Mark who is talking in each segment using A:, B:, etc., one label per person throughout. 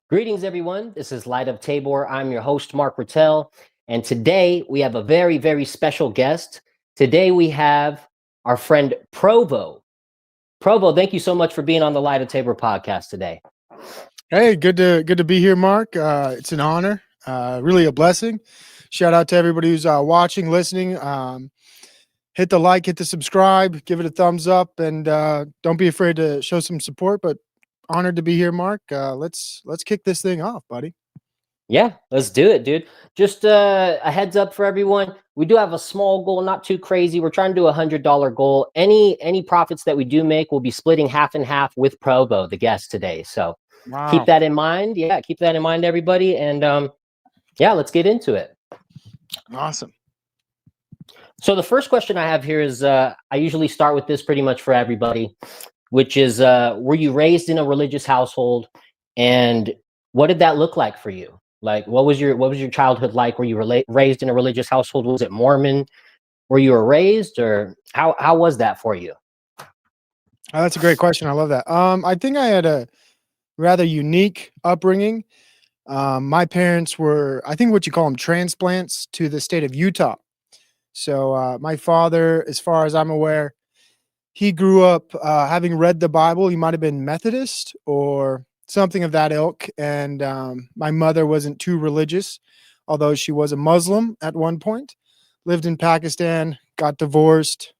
A: Greetings, everyone. This is Light of Tabor. I'm your host, Mark Rattel. And today we have a very, very special guest. Today we have our friend Provo. Provo, thank you so much for being on the Light of Tabor podcast today.
B: Hey, good to be here, Mark. It's an honor, really a blessing. Shout out to everybody who's watching, listening. Hit the like, hit the subscribe, give it a thumbs up, and don't be afraid to show some support. But honored to be here, Mark. Let's kick this thing off, buddy.
A: Yeah, let's do it, dude. Just a heads up for everyone. We do have a small goal, not too crazy. We're trying to do $100 goal. Any profits that we do make, we'll be splitting half and half with Provo, the guest today. So keep
B: Wow,
A: that in mind. Yeah, keep that in mind, everybody. And yeah, let's get into it.
B: awesome.
A: So the first question I have here is I usually start with this pretty much for everybody, which is were you raised in a religious household, and what did that look like for you? Like what was your childhood like? Were you raised in a religious household? Was it Mormon where you were raised, or how was that for you?
B: That's a great question. I love that. I think I had a rather unique upbringing. My parents were, I think, what you call them, transplants to the state of Utah. So my father, as far as I'm aware, he grew up having read the Bible. He might have been Methodist or something of that ilk. And my mother wasn't too religious, although she was a Muslim at one point. Lived in Pakistan, got divorced,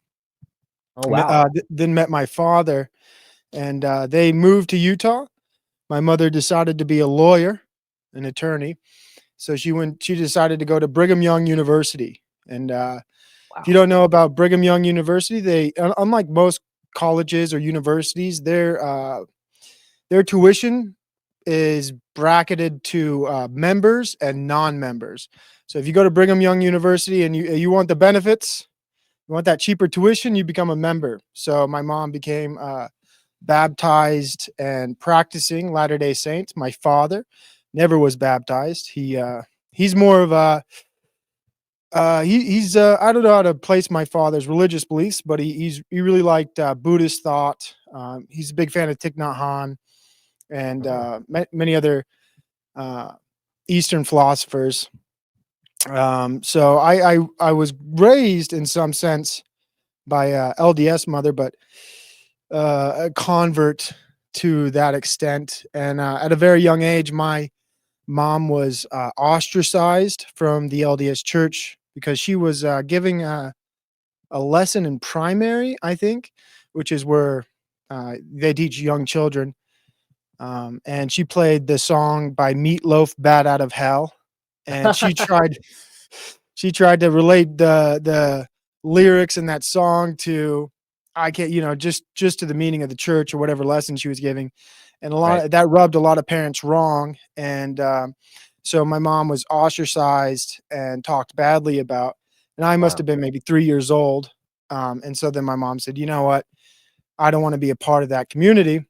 A: Oh wow.
B: then met my father, and they moved to Utah. My mother decided to be a lawyer, an attorney. So she decided to go to Brigham Young University. And if you
A: Wow.
B: don't know about Brigham Young University, unlike most colleges or universities, their tuition is bracketed to members and non-members. So if you go to Brigham Young University and you want the benefits, you want that cheaper tuition, you become a member. So my mom became baptized and practicing Latter-day Saint. My father never was baptized. He's more of a he's I don't know how to place my father's religious beliefs, but he really liked Buddhist thought. He's a big fan of Thich Nhat Hanh and
A: Oh,
B: many other uh, Eastern philosophers. So I was raised in some sense by a LDS mother, but a convert to that extent. And at a very young age, my mom was ostracized from the LDS church because she was giving a lesson in primary, I think, which is where they teach young children. And she played the song by Meatloaf, "Bad Out of Hell," and she tried to relate the lyrics in that song to I can't, just to the meaning of the church or whatever lesson she was giving, and a lot
A: right.
B: of that rubbed a lot of parents wrong, and so my mom was ostracized and talked badly about, and I must
A: Wow.
B: have been maybe 3 years old, and so then my mom said, "You know what? I don't want to be a part of that community."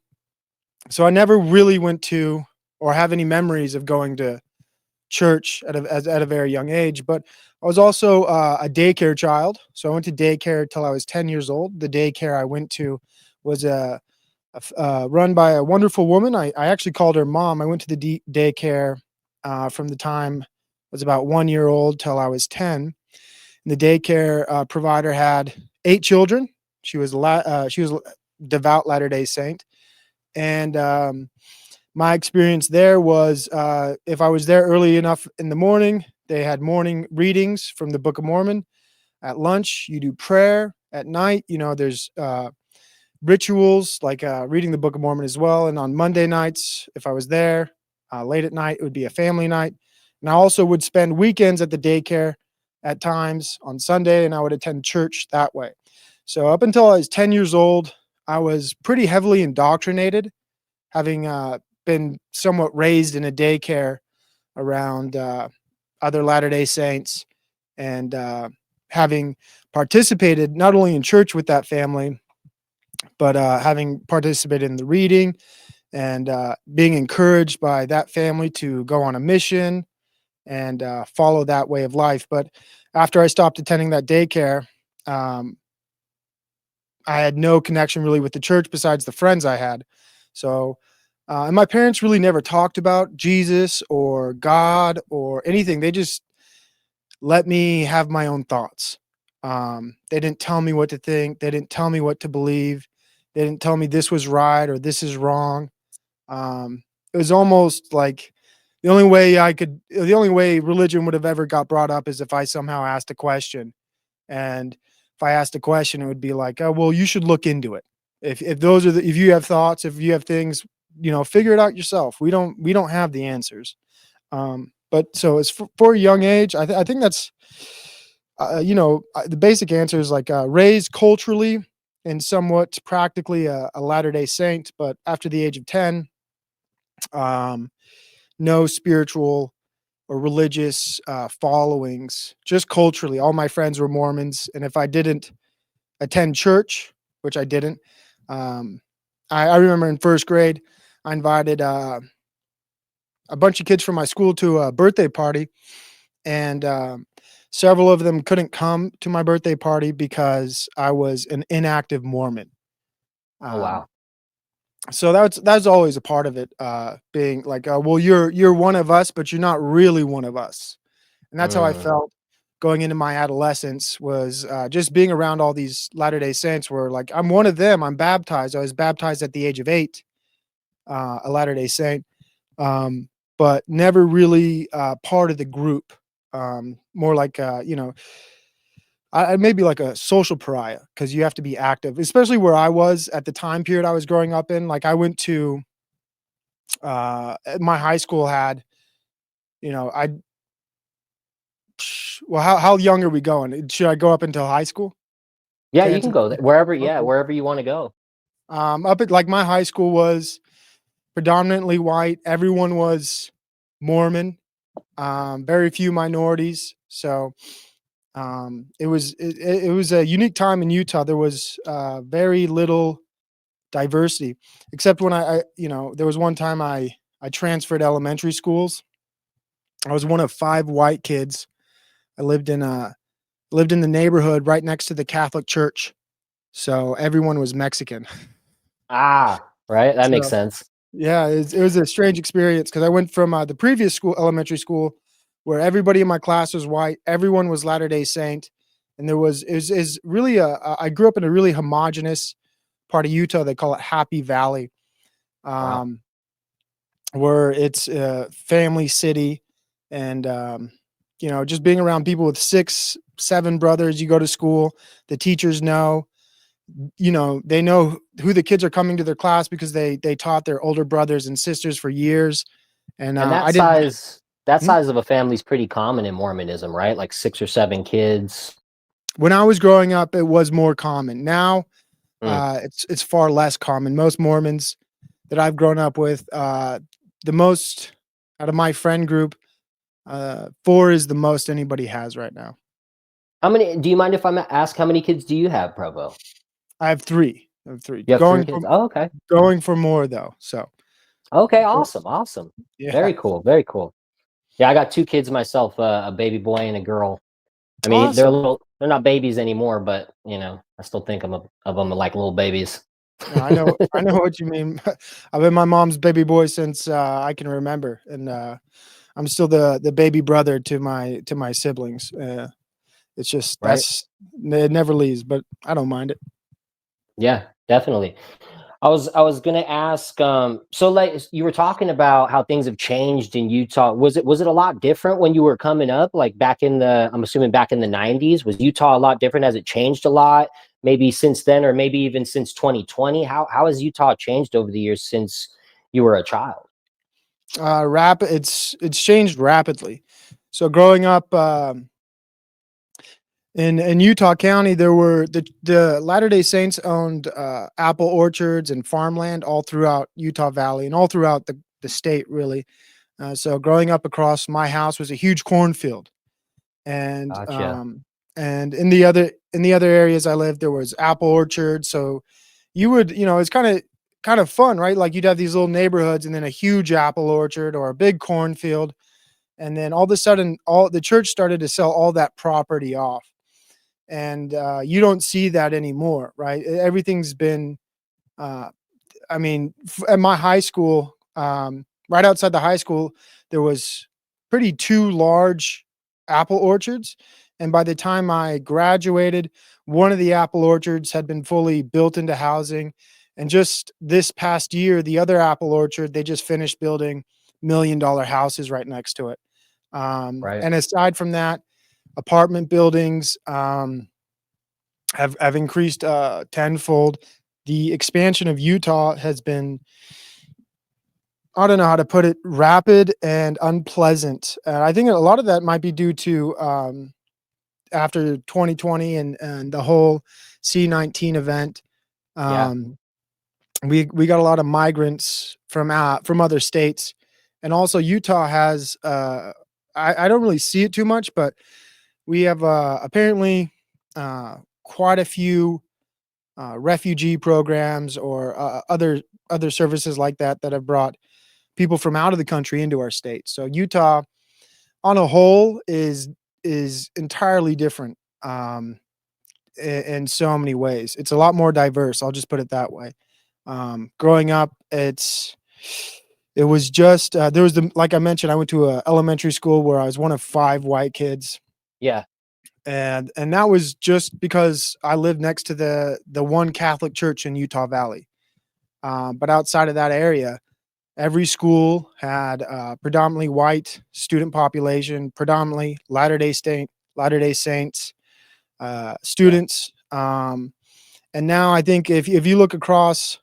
B: So I never really went to or have any memories of going to church at a very young age, but I was also a daycare child. So I went to daycare till I was 10 years old. The daycare I went to was run by a wonderful woman. I actually called her mom. I went to the daycare from the time I was about 1 year old till I was 10. And the daycare provider had 8 children. She was devout Latter Day Saint, and my experience there was if I was there early enough in the morning, they had morning readings from the Book of Mormon. At lunch, you do prayer. At night, there's rituals like reading the Book of Mormon as well. And on Monday nights, if I was there late at night, it would be a family night. And I also would spend weekends at the daycare at times on Sunday, and I would attend church that way. So up until I was 10 years old, I was pretty heavily indoctrinated, having been somewhat raised in a daycare around other Latter Day Saints, and having participated not only in church with that family, but having participated in the reading and being encouraged by that family to go on a mission and follow that way of life. But after I stopped attending that daycare, um, I had no connection really with the church besides the friends I had. So And my parents really never talked about Jesus or God or anything. They just let me have my own thoughts. They didn't tell me what to think. They didn't tell me what to believe. They didn't tell me this was right or this is wrong. It was almost like the only way religion would have ever got brought up is if I somehow asked a question. And if I asked a question, it would be like, oh, well, you should look into it. If you have thoughts, if you have things, figure it out yourself. We don't have the answers. But so as for a young age, I think that's, the basic answer is like raised culturally and somewhat practically a Latter-day Saint, but after the age of 10, um, no spiritual or religious followings, just culturally. All my friends were Mormons. And if I didn't attend church, which I didn't, um, I remember in first grade, I invited a bunch of kids from my school to a birthday party, and several of them couldn't come to my birthday party because I was an inactive Mormon.
A: Oh,
B: Um,
A: wow.
B: so that's always a part of it, being like, well, you're one of us, but you're not really one of us, and that's how I
A: Mm,
B: felt going into my adolescence. Was just being around all these Latter Day Saints, where like I'm one of them. I'm baptized. I was baptized at the age of 8, a Latter Day Saint, um, but never really part of the group. More like I maybe like a social pariah because you have to be active, especially where I was at the time period I was growing up in. Like I went to my high school had, I well, how young are we going? Should I go up until high school
A: yeah,
B: to
A: you
B: answer
A: can
B: the
A: go there
B: question?
A: wherever. Yeah,
B: Okay.
A: wherever you want to go.
B: Up at like my high school was predominantly white. Everyone was Mormon. Very few minorities. So it was a unique time in Utah. There was very little diversity, except when there was one time I transferred elementary schools. I was one of 5 white kids. I lived in the neighborhood right next to the Catholic church, so everyone was Mexican.
A: Ah, right. That makes
B: So
A: sense.
B: yeah, it was a strange experience because I went from the previous school, elementary school, where everybody in my class was white, everyone was Latter Day Saint, and there was is really I grew up in a really homogenous part of Utah. They call it Happy Valley,
A: Wow.
B: um, where it's a family city, and just being around people with 6, 7 brothers. You go to school, the teachers know, they know who the kids are coming to their class because they taught their older brothers and sisters for years. And
A: And
B: I didn't.
A: that
B: Hmm?
A: size of a family is pretty common in Mormonism, right? Like 6 or 7 kids.
B: When I was growing up, it was more common. Now,
A: Mm.
B: it's far less common. Most Mormons that I've grown up with, the most out of my friend group, 4 is the most anybody has right now.
A: How many? Do you mind if I ask how many kids do you have, Provo?
B: I have 3. I have 3.
A: You have 3 kids. Oh, okay.
B: Going for more though. So
A: Okay, awesome, awesome.
B: yeah,
A: Very cool, very cool. Yeah, I got 2 kids myself, a baby boy and a girl. I mean,
B: awesome.
A: they're not babies anymore, but I still think of them like little babies.
B: No, I know what you mean. I've been my mom's baby boy since I can remember, and I'm still the baby brother to my siblings. It's just
A: Right?
B: it never leaves, but I don't mind it.
A: Yeah, definitely. I was gonna ask, so like you were talking about how things have changed in Utah. Was it a lot different when you were coming up? Like back in I'm assuming back in the 90s, was Utah a lot different? Has it changed a lot? Maybe since then, or maybe even since 2020? How has Utah changed over the years since you were a child?
B: It's changed rapidly. So growing up in Utah County, there were the Latter Day Saints owned apple orchards and farmland all throughout Utah Valley and all throughout the state, really. So growing up across my house was a huge cornfield, and
A: Gotcha.
B: in the other areas I lived, there was apple orchards. So you would, it's kind of fun, right? Like you'd have these little neighborhoods, and then a huge apple orchard or a big cornfield, and then all of a sudden, all the church started to sell all that property off, and you don't see that anymore, right? Everything's been, uh, I mean, at my high school, right outside the high school, there was two large apple orchards. And by the time I graduated, one of the apple orchards had been fully built into housing. And just this past year, the other apple orchard, they just finished building $1 million houses right next to it.
A: Right.
B: And aside from that, apartment buildings have increased tenfold. The expansion of Utah has been, I don't know how to put it, rapid and unpleasant. I think a lot of that might be due to after 2020 and the whole C-19 event.
A: Yeah.
B: We got a lot of migrants from other states, and also Utah has I don't really see it too much, but we have apparently quite a few refugee programs or other services like that that have brought people from out of the country into our state. So Utah, on a whole, is entirely different in so many ways. It's a lot more diverse. I'll just put it that way. Growing up, it was just there was like I mentioned, I went to a elementary school where I was one of 5 white kids,
A: Yeah.
B: and that was just because I lived next to the one Catholic church in Utah Valley. But outside of that area, every school had predominantly white student population, predominantly Latter-day Saints
A: Yeah.
B: students. And now I think if you look across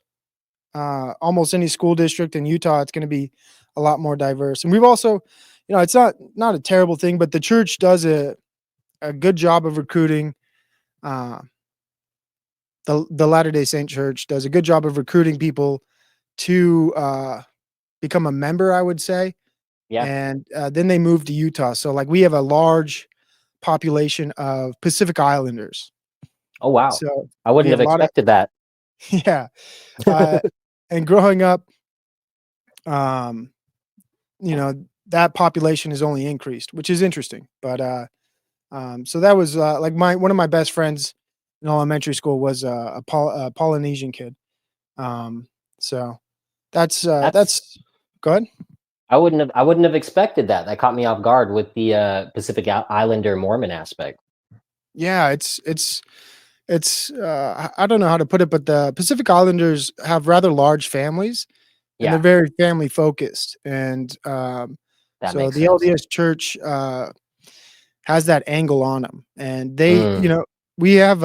B: almost any school district in Utah, it's going to be a lot more diverse. And we've also, it's not a terrible thing, but the church does a good job of recruiting. The Latter-day Saint Church does a good job of recruiting people to become a member, I would say.
A: Yeah.
B: And then they moved to Utah. So like we have a large population of Pacific Islanders.
A: Oh, wow.
B: So
A: I
B: we
A: wouldn't
B: have
A: have
B: a lot of,
A: expected that.
B: yeah. Uh, and growing up, um, that population has only increased, which is interesting. But so that was like one of my best friends in elementary school was a Polynesian kid. So
A: That's
B: that's go ahead.
A: I wouldn't have expected that. That caught me off guard with the Pacific Islander Mormon aspect.
B: Yeah, it's I don't know how to put it, but the Pacific Islanders have rather large families, and they're
A: Yeah,
B: very family focused. And
A: that
B: so
A: makes
B: the
A: sense.
B: LDS Church has that angle on them, and they,
A: Mm,
B: we have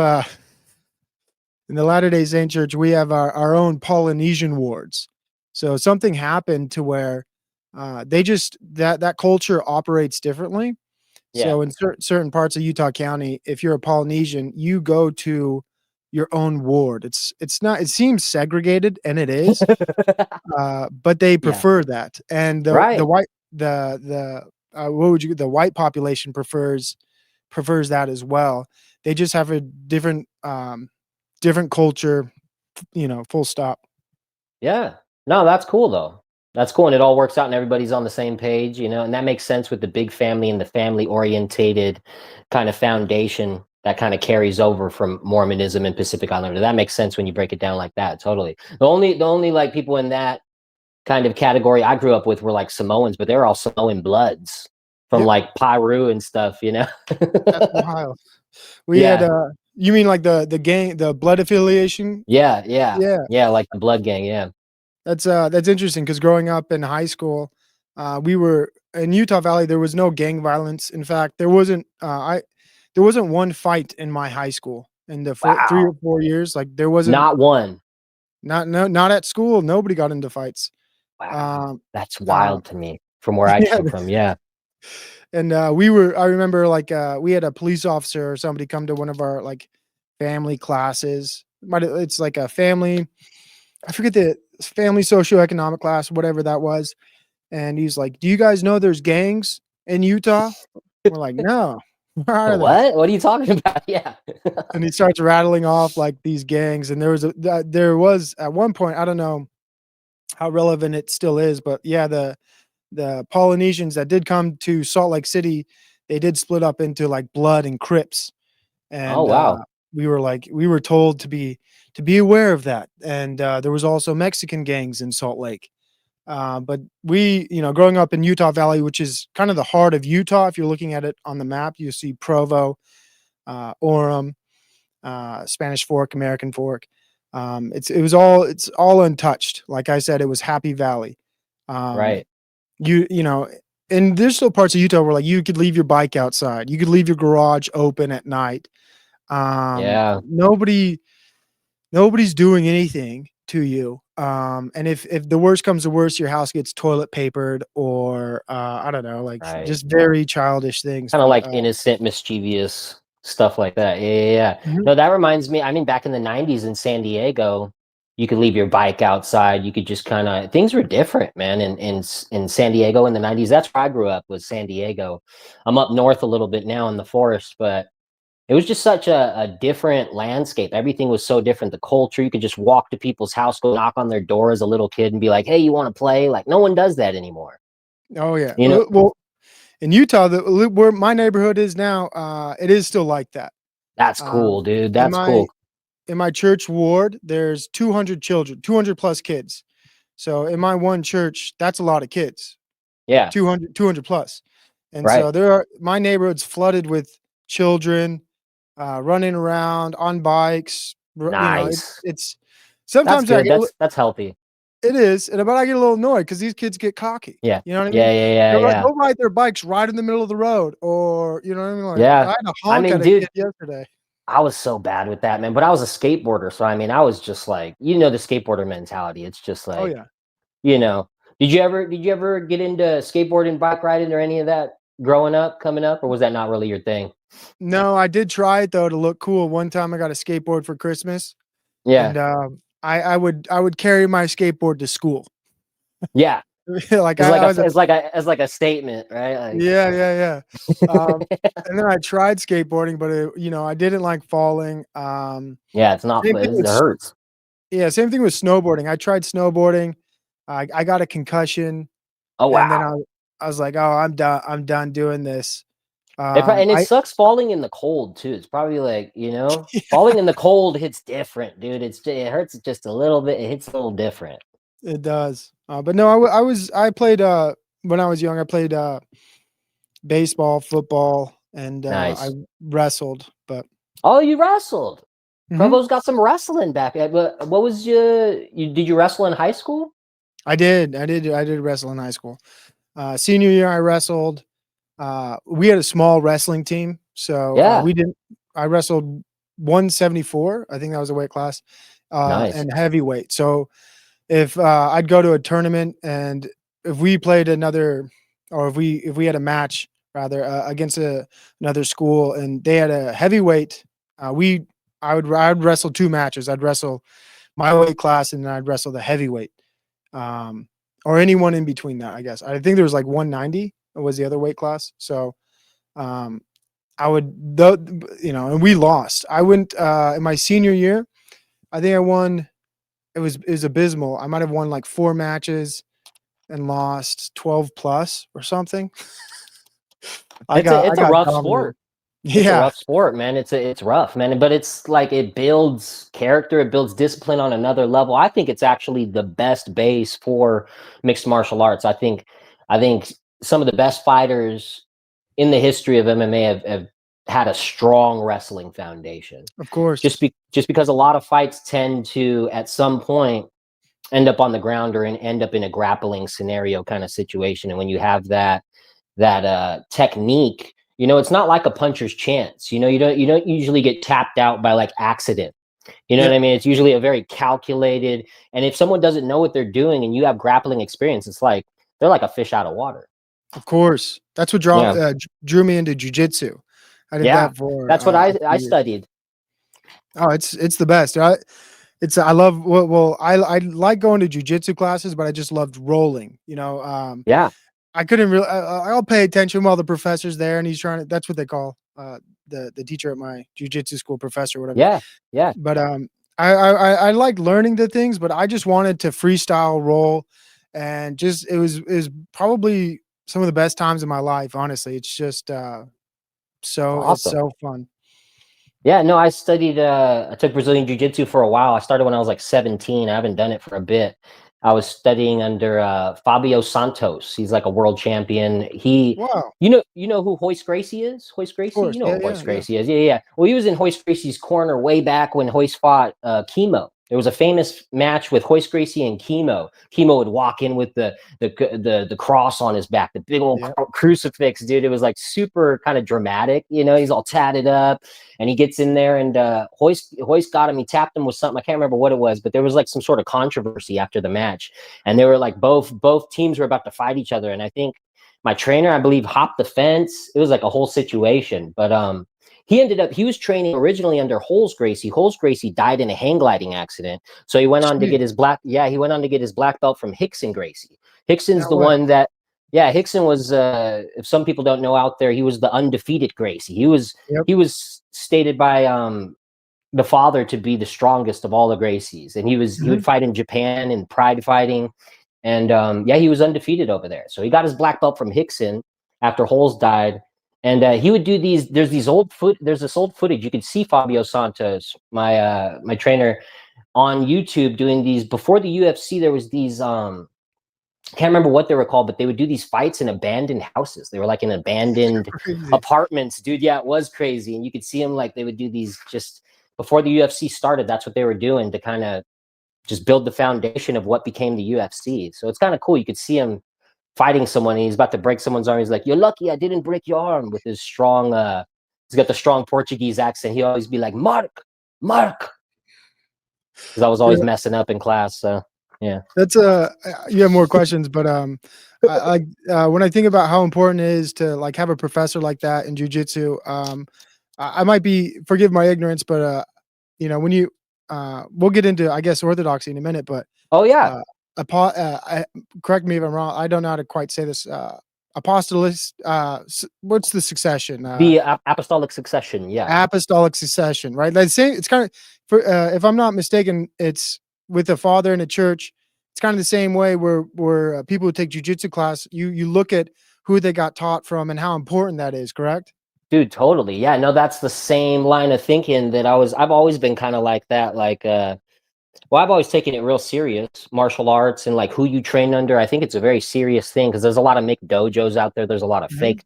B: in the Latter Day Saint Church, we have our own Polynesian wards. So something happened to where they just that culture operates differently.
A: yeah.
B: So in certain parts of Utah County, if you're a Polynesian, you go to your own ward. It's not. It seems segregated, and it is, but they
A: Yeah.
B: prefer that. And the
A: Right.
B: white the white population prefers that as well. They just have a different culture, full stop.
A: Yeah. No, that's cool though. That's cool, and it all works out, and everybody's on the same page, and that makes sense with the big family and the family orientated kind of foundation that kind of carries over from Mormonism and Pacific Islander. That makes sense when you break it down like that. Totally. The only like people in that kind of category I grew up with were like Samoans, but they're all Samoan bloods from
B: Yep,
A: like Piru and stuff.
B: that's wild. We had,
A: Yeah.
B: you mean like the gang, the blood affiliation?
A: Yeah. Yeah.
B: Yeah,
A: Yeah. Like the blood gang. Yeah.
B: that's interesting because growing up in high school, we were in Utah Valley. There was no gang violence. In fact, there wasn't one fight in my high school in the 3 or
A: Wow.
B: 4 years. Like there wasn't
A: Not one.
B: not at school. Nobody got into fights.
A: Wow.
B: Um,
A: That's
B: uh,
A: wild to me from where I
B: yeah,
A: came from. Yeah.
B: and I remember like we had a police officer or somebody come to one of our like family classes. It's like a family. I forget the family socioeconomic class, whatever that was. And he's like, "Do you guys know there's gangs in Utah?" We're like, "No, where are they?"
A: What? What are you talking about? Yeah.
B: And he starts rattling off like these gangs. And there was at one point, I don't know how relevant it still is, but yeah, the Polynesians that did come to Salt Lake City, they did split up into like Blood and Crips.
A: Oh,
B: And
A: wow.
B: we were told to be aware of that. And there was also Mexican gangs in Salt Lake. But we, growing up in Utah Valley, which is kind of the heart of Utah, if you're looking at it on the map, you see Provo, Orem, Spanish Fork, American Fork. It's all untouched. Like I said, it was Happy Valley. Um,
A: Right.
B: you know, and there's still parts of Utah where like you could leave your bike outside, you could leave your garage open at night.
A: Yeah.
B: Nobody's doing anything to you. And if the worst comes to worst, your house gets toilet papered, or I don't know, like
A: Right.
B: just very childish things.
A: Kind of
B: But
A: like innocent, mischievous stuff like that. Yeah, yeah, yeah.
B: mhm.
A: No, that reminds me. I mean, back in the '90s in San Diego, you could leave your bike outside. You could just kind of things were different, man. In San Diego in the '90s, that's where I grew up, was San Diego. I'm up north a little bit now in the forest, but it was just such a different landscape. Everything was so different. The culture, you could just walk to people's house, go knock on their door as a little kid, and be like, "Hey, you want to play?" Like no one does that anymore.
B: Oh yeah.
A: You know,
B: Well, in Utah, where my neighborhood is now, it is still like that.
A: that's
B: Um,
A: cool, dude.
B: in
A: That's
B: my
A: cool.
B: in my church ward, there's 200 children, 200 plus kids. So in my one church, that's a lot of kids,
A: Yeah.
B: 200 plus. And
A: Right.
B: so my neighborhood's flooded with children, running around on bikes.
A: Nice.
B: It's
A: That's
B: sometimes
A: good. That's healthy.
B: it is, but I get a little annoyed because these kids get cocky.
A: Yeah.
B: You know what I
A: Yeah,
B: mean?
A: yeah, yeah, yeah.
B: They'll ride their bikes right in the middle of the road, or you know what I mean? Like I
A: Yeah.
B: had to
A: I
B: honk
A: mean,
B: at a
A: dude,
B: kid yesterday.
A: I was so bad with that, man. But I was a skateboarder, so I mean, I was just like, the skateboarder mentality. It's just
B: Oh
A: like,
B: yeah.
A: you know, did you ever get into skateboarding, bike riding, or any of that growing up, coming up, or was that not really your thing?
B: No, I did try it though to look cool. One time I got a skateboard for Christmas,
A: Yeah.
B: and I would carry my skateboard to school.
A: Yeah.
B: Like
A: It's like
B: I
A: a
B: was a
A: it's like a statement, right?
B: yeah, yeah, yeah.
A: Like
B: And then I tried skateboarding, but I didn't like falling.
A: yeah, it's not
B: Same thing
A: it
B: with
A: hurts.
B: Yeah, same thing with snowboarding. I tried snowboarding. I got a concussion,
A: Oh
B: and then
A: wow.
B: I was like, "Oh, I'm done doing this."
A: And it
B: I
A: sucks falling in the cold too. It's probably like, falling in the cold hits different, dude. It hurts just a little bit. It hits a little different.
B: It does. But no, I played when I was young. I played baseball, football, and I
A: Nice.
B: wrestled. But
A: Oh, you wrestled.
B: mhm,
A: Provo's got some wrestling back. What was did you wrestle in high school?
B: I did wrestle in high school. Senior year, I wrestled. We had a small wrestling team, so
A: Yeah.
B: we didn't. I wrestled 174. I think that was a weight class,
A: Nice.
B: and heavyweight. So if I'd go to a tournament, and if we played another, or if we had a match rather against another school, and they had a heavyweight, we I would wrestle two matches. I'd wrestle my weight class, and then I'd wrestle the heavyweight, um, or anyone in between that. I guess I think there was like 190 was the other weight class. So um, I would and we lost. I went in my senior year. I think I won. It was abysmal. I might have won like 4 matches and lost 12 plus or something. I
A: It's a
B: got I
A: it's a
B: got
A: rough
B: dominated.
A: sport. It's a
B: Yeah,
A: rough sport, man. It's rough, man. But it's like it builds character, it builds discipline on another level. I think it's actually the best base for mixed martial arts. I think some of the best fighters in the history of MMA have had a strong wrestling foundation.
B: of course,
A: Just because a lot of fights tend to at some point end up on the ground or end up in a grappling scenario kind of situation. And when you have that technique, it's not like a puncher's chance. You don't usually get tapped out by like accident. You know
B: yeah,
A: what I mean? It's usually a very calculated. And if someone doesn't know what they're doing and you have grappling experience, it's like they're like a fish out of water.
B: of course. That's what
A: Yeah.
B: drew me into jujitsu. I did
A: Yeah.
B: that for
A: That's what
B: a
A: I
B: few years.
A: studied.
B: Oh, it's the best. I love I like going to jujitsu classes, but I just loved rolling.
A: Yeah.
B: I couldn't really. I'll pay attention while the professor's there, and he's trying to. That's what they call the teacher at my jujitsu school, professor, whatever.
A: Yeah. Yeah.
B: But I like learning the things, but I just wanted to freestyle roll, and just it was probably some of the best times in my life. Honestly, it's just it's
A: Awesome.
B: so fun.
A: Yeah, no, I took Brazilian Jiu-Jitsu for a while. I started when I was like 17. I haven't done it for a bit. I was studying under Fabio Santos. He's like a world champion.
B: Wow.
A: You know who Hoist Gracie is? Hoist
B: Of
A: Gracie,
B: course.
A: you know
B: Yeah.
A: who
B: Yeah.
A: Hoist
B: Yeah.
A: Gracie is. Yeah, yeah. Well, he was in Hoist Gracie's corner way back when Hoist fought Chemo. There was a famous match with Hoist Gracie and Chemo. Chemo would walk in with the cross on his back, the big old
B: Yeah.
A: crucifix, dude. It was like super kind of dramatic. You know, he's all tatted up, and he gets in there, and Hoist got him. He tapped him with something. I can't remember what it was, but there was like some sort of controversy after the match, and they were like both teams were about to fight each other, and I think my trainer, I believe, hopped the fence. It was like a whole situation, but he was training originally under Holes Gracie. Holes Gracie died in a hang gliding accident. So he went on to
B: Sweet.
A: get his he went on to get his black belt from Hickson Gracie. Hickson's
B: No
A: the
B: way.
A: one that, yeah, Hickson was, if some people don't know out there, he was the undefeated Gracie.
B: Yep.
A: He was stated by the father to be the strongest of all the Gracies. And he would fight in Japan in pride fighting. And yeah, he was undefeated over there. So he got his black belt from Hickson after Holes died. And he would do these. There's this old footage. You can see Fabio Santos, my trainer, on YouTube doing these before the UFC. There was these. Can't remember what they were called, but they would do these fights in abandoned houses. They were like in abandoned
B: Crazy.
A: apartments, dude. Yeah, it was crazy, and you could see them like they would do these just before the UFC started. That's what they were doing to kind of just build the foundation of what became the UFC. So it's kind of cool. You could see him fighting someone, and he's about to break someone's arm. He's like, "You're lucky I didn't break your arm," with his strong he's got the strong Portuguese accent. He always be like, Mark, because I was always
B: Yeah.
A: messing up in class. So yeah.
B: That's you have more questions, but when I think about how important it is to like have a professor like that in jujitsu, I might be forgive my ignorance, but you know, when you we'll get into I guess orthodoxy in a minute, but
A: Oh yeah.
B: uh, correct me if I'm wrong. I don't know how to quite say this. Apostolic, what's the succession?
A: The apostolic succession. Yeah.
B: Apostolic succession, right? Like same. It's kind of for if I'm not mistaken, it's with a father in a church. It's kind of the same way where people who take jujitsu class, you look at who they got taught from and how important that is. Correct?
A: Dude, totally. Yeah, no, that's the same line of thinking that I've always been kind of like that. Like, well, I've always taken it real serious, martial arts and like who you train under. I think it's a very serious thing because there's a lot of McDojos out there. There's a lot of
B: Mhm.
A: fake,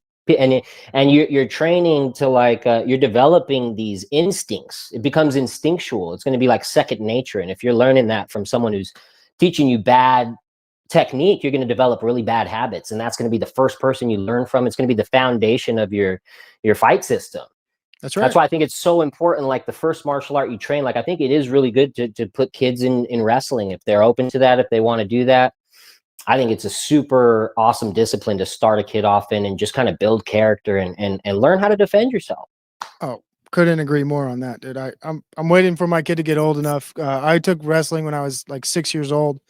A: and you're training to like you're developing these instincts. It becomes instinctual. It's going to be like second nature. And if you're learning that from someone who's teaching you bad technique, you're going to develop really bad habits, and that's going to be the first person you learn from. It's going to be the foundation of your fight system.
B: That's
A: That's
B: right.
A: why I think it's so important. Like the first martial art you train, like I think it is really good to put kids in wrestling if they're open to that, if they want to do that. I think it's a super awesome discipline to start a kid off in and just kind of build character and learn how to defend yourself.
B: Oh, couldn't agree more on that, dude. I'm waiting for my kid to get old enough. I took wrestling when I was like 6 years old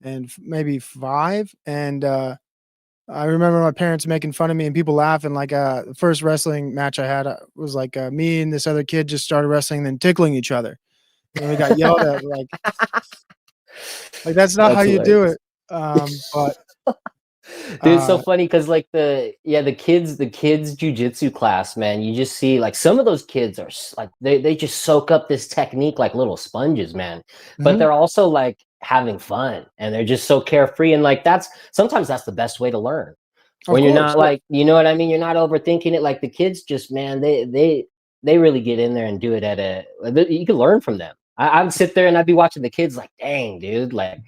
B: and maybe 5, and I remember my parents making fun of me and people laughing. Like the first wrestling match I had was like me and this other kid just started wrestling, then tickling each other, and we got yelled at. Like that's not how
A: That's
B: you do
A: hilarious.
B: it. But
A: Dude, it's so
B: uh,
A: funny because like the kids jujitsu class, man, you just see like some of those kids are like they just soak up this technique like little sponges, man. But
B: mhm,
A: they're also like having fun and they're just so carefree. And like sometimes that's the best way to learn.
B: of
A: When you're
B: course,
A: not
B: yeah,
A: like, you know what I mean? You're not overthinking it. Like the kids just, man, they really get in there and do it you can learn from them. I would sit there and I'd be watching the kids like, dang, dude, like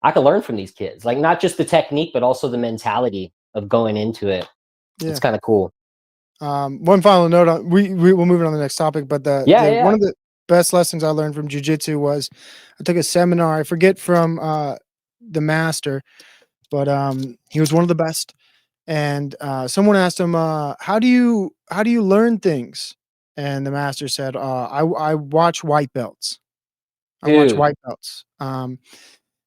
A: I could learn from these kids, like not just the technique, but also the mentality of going into it. It's
B: yeah.
A: kind of cool.
B: One final note on we'll move on to the next topic, but
A: Yeah,
B: the one
A: yeah.
B: of the best lessons I learned from jujitsu was I took a seminar. I forget from the master, but he was one of the best. And someone asked him, how do you learn things?" And the master said, I watch white belts. I watch
A: Dude,
B: white belts."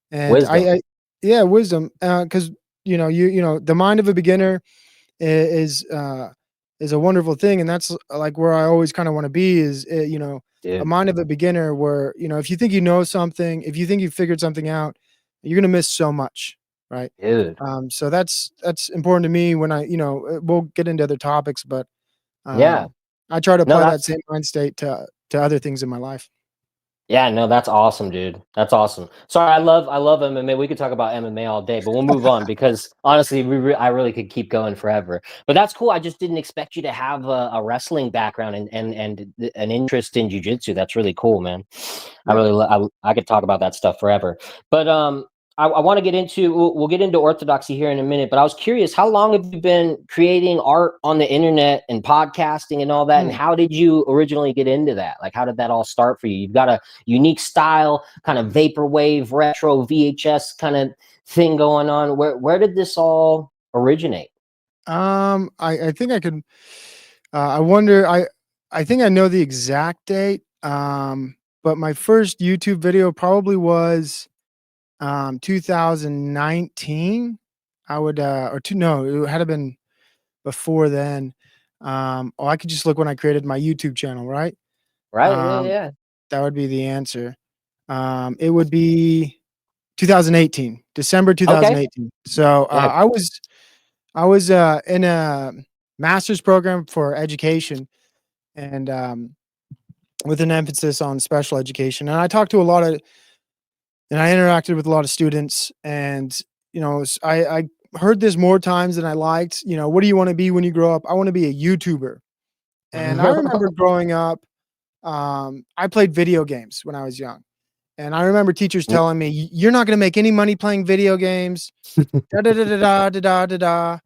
B: And
A: wisdom.
B: I yeah, wisdom, because you know the mind of a beginner is a wonderful thing, and that's like where I always kind of want to be is a
A: Dude,
B: mind of a beginner where if you think you know something, if you think you figured something out, you're gonna miss so much, right?
A: dude.
B: So that's important to me when I we'll get into other topics, but
A: Yeah.
B: I try to
A: No,
B: apply that
A: that's
B: same mind state to other things in my life.
A: Yeah, no, that's awesome, dude. That's awesome. Sorry, I love MMA. We could talk about MMA all day, but we'll move on because honestly, I really could keep going forever. But that's cool. I just didn't expect you to have a wrestling background and an interest in jujitsu. That's really cool, man. I
B: Yeah.
A: I could talk about that stuff forever. But I want to get into we'll get into orthodoxy here in a minute. But I was curious, how long have you been creating art on the internet and podcasting and all that? And
B: Mm.
A: how did you originally get into that? Like, how did that all start for you? You've got a unique style, kind of vaporwave, retro VHS kind of thing going on. Where did this all originate?
B: I think I could. I wonder. I think I know the exact date. But my first YouTube video probably was 2019. I would or two. No, it had to been before then. Oh, I could just look when I created my YouTube channel, right?
A: Right? Yeah,
B: Um,
A: yeah.
B: that would be the answer. It would be 2018, December
A: Okay.
B: 2018. So
A: Yeah.
B: I was in a master's program for education, and with an emphasis on special education. And I talked to a lot of, and I interacted with a lot of students, and I heard this more times than I liked. What do you want to be when you grow up? I want to be a YouTuber. And I remember growing up, I played video games when I was young. And I remember teachers telling me, "You're not gonna make any money playing video games, da da da da da da da da da."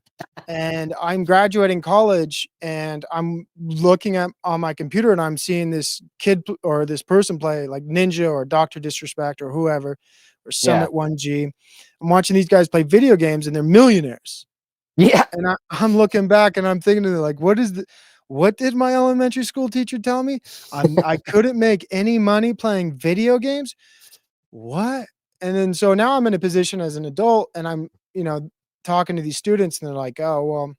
B: And I'm graduating college, and I'm looking at on my computer, and I'm seeing this kid or this person play like Ninja or Doctor Disrespect or whoever, or
A: Yeah.
B: Summit 1G. I'm watching these guys play video games, and they're millionaires.
A: Yeah.
B: And I'm looking back, and I'm thinking to like, what did my elementary school teacher tell me? I couldn't make any money playing video games. What? And then so now I'm in a position as an adult, and I'm, talking to these students, and they're like, "Oh, well,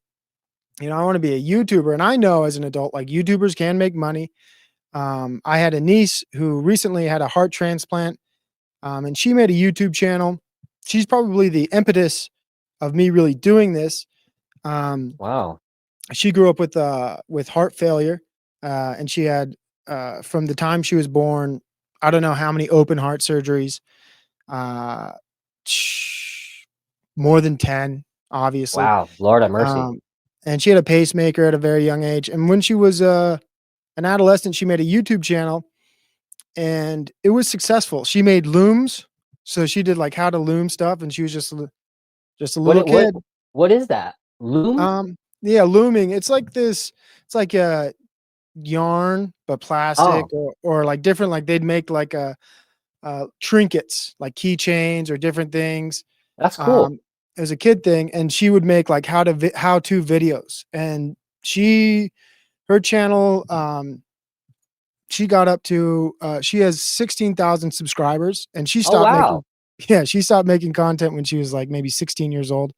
B: I want to be a YouTuber." And I know as an adult, like YouTubers can make money. I had a niece who recently had a heart transplant, and she made a YouTube channel. She's probably the impetus of me really doing this. Um,
A: Wow.
B: she grew up with heart failure, and she had from the time she was born, I don't know how many open heart surgeries. Uh, More than 10, obviously.
A: Wow. Lord have mercy.
B: Um, and she had a pacemaker at a very young age. And when she was an adolescent, she made a YouTube channel, and it was successful. She made looms, so she did like how to loom stuff, and she was just a
A: What
B: little kid.
A: what is that? Loom?
B: Yeah, looming. It's like this. It's like a yarn, but plastic,
A: Oh,
B: or like different. Like they'd make like a trinkets, like keychains or different things.
A: that's cool.
B: Um, it was a kid thing, and she would make like how to videos, and her channel, she got up to she has 16,000 subscribers, and she
A: Oh,
B: stopped
A: wow.
B: making yeah, she stopped making content when she was like maybe 16 years old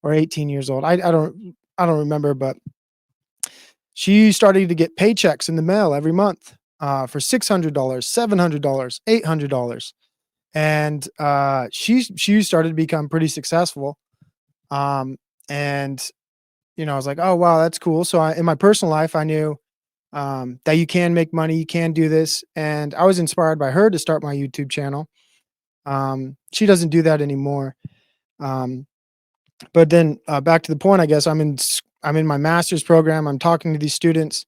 B: or 18 years old. I don't remember, but she started to get paychecks in the mail every month for $600, $700, $800, and she started to become pretty successful. Um, and I was like, oh wow, that's cool. So in my personal life, I knew that you can make money, you can do this, and I was inspired by her to start my YouTube channel. She doesn't do that anymore. Um, but then back to the point, I guess I'm in my master's program. I'm talking to these students,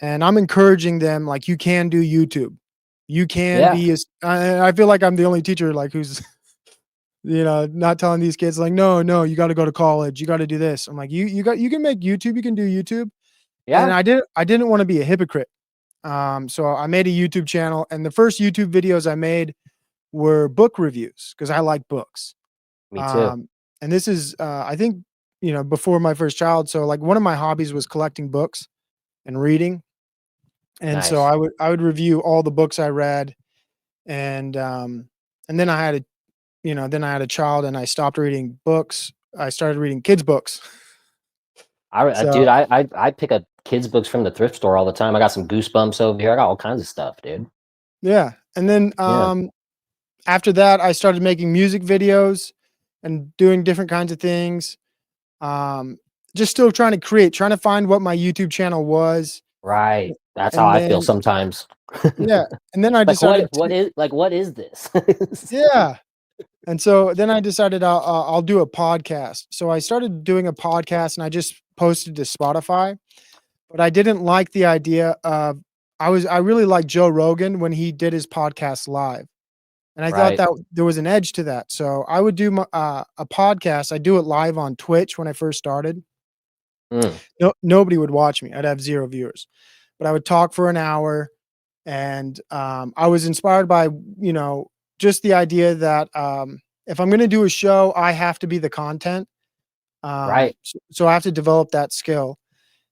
B: and I'm encouraging them like you can do YouTube. You can
A: Yeah.
B: be as I feel like I'm the only teacher like who's not telling these kids like, no, no, you got to go to college, you got to do this. I'm like, you can make YouTube, you can do YouTube, and
A: Yeah.
B: I didn't want to be a hypocrite. So I made a YouTube channel, and the first YouTube videos I made were book reviews because I like books.
A: Me too.
B: Um, and this is, I think, before my first child. So like one of my hobbies was collecting books and reading, and so
A: Nice.
B: I would review all the books I read, and then then I had a child, and I stopped reading books. I started reading kids books. So
A: Dude, I pick up kids books from the thrift store all the time. I got some Goosebumps over here. I got all kinds of stuff, dude.
B: yeah, and then
A: Yeah.
B: after that, I started making music videos and doing different kinds of things. Um, just still trying to find what my YouTube channel was.
A: Right. That's how
B: And
A: I feel
B: then
A: sometimes.
B: yeah, and then I
A: Like
B: decided to
A: what is this?
B: yeah. And so then I decided I'll do a podcast. So I started doing a podcast and I just posted to Spotify, but I didn't like the idea of I really liked Joe Rogan when he did his podcast live. And I thought
A: Right.
B: that there was an edge to that. So I would do a podcast. I do it live on Twitch when I first started.
A: Mm,
B: Nobody would watch me. I'd have 0 viewers. But I would talk for an hour and I was inspired by, you know, just the idea that if I'm going to do a show, I have to be the content.
A: right.
B: So I have to develop that skill.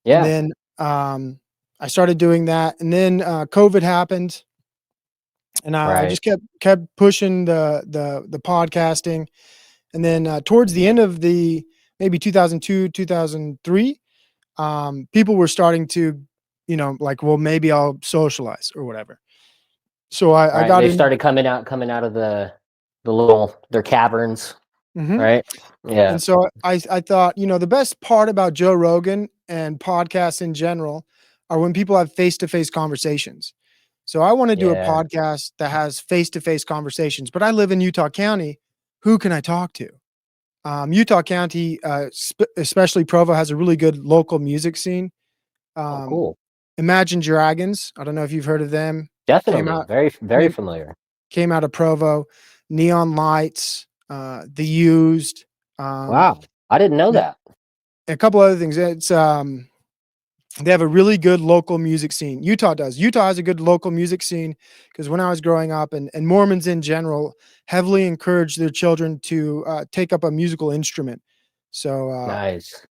B: And
A: Yeah.
B: then I started doing that. And then COVID happened, and I
A: Right.
B: just kept pushing the podcasting. And then towards the end of the maybe 2002, 2003, people were starting to, you know, like, well, maybe I'll socialize or whatever. So I
A: Right.
B: got
A: They
B: in.
A: started coming out of the little their caverns,
B: Mhm.
A: right? Yeah.
B: And so I thought, you know, the best part about Joe Rogan and podcasts in general are when people have face-to-face conversations. So I wanna do a
A: Yeah.
B: podcast that has face-to-face conversations, but I live in Utah County. Who can I talk to? Utah County, especially Provo, has a really good local music scene.
A: Oh,
B: Um,
A: cool.
B: Imagine Dragons, I don't know if you've heard of them. Came
A: Definitely.
B: out
A: Very
B: came
A: familiar.
B: came out of Provo. Neon Lights, The Used, um,
A: Wow. I didn't know
B: yeah,
A: that.
B: a couple other things. It's they have a really good local music scene. Utah does. Utah has a good local music scene because when I was growing up, and Mormons in general heavily encourage their children to take up a musical instrument. So,
A: Nice.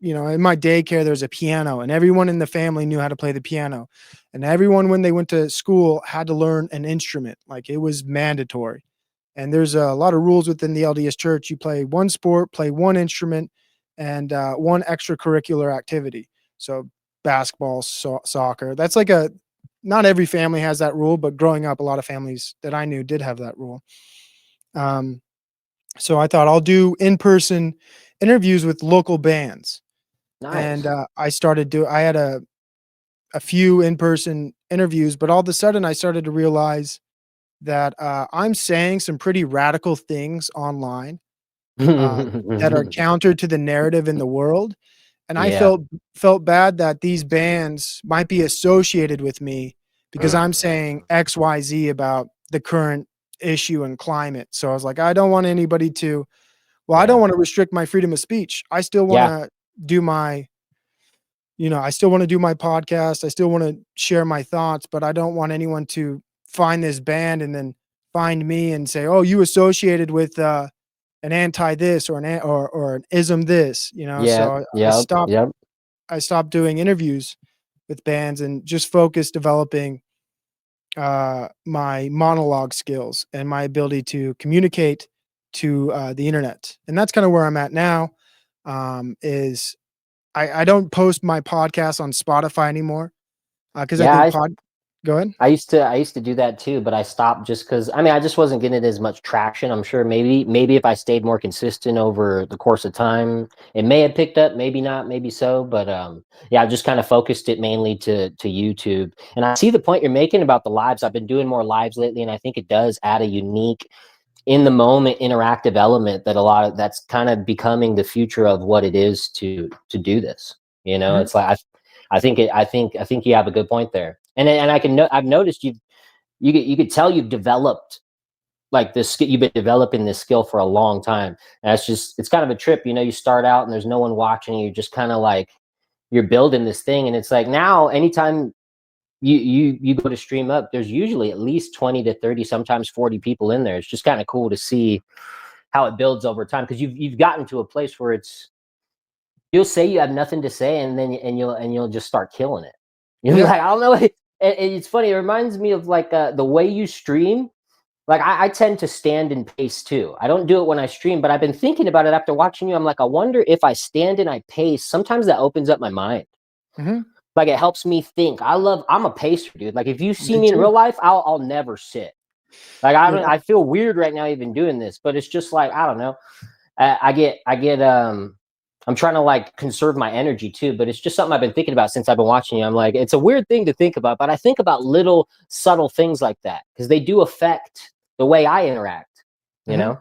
B: you know, in my daycare, there's a piano, and everyone in the family knew how to play the piano, and everyone when they went to school had to learn an instrument. Like it was mandatory. And there's a lot of rules within the LDS Church. You play one sport, play one instrument, and one extracurricular activity. So basketball, soccer. That's like a not every family has that rule, but growing up, a lot of families that I knew did have that rule. Um, so I thought I'll do in-person interviews with local bands, and
A: Nice.
B: I had a few in-person interviews, but all of a sudden I started to realize that I'm saying some pretty radical things online uh, that are counter to the narrative in the world. And I
A: Yeah.
B: felt bad that these bands might be associated with me because I'm saying XYZ about the current issue and climate. So I was like, I don't want anybody to I don't
A: Yeah.
B: want to restrict my freedom of speech. I still want
A: Yeah.
B: to do my, you know, I still want to do my podcast. I still want to share my thoughts, but I don't want anyone to find this band and then find me and say, "Oh, you associated with an anti this or or an ism this," you know.
A: Yeah.
B: So
A: Yep. Yep.
B: I stopped doing interviews with bands and just focused developing my monologue skills and my ability to communicate to the internet. And that's kind of where I'm at now. Is I don't post my podcast on Spotify anymore because I
A: Yeah.
B: think pod. Go ahead.
A: I used to do that too, but I stopped just because I mean I just wasn't getting as much traction. I'm sure maybe if I stayed more consistent over the course of time, it may have picked up, maybe not, maybe so. But yeah, I just kind of focused it mainly to YouTube. And I see the point you're making about the lives. I've been doing more lives lately, and I think it does add a unique in the moment interactive element that that's kind of becoming the future of what it is to do this. You know,
B: Mhm.
A: it's like I think you have a good point there, and I've noticed you could tell you've developed like this you've been developing this skill for a long time. And that's just it's kind of a trip. You know, you start out and there's no one watching. You're just kind of like you're building this thing, and it's like now anytime you go to stream up, there's usually at least 20 to 30, sometimes 40 people in there. It's just kind of cool to see how it builds over time because you've gotten to a place where it's you'll say you have nothing to say and then you'll just start killing it. You'll be
B: Yeah.
A: like, I don't know. And it's funny. It reminds me of like the way you stream. Like I tend to stand and pace too. I don't do it when I stream, but I've been thinking about it after watching you. I'm like, I wonder if I stand and I pace. Sometimes that opens up my mind.
B: Hmm.
A: Like it helps me think. I'm a pacer, dude. Like if you see
B: Me
A: me in
B: too.
A: real life, I'll never sit. Like
B: Yeah.
A: I feel weird right now even doing this, but it's just like I don't know. I get I'm trying to like conserve my energy too, but it's just something I've been thinking about since I've been watching you. I'm like, it's a weird thing to think about, but I think about little subtle things like that because they do affect the way I interact, you
B: Mhm.
A: know?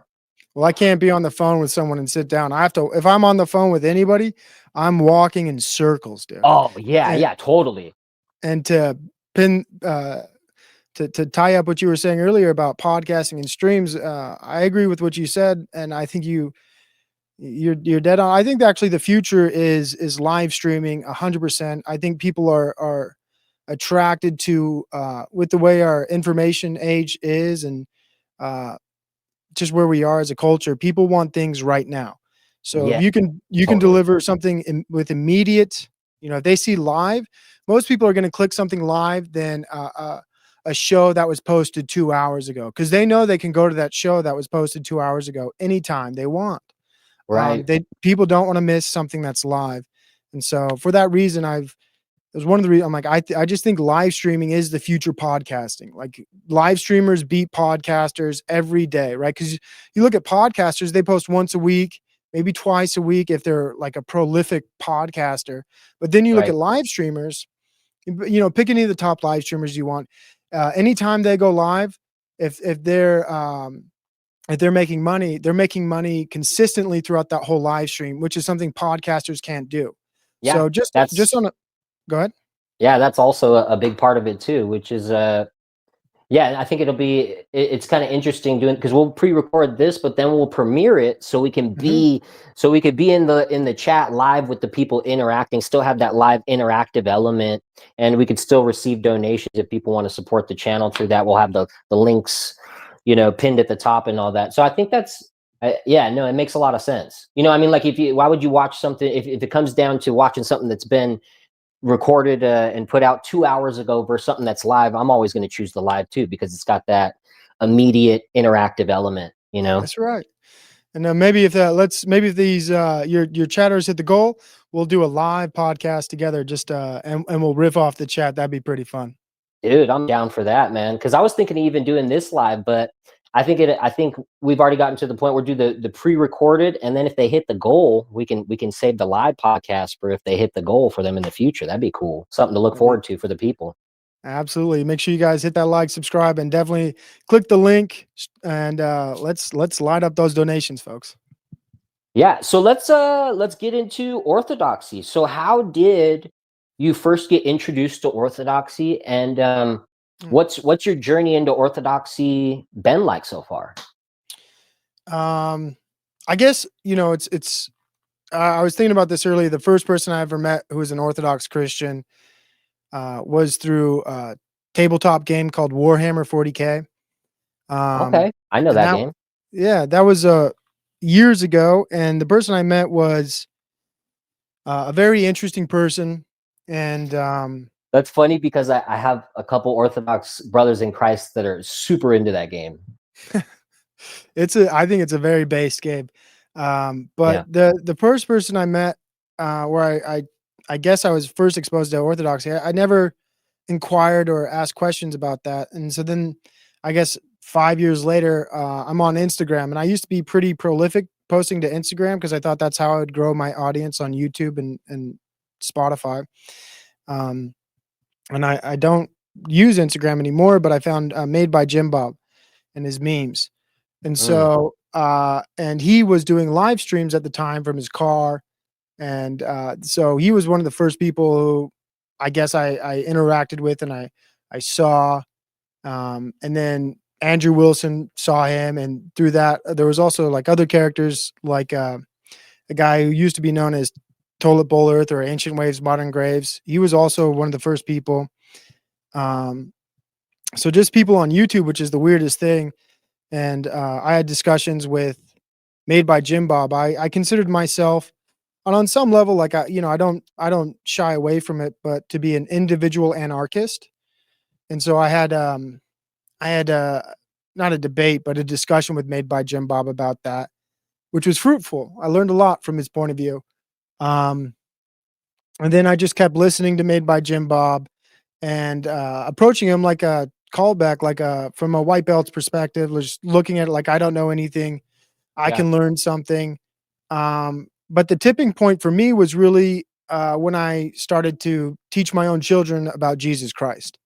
B: Well, I can't be on the phone with someone and sit down. I have to, if I'm on the phone with anybody, I'm walking in circles, dude.
A: Oh, yeah,
B: And
A: yeah, totally.
B: and to pin to tie up what you were saying earlier about podcasting and streams, I agree with what you said, and I think you're dead on. I think that actually the future is live streaming 100%. I think people are attracted to with the way our information age is and uh, just where we are as a culture. People want things right now. So if
A: Yeah,
B: you can
A: totally.
B: deliver something with immediate, if they see live, most people are going to click something live than a show that was posted 2 hours ago because they know they can go to that show that was posted 2 hours ago anytime they want.
A: Right,
B: They people don't want to miss something that's live, and so for that reason, it was one of the reasons I'm like I just think live streaming is the future podcasting. Like live streamers beat podcasters every day, right? Because you look at podcasters, they post once a week, maybe twice a week if they're like a prolific podcaster. But then you look at
A: right,
B: live streamers, pick any of the top live streamers you want. Anytime they go live, if they're making money, they're making money consistently throughout that whole live stream, which is something podcasters can't do.
A: yeah.
B: So just
A: That's
B: on a go ahead.
A: yeah, that's also a big part of it too, which is yeah, I think it's kind of interesting doing because we'll pre-record this, but then we'll premiere it so we can
B: Mhm.
A: be so we could be in the chat live with the people interacting, still have that live interactive element, and we could still receive donations if people want to support the channel through that. We'll have the links, pinned at the top and all that. So I think that's yeah, no, it makes a lot of sense. I mean, like why would you watch something if it comes down to watching something that's been recorded and put out 2 hours ago versus something that's live, I'm always going to choose the live too because it's got that immediate interactive element.
B: That's right. And maybe if these your chatters hit the goal, we'll do a live podcast together. Just and we'll riff off the chat. That'd be pretty fun.
A: Dude, I'm down for that, man. Because I was thinking of even doing this live, but I think we've already gotten to the point where do the pre-recorded, and then if they hit the goal, we can save the live podcast for if they hit the goal for them in the future. That'd be cool. Something to look
B: Well,
A: forward to for the people.
B: absolutely. Make sure you guys hit that like, subscribe, and definitely click the link. And let's light up those donations, folks.
A: Yeah, so let's get into orthodoxy. So how did you first get introduced to orthodoxy, and
B: Mm.
A: what's your journey into orthodoxy been like so far?
B: Um, I guess it's. I was thinking about this earlier. The first person I ever met who was an Orthodox Christian was through a tabletop game called Warhammer 40K.
A: Okay, I know
B: And
A: that
B: that
A: game.
B: Yeah, that was years ago. And the person I met was a very interesting person. And
A: That's funny because I have a couple Orthodox brothers in Christ that are super into that game.
B: I think it's a very based game. But
A: Yeah,
B: the first person I met, where I guess I was first exposed to Orthodoxy, I never inquired or asked questions about that. And so then I guess 5 years later, I'm on Instagram, and I used to be pretty prolific posting to Instagram because I thought that's how I would grow my audience on YouTube and Spotify. Um, and I don't use Instagram anymore, but I found Made by Jim Bob and his memes. And
A: mm,
B: so, and he was doing live streams at the time from his car. And so he was one of the first people who I guess I interacted with and I saw. And then Andrew Wilson saw him. And through that, there was also like other characters like a guy who used to be known as Toilet Bowl Earth or Ancient Waves, Modern Graves. He was also one of the first people. Um, so just people on YouTube, which is the weirdest thing. And I had discussions with Made by Jim Bob. I considered myself, and on some level, like I don't shy away from it, but to be an individual anarchist. And so I had not a debate, but a discussion with Made by Jim Bob about that, which was fruitful. I learned a lot from his point of view. Um, and then I just kept listening to Made by Jim Bob and approaching him like a callback, like from a white belt's perspective, just looking at it like I don't know anything. I
A: yeah,
B: can learn something. but the tipping point for me was really when I started to teach my own children about Jesus Christ.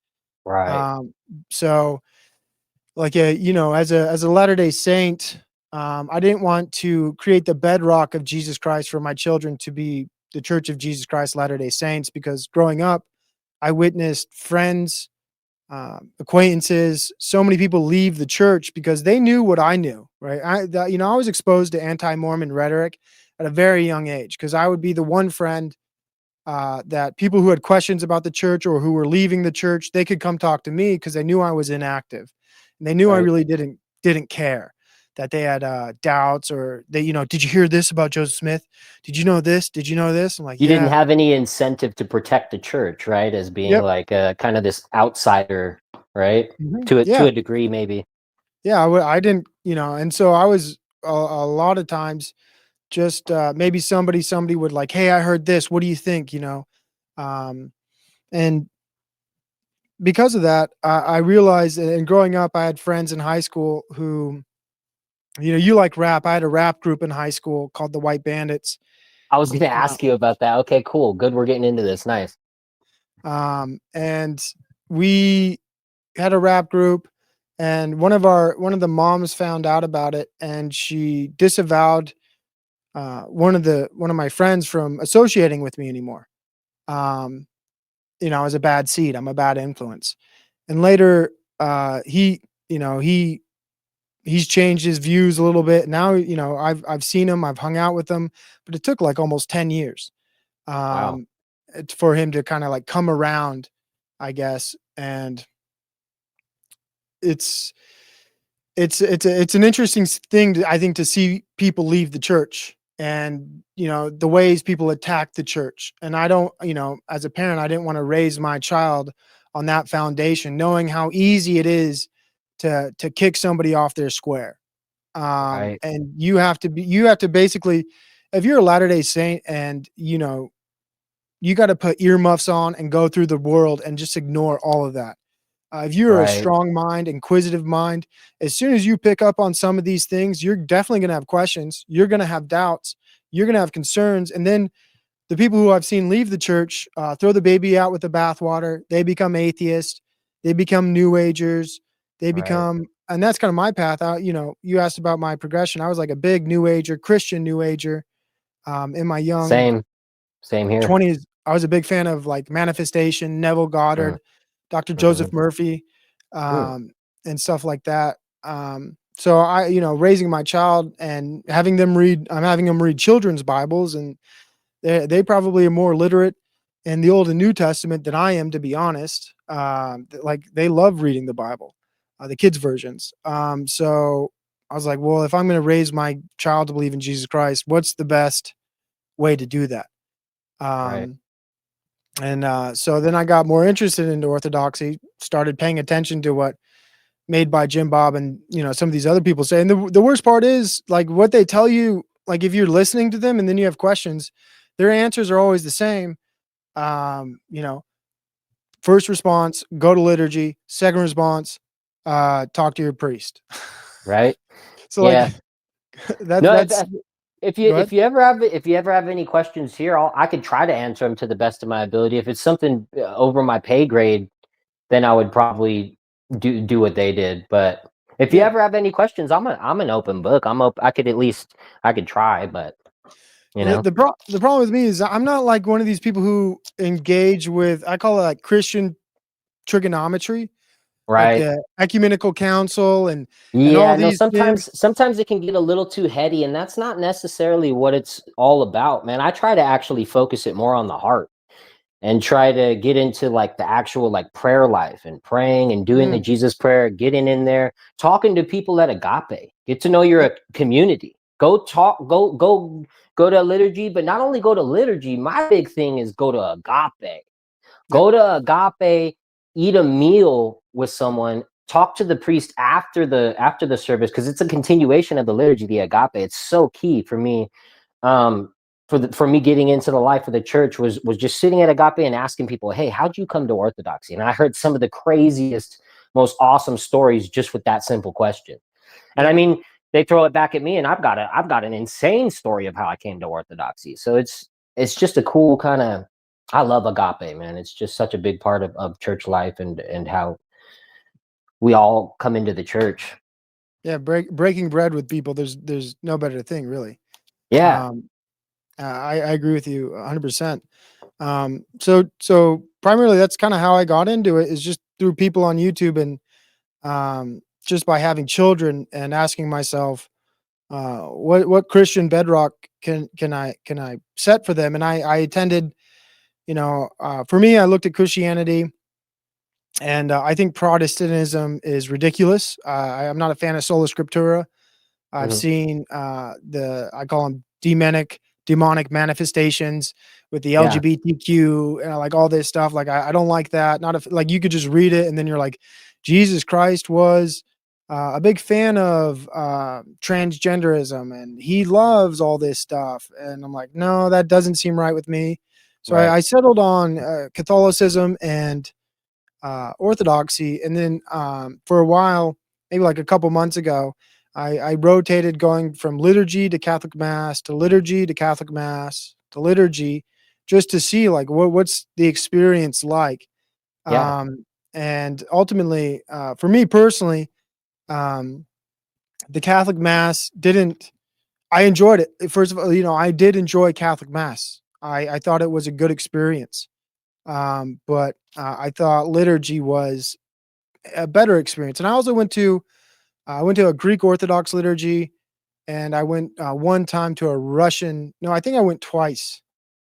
A: Right.
B: Um, so like as a Latter-day Saint, I didn't want to create the bedrock of Jesus Christ for my children to be the Church of Jesus Christ Latter-day Saints, because growing up, I witnessed friends, acquaintances, so many people leave the church because they knew what I knew, right? I was exposed to anti-Mormon rhetoric at a very young age, because I would be the one friend that people who had questions about the church or who were leaving the church, they could come talk to me because they knew I was inactive, and they knew I
A: Right.
B: really didn't care, that they had doubts, or they, did you hear this about Joseph Smith? Did you know this? Did you know this? I'm like,
A: You didn't
B: yeah,
A: have any incentive to protect the church, right? As being
B: yep,
A: like a kind of this outsider, right? To
B: yeah,
A: a degree, maybe.
B: yeah. I didn't, and so I was a lot of times just maybe somebody would like, hey, I heard this. What do you think? Um, and because of that, I realized, and growing up, I had friends in high school who, you like rap. I had a rap group in high school called the White Bandits.
A: I was going to
B: Uh,
A: ask you about that. Okay, cool. Good. We're getting into this. Nice.
B: and we had a rap group, and one of the moms found out about it, and she disavowed one of my friends from associating with me anymore. Um, I was a bad seed. I'm a bad influence. And later, he, he's changed his views a little bit. Now, I've seen him, I've hung out with him, but it took like almost 10 years
A: Wow.
B: um, for him to kind of like come around, I guess. And it's it's an interesting thing I think, to see people leave the church, and the ways people attack the church. And I don't, as a parent, I didn't want to raise my child on that foundation, knowing how easy it is to kick somebody off their square.
A: Right.
B: And you have to basically, if you're a Latter-day Saint, and you got to put earmuffs on and go through the world and just ignore all of that. If you're a
A: Right.
B: strong mind, inquisitive mind, as soon as you pick up on some of these things, you're definitely going to have questions. You're going to have doubts. You're going to have concerns. And then the people who I've seen leave the church, throw the baby out with the bathwater. They become atheists. They become New Agers. They
A: Right.
B: become, and that's kind of my path. You asked about my progression. I was like a big New Ager, Christian New Ager, in my young
A: Same. Same here.
B: 20s. I was a big fan of like Manifestation, Neville
A: Mm,
B: Goddard, Dr.
A: mm-hmm.
B: Joseph Murphy,
A: Mm,
B: and stuff like that. So raising my child and I'm having them read children's Bibles, and they probably are more literate in the Old and New Testament than I am, to be honest. Like they love reading the Bible, the kids' versions. So I was like, well, if I'm going to raise my child to believe in Jesus Christ, what's the best way to do that?
A: right.
B: Um, and so then I got more interested into Orthodoxy, started paying attention to what Made by Jim Bob and some of these other people say. And the worst part is like what they tell you, like if you're listening to them and then you have questions, their answers are always the same. Um, you know, First response, go to liturgy. Second response, talk to your priest.
A: Right.
B: So like
A: Yeah. No,
B: that's go ahead.
A: if you ever have any questions here, I could try to answer them to the best of my ability. If it's something over my pay grade, then I would probably do what they did. But if you
B: Yeah.
A: ever have any questions, I'm an open book. I could at least I could try, but you
B: Well,
A: know,
B: the problem with me is I'm not like one of these people who engage with, I call it like Christian trigonometry, like
A: right?
B: the ecumenical council and all
A: Yeah, no,
B: these things.
A: sometimes it can get a little too heady, and that's not necessarily what it's all about, man. I try to actually focus it more on the heart and try to get into like the actual like prayer life and praying and doing the
B: Mm,
A: Jesus prayer, getting in there, talking to people at Agape, get to know your
B: yep,
A: community. Go talk, go to liturgy, but not only go to liturgy. My big thing is go to Agape.
B: yep,
A: Go to Agape, eat a meal with someone, talk to the priest after the service because it's a continuation of the liturgy, the Agape. It's so key for me. Um, for me getting into the life of the church was just sitting at Agape and asking people, "Hey, how'd you come to Orthodoxy?" And I heard some of the craziest, most awesome stories just with that simple question. And I
B: yep,
A: mean, they throw it back at me, and I've got an insane story of how I came to Orthodoxy. So it's just a cool kind of. I love agape, man. It's just such a big part of church life and how we all come into the church.
B: Yeah, breaking bread with people. There's no better thing, really.
A: Yeah.
B: I agree with you 100%. So primarily that's kind of how I got into it, is just through people on YouTube, and just by having children and asking myself, what Christian bedrock can I set for them? And I attended, for me, I looked at Christianity, and I think Protestantism is ridiculous. I'm not a fan of sola scriptura. I've
A: Mhm.
B: seen I call them demonic manifestations with the
A: Yeah.
B: LGBTQ, like all this stuff. Like I don't like that. Not if like you could just read it and then you're like, Jesus Christ was a big fan of transgenderism and he loves all this stuff. And I'm like, no, that doesn't seem right with me. So
A: Right.
B: I settled on Catholicism and Orthodoxy, and then for a while, maybe like a couple months ago, I rotated going from liturgy to Catholic Mass to liturgy to Catholic Mass to liturgy, just to see like what's the experience like.
A: Yeah.
B: And ultimately, for me personally, um, the Catholic Mass didn't. I enjoyed it. First of all, I did enjoy Catholic Mass. I thought it was a good experience. But I thought liturgy was a better experience. And I went to a Greek Orthodox liturgy, and I went one time to a Russian. No, I think I went twice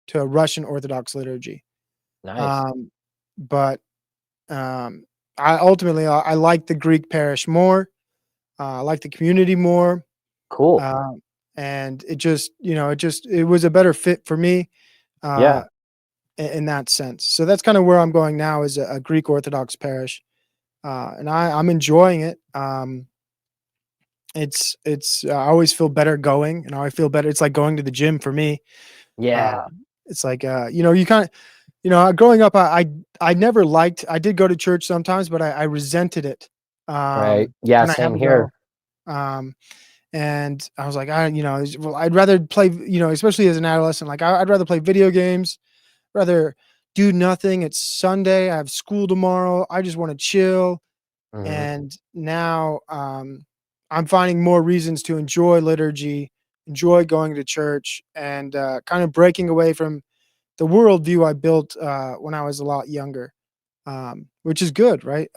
B: to a Russian Orthodox liturgy.
A: Nice.
B: Um, but I ultimately I like the Greek parish more. I like the community more,
A: Cool.
B: and it was a better fit for me. Uh,
A: Yeah.
B: in that sense. So that's kind of where I'm going now, is a Greek Orthodox parish, and I'm enjoying it. It's I always feel better going, and I feel better. It's like going to the gym for me. Uh,
A: Yeah.
B: it's like you kind of growing up, I never liked. I did go to church sometimes, but I resented it.
A: Right. Yeah.
B: When I had
A: Same
B: to go.
A: here.
B: Um, and I was like, well, I'd rather play, especially as an adolescent, like I'd rather play video games, rather do nothing. It's Sunday. I have school tomorrow. I just want to chill.
A: Hmm.
B: And now I'm finding more reasons to enjoy liturgy, enjoy going to church, and kind of breaking away from the worldview I built when I was a lot younger, which is good, right?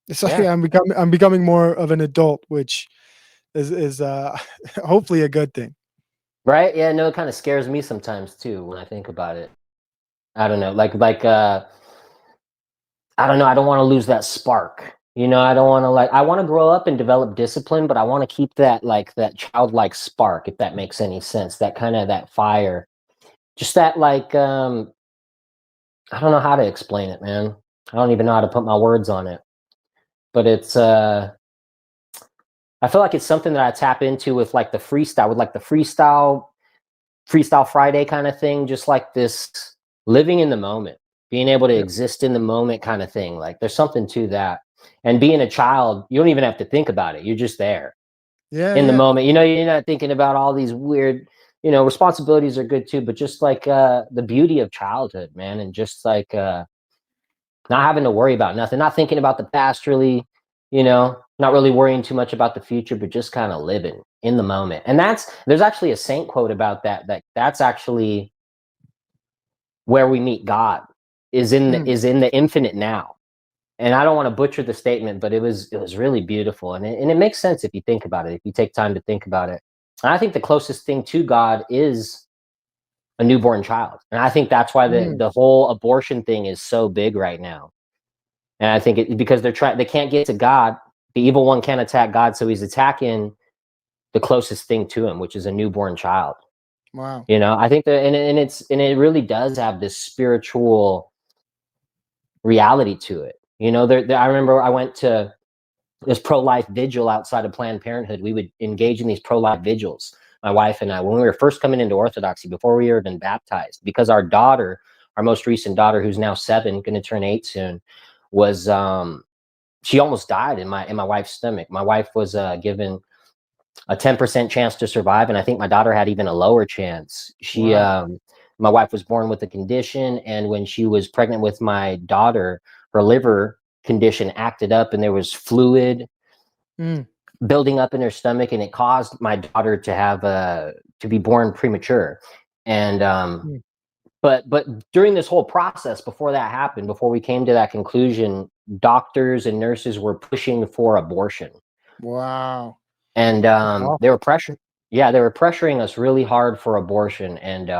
B: It's like
A: Yeah.
B: I'm becoming more of an adult, which is hopefully a good thing.
A: Right. Yeah. No, it kind of scares me sometimes too when I think about it. I don't know. I don't know. I don't want to lose that spark. I don't want to I want to grow up and develop discipline, but I want to keep that childlike spark, if that makes any sense. That kind of that fire. Just that I don't know how to explain it, man. I don't even know how to put my words on it. But I feel like it's something that I tap into with like the freestyle, freestyle Friday kind of thing, just like this living in the moment, being able to
B: Yep.
A: exist in the moment kind of thing. Like there's something to that. And being a child, you don't even have to think about it. You're just there
B: Yeah,
A: in the
B: yeah.
A: moment. You're not thinking about all these weird, responsibilities are good too, but just like the beauty of childhood, man, and just like not having to worry about nothing, not thinking about the past really, not really worrying too much about the future, but just kind of living in the moment. And there's actually a saint quote about that's actually where we meet God,
B: Mm,
A: is in the infinite now. And I don't want to butcher the statement, but it was really beautiful, and it makes sense if you think about it, if you take time to think about it. And I think the closest thing to God is a newborn child, and I think that's why
B: mm.
A: the whole abortion thing is so big right now. And I think because they can't get to God. The evil one can't attack God, so he's attacking the closest thing to him, which is a newborn child.
B: Wow.
A: I think that, and it really does have this spiritual reality to it. I remember I went to this pro-life vigil outside of Planned Parenthood. We would engage in these pro-life vigils, my wife and I, when we were first coming into Orthodoxy, before we were even baptized, because our most recent daughter, who's now 7, going to turn 8 soon, was she almost died in my wife's stomach. My wife was given a 10% chance to survive, and I think my daughter had even a lower chance.
B: Wow.
A: My wife was born with a condition, and when she was pregnant with my daughter, her liver condition acted up, and there was fluid
B: Mm.
A: building up in her stomach, and it caused my daughter to have to be born premature. And
B: Mm.
A: but during this whole process, before that happened, before we came to that conclusion, doctors and nurses were pushing for abortion.
B: Wow.
A: And
B: That's
A: they were
B: awful.
A: they were pressuring us really hard for abortion. And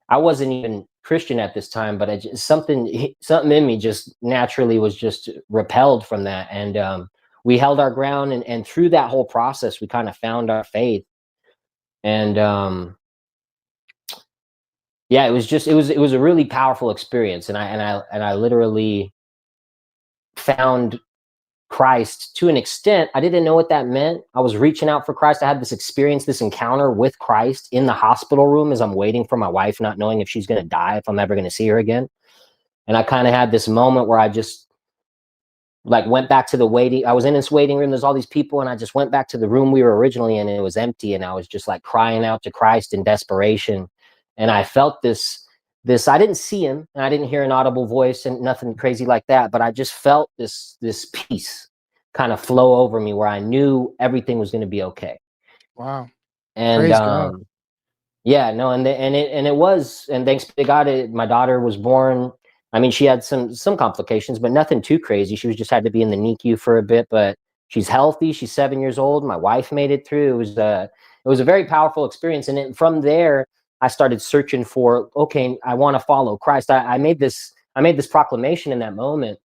A: I wasn't even Christian at this time, but something in me just naturally was just repelled from that. And we held our ground, and through that whole process, we kind of found our faith. And yeah, it was a really powerful experience. And I literally found Christ to an extent. I didn't know what that meant. I was reaching out for Christ. I had this experience, this encounter with Christ in the hospital room as I'm waiting for my wife, not knowing if she's going to die, if I'm ever going to see her again. And I kind of had this moment where I just like went back to the waiting. I was in this waiting room. There's all these people, and I just went back to the room we were originally in, and it was empty. And I was just like crying out to Christ in desperation. And I felt this. I didn't see him, and I didn't hear an audible voice, and nothing crazy like that. But I just felt this peace kind of flow over me, where I knew everything was going to be okay.
B: Wow.
A: And
B: Praise God.
A: yeah, no, and it was, and thanks to God, my daughter was born. I mean, she had some complications, but nothing too crazy. She was just had to be in the NICU for a bit, but she's healthy. She's 7 years old. My wife made it through. It was a very powerful experience, and from there, I started searching for, okay, I want to follow Christ. I made this proclamation in that moment.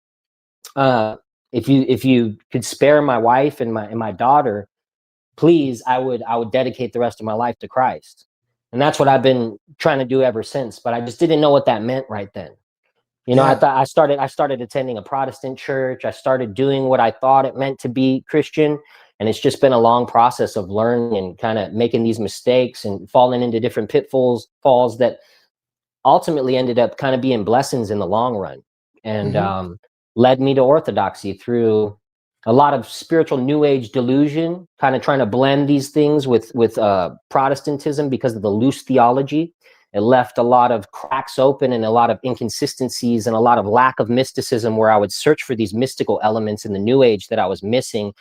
A: If you could spare my wife and my daughter, please, I would dedicate the rest of my life to Christ. And that's what I've been trying to do ever since. But I just didn't know what that meant right then. I
B: Yeah.
A: thought I started attending a Protestant church. I started doing what I thought it meant to be Christian. And it's just been a long process of learning and kind of making these mistakes and falling into different falls that ultimately ended up kind of being blessings in the long run, and
B: Hmm.
A: led me to Orthodoxy through a lot of spiritual New Age delusion, kind of trying to blend these things with Protestantism because of the loose theology. It left a lot of cracks open and a lot of inconsistencies and a lot of lack of mysticism, where I would search for these mystical elements in the New Age that I was missing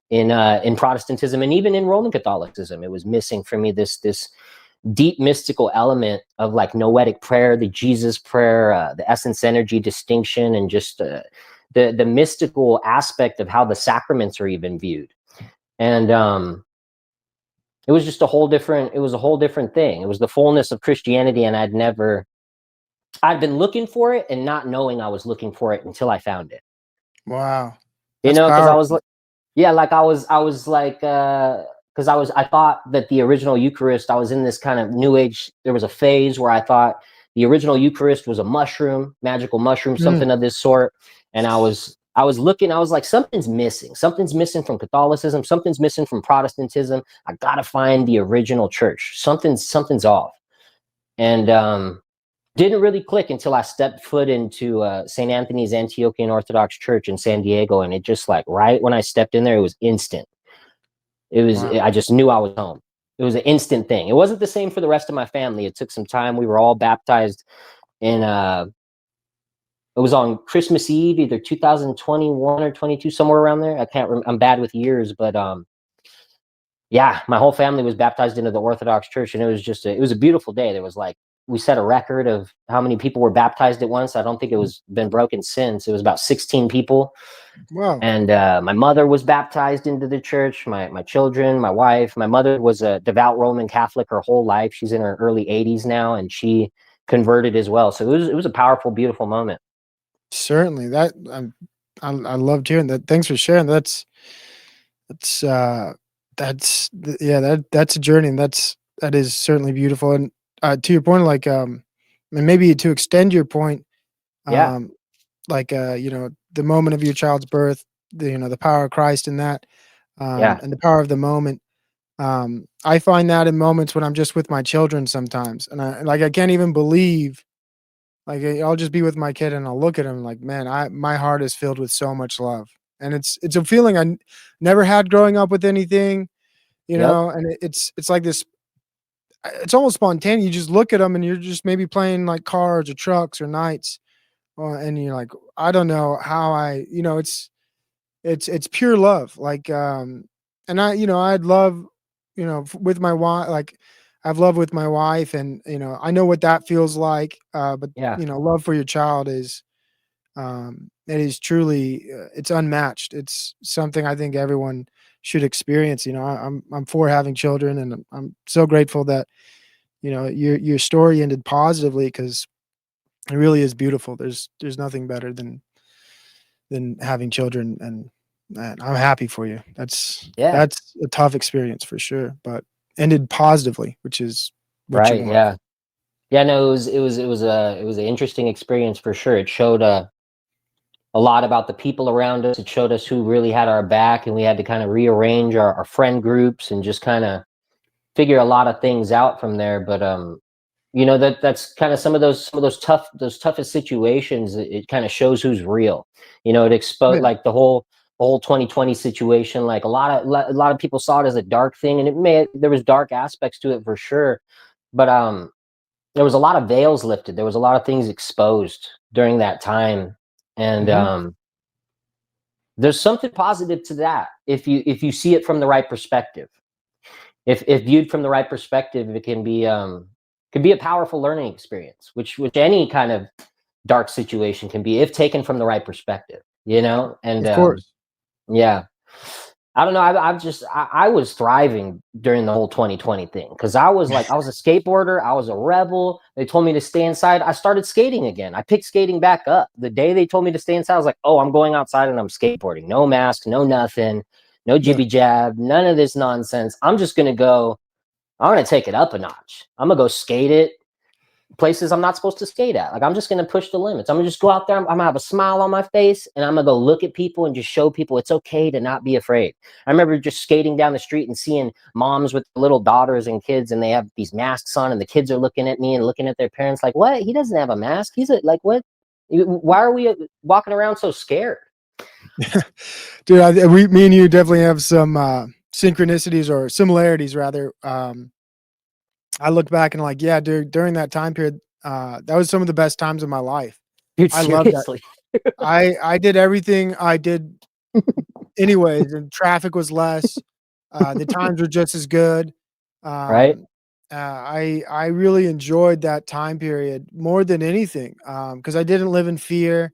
A: in Protestantism, and even in Roman Catholicism. It was missing for me this deep mystical element of like noetic prayer, the Jesus prayer, the essence energy distinction, and just the mystical aspect of how the sacraments are even viewed. And it was just it was a whole different thing. It was the fullness of Christianity, and I'd been looking for it and not knowing I was looking for it until I found it.
B: Wow. That's
A: Because I was
B: powerful.
A: like, yeah, like I was like, because I thought that the original Eucharist, I was in this kind of New Age. There was a phase where I thought the original Eucharist was a mushroom, magical mushroom,
B: Mm.
A: something of this sort. And I was looking, I was like, something's missing. Something's missing from Catholicism. Something's missing from Protestantism. I gotta find the original church. Something's off. And didn't really click until I stepped foot into St. Anthony's Antiochian Orthodox Church in San Diego, and it just like right when I stepped in there, it was instant.
B: Wow.
A: I just knew I was home. It was an instant thing. It wasn't the same for the rest of my family. It took some time. We were all baptized in it was on Christmas Eve, either 2021 or 22, somewhere around there. I can't remember. I'm bad with years, but yeah, my whole family was baptized into the Orthodox Church, and it was a beautiful day. There was like, we set a record of how many people were baptized at once. I don't think it was been broken since. It was about 16 people.
B: Wow.
A: And my mother was baptized into the church. My children, my wife. My mother was a devout Roman Catholic her whole life. She's in her early 80s now, and she converted as well. So it was a powerful, beautiful moment.
B: Certainly. I loved hearing that. Thanks for sharing. That's yeah, that's a journey, and that is certainly beautiful. And to your point, like and maybe to extend your point,
A: Yeah,
B: um the moment of your child's birth, the power of Christ in that,
A: yeah,
B: and the power of the moment. I find that in moments when I'm just with my children sometimes, and I can't even believe, like, I'll just be with my kid and I'll look at him like, man, my heart is filled with so much love, and it's a feeling never had growing up with anything. you
A: Yep.
B: know, and it's like this. It's almost spontaneous. You just look at them, and you're just maybe playing like cards or trucks or knights, and you're like, I don't know how it's pure love. Like, and I'd love, with my wife, like I've loved with my wife, and I know what that feels like. But
A: Yeah.
B: love for your child is, it is truly, it's unmatched. It's something I think everyone should experience. I'm for having children, and I'm so grateful that your story ended positively, because it really is beautiful. There's nothing better than having children, and I'm happy for you.
A: Yeah.
B: That's a tough experience for sure, but ended positively, which is what you
A: Right.
B: want.
A: Yeah. Yeah. No, it was an interesting experience for sure. It showed a lot about the people around us. It showed us who really had our back, and we had to kind of rearrange our friend groups and just kind of figure a lot of things out from there. But that's kind of some of those toughest situations. It kind of shows who's real. It exposed
B: Yeah,
A: like the whole 2020 situation. Like a lot of people saw it as a dark thing, and there was dark aspects to it for sure. But there was a lot of veils lifted. There was a lot of things exposed during that time, and
B: mhm,
A: there's something positive to that if you see it from the right perspective. If viewed from the right perspective, it can be a powerful learning experience, which any kind of dark situation can be if taken from the right perspective. And
B: of course.
A: yeah, I don't know. I was thriving during the whole 2020 thing because I was a skateboarder. I was a rebel. They told me to stay inside. I started skating again. I picked skating back up. The day they told me to stay inside, I was like, oh, I'm going outside and I'm skateboarding. No mask, no nothing, no
B: Yeah.
A: jibby jab, none of this nonsense. I'm just gonna go. I'm gonna take it up a notch. I'm gonna go skate it places I'm not supposed to skate at. Like I'm just gonna push the limits. I'm gonna just go out there. I'm gonna have a smile on my face, and I'm gonna go look at people and just show people it's okay to not be afraid. I remember just skating down the street and seeing moms with little daughters and kids, and they have these masks on, and the kids are looking at me and looking at their parents like, "What? He doesn't have a mask. Like what? Why are we walking around so scared?"
B: Dude, me and you definitely have some synchronicities, or similarities rather. I look back and like, yeah, dude, during that time period, that was some of the best times of my life.
A: Dude,
B: I love that.
A: seriously,
B: I did everything I did anyways, and traffic was less. The times were just as good.
A: right?
B: Um, I really enjoyed that time period more than anything, because I didn't live in fear.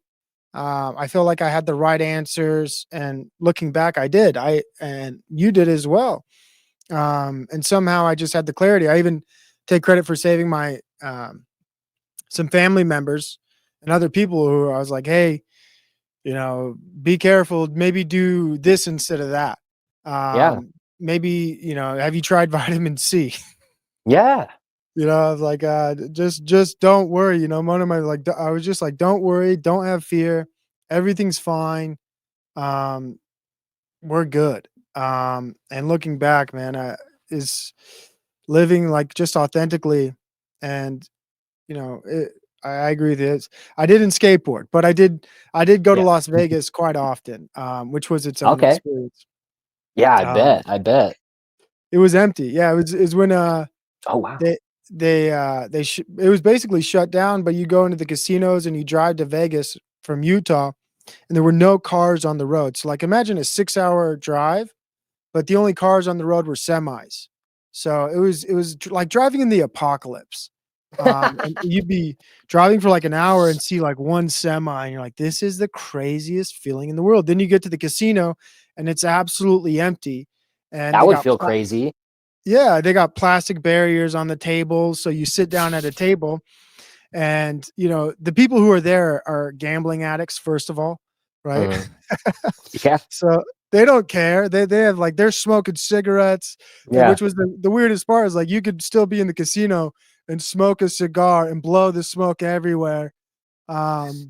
B: I feel like I had the right answers, and looking back, I did. And you did as well. And somehow I just had the clarity. I even take credit for saving my some family members and other people who I was like, hey, be careful. Maybe do this instead of that.
A: Yeah,
B: Maybe, have you tried vitamin C?
A: yeah,
B: I was like, just don't worry. One of my like, I was just like, don't worry, don't have fear, everything's fine. Um, we're good. And looking back, man, is living like just authentically, and I agree with this. I didn't skateboard, but I did go to
A: yeah.
B: Las Vegas quite often, which was its own
A: Okay.
B: experience.
A: Yeah, I
B: Um,
A: bet. I bet.
B: it was empty. Yeah, it was when
A: Oh wow.
B: they it was basically shut down, but you go into the casinos and you drive to Vegas from Utah, and there were no cars on the road. So like imagine a 6-hour drive, but the only cars on the road were semis. So it was like driving in the apocalypse. And you'd be driving for like an hour and see like one semi, and you're like, this is the craziest feeling in the world. Then you get to the casino and it's absolutely empty. And
A: That would feel crazy.
B: yeah, they got plastic barriers on the tables. So you sit down at a table, and the people who are there are gambling addicts, first of all, right?
A: Mhm. Yeah,
B: So they don't care. They have like they're smoking cigarettes, and
A: yeah.
B: which was the weirdest part is like you could still be in the casino and smoke a cigar and blow the smoke everywhere. Um,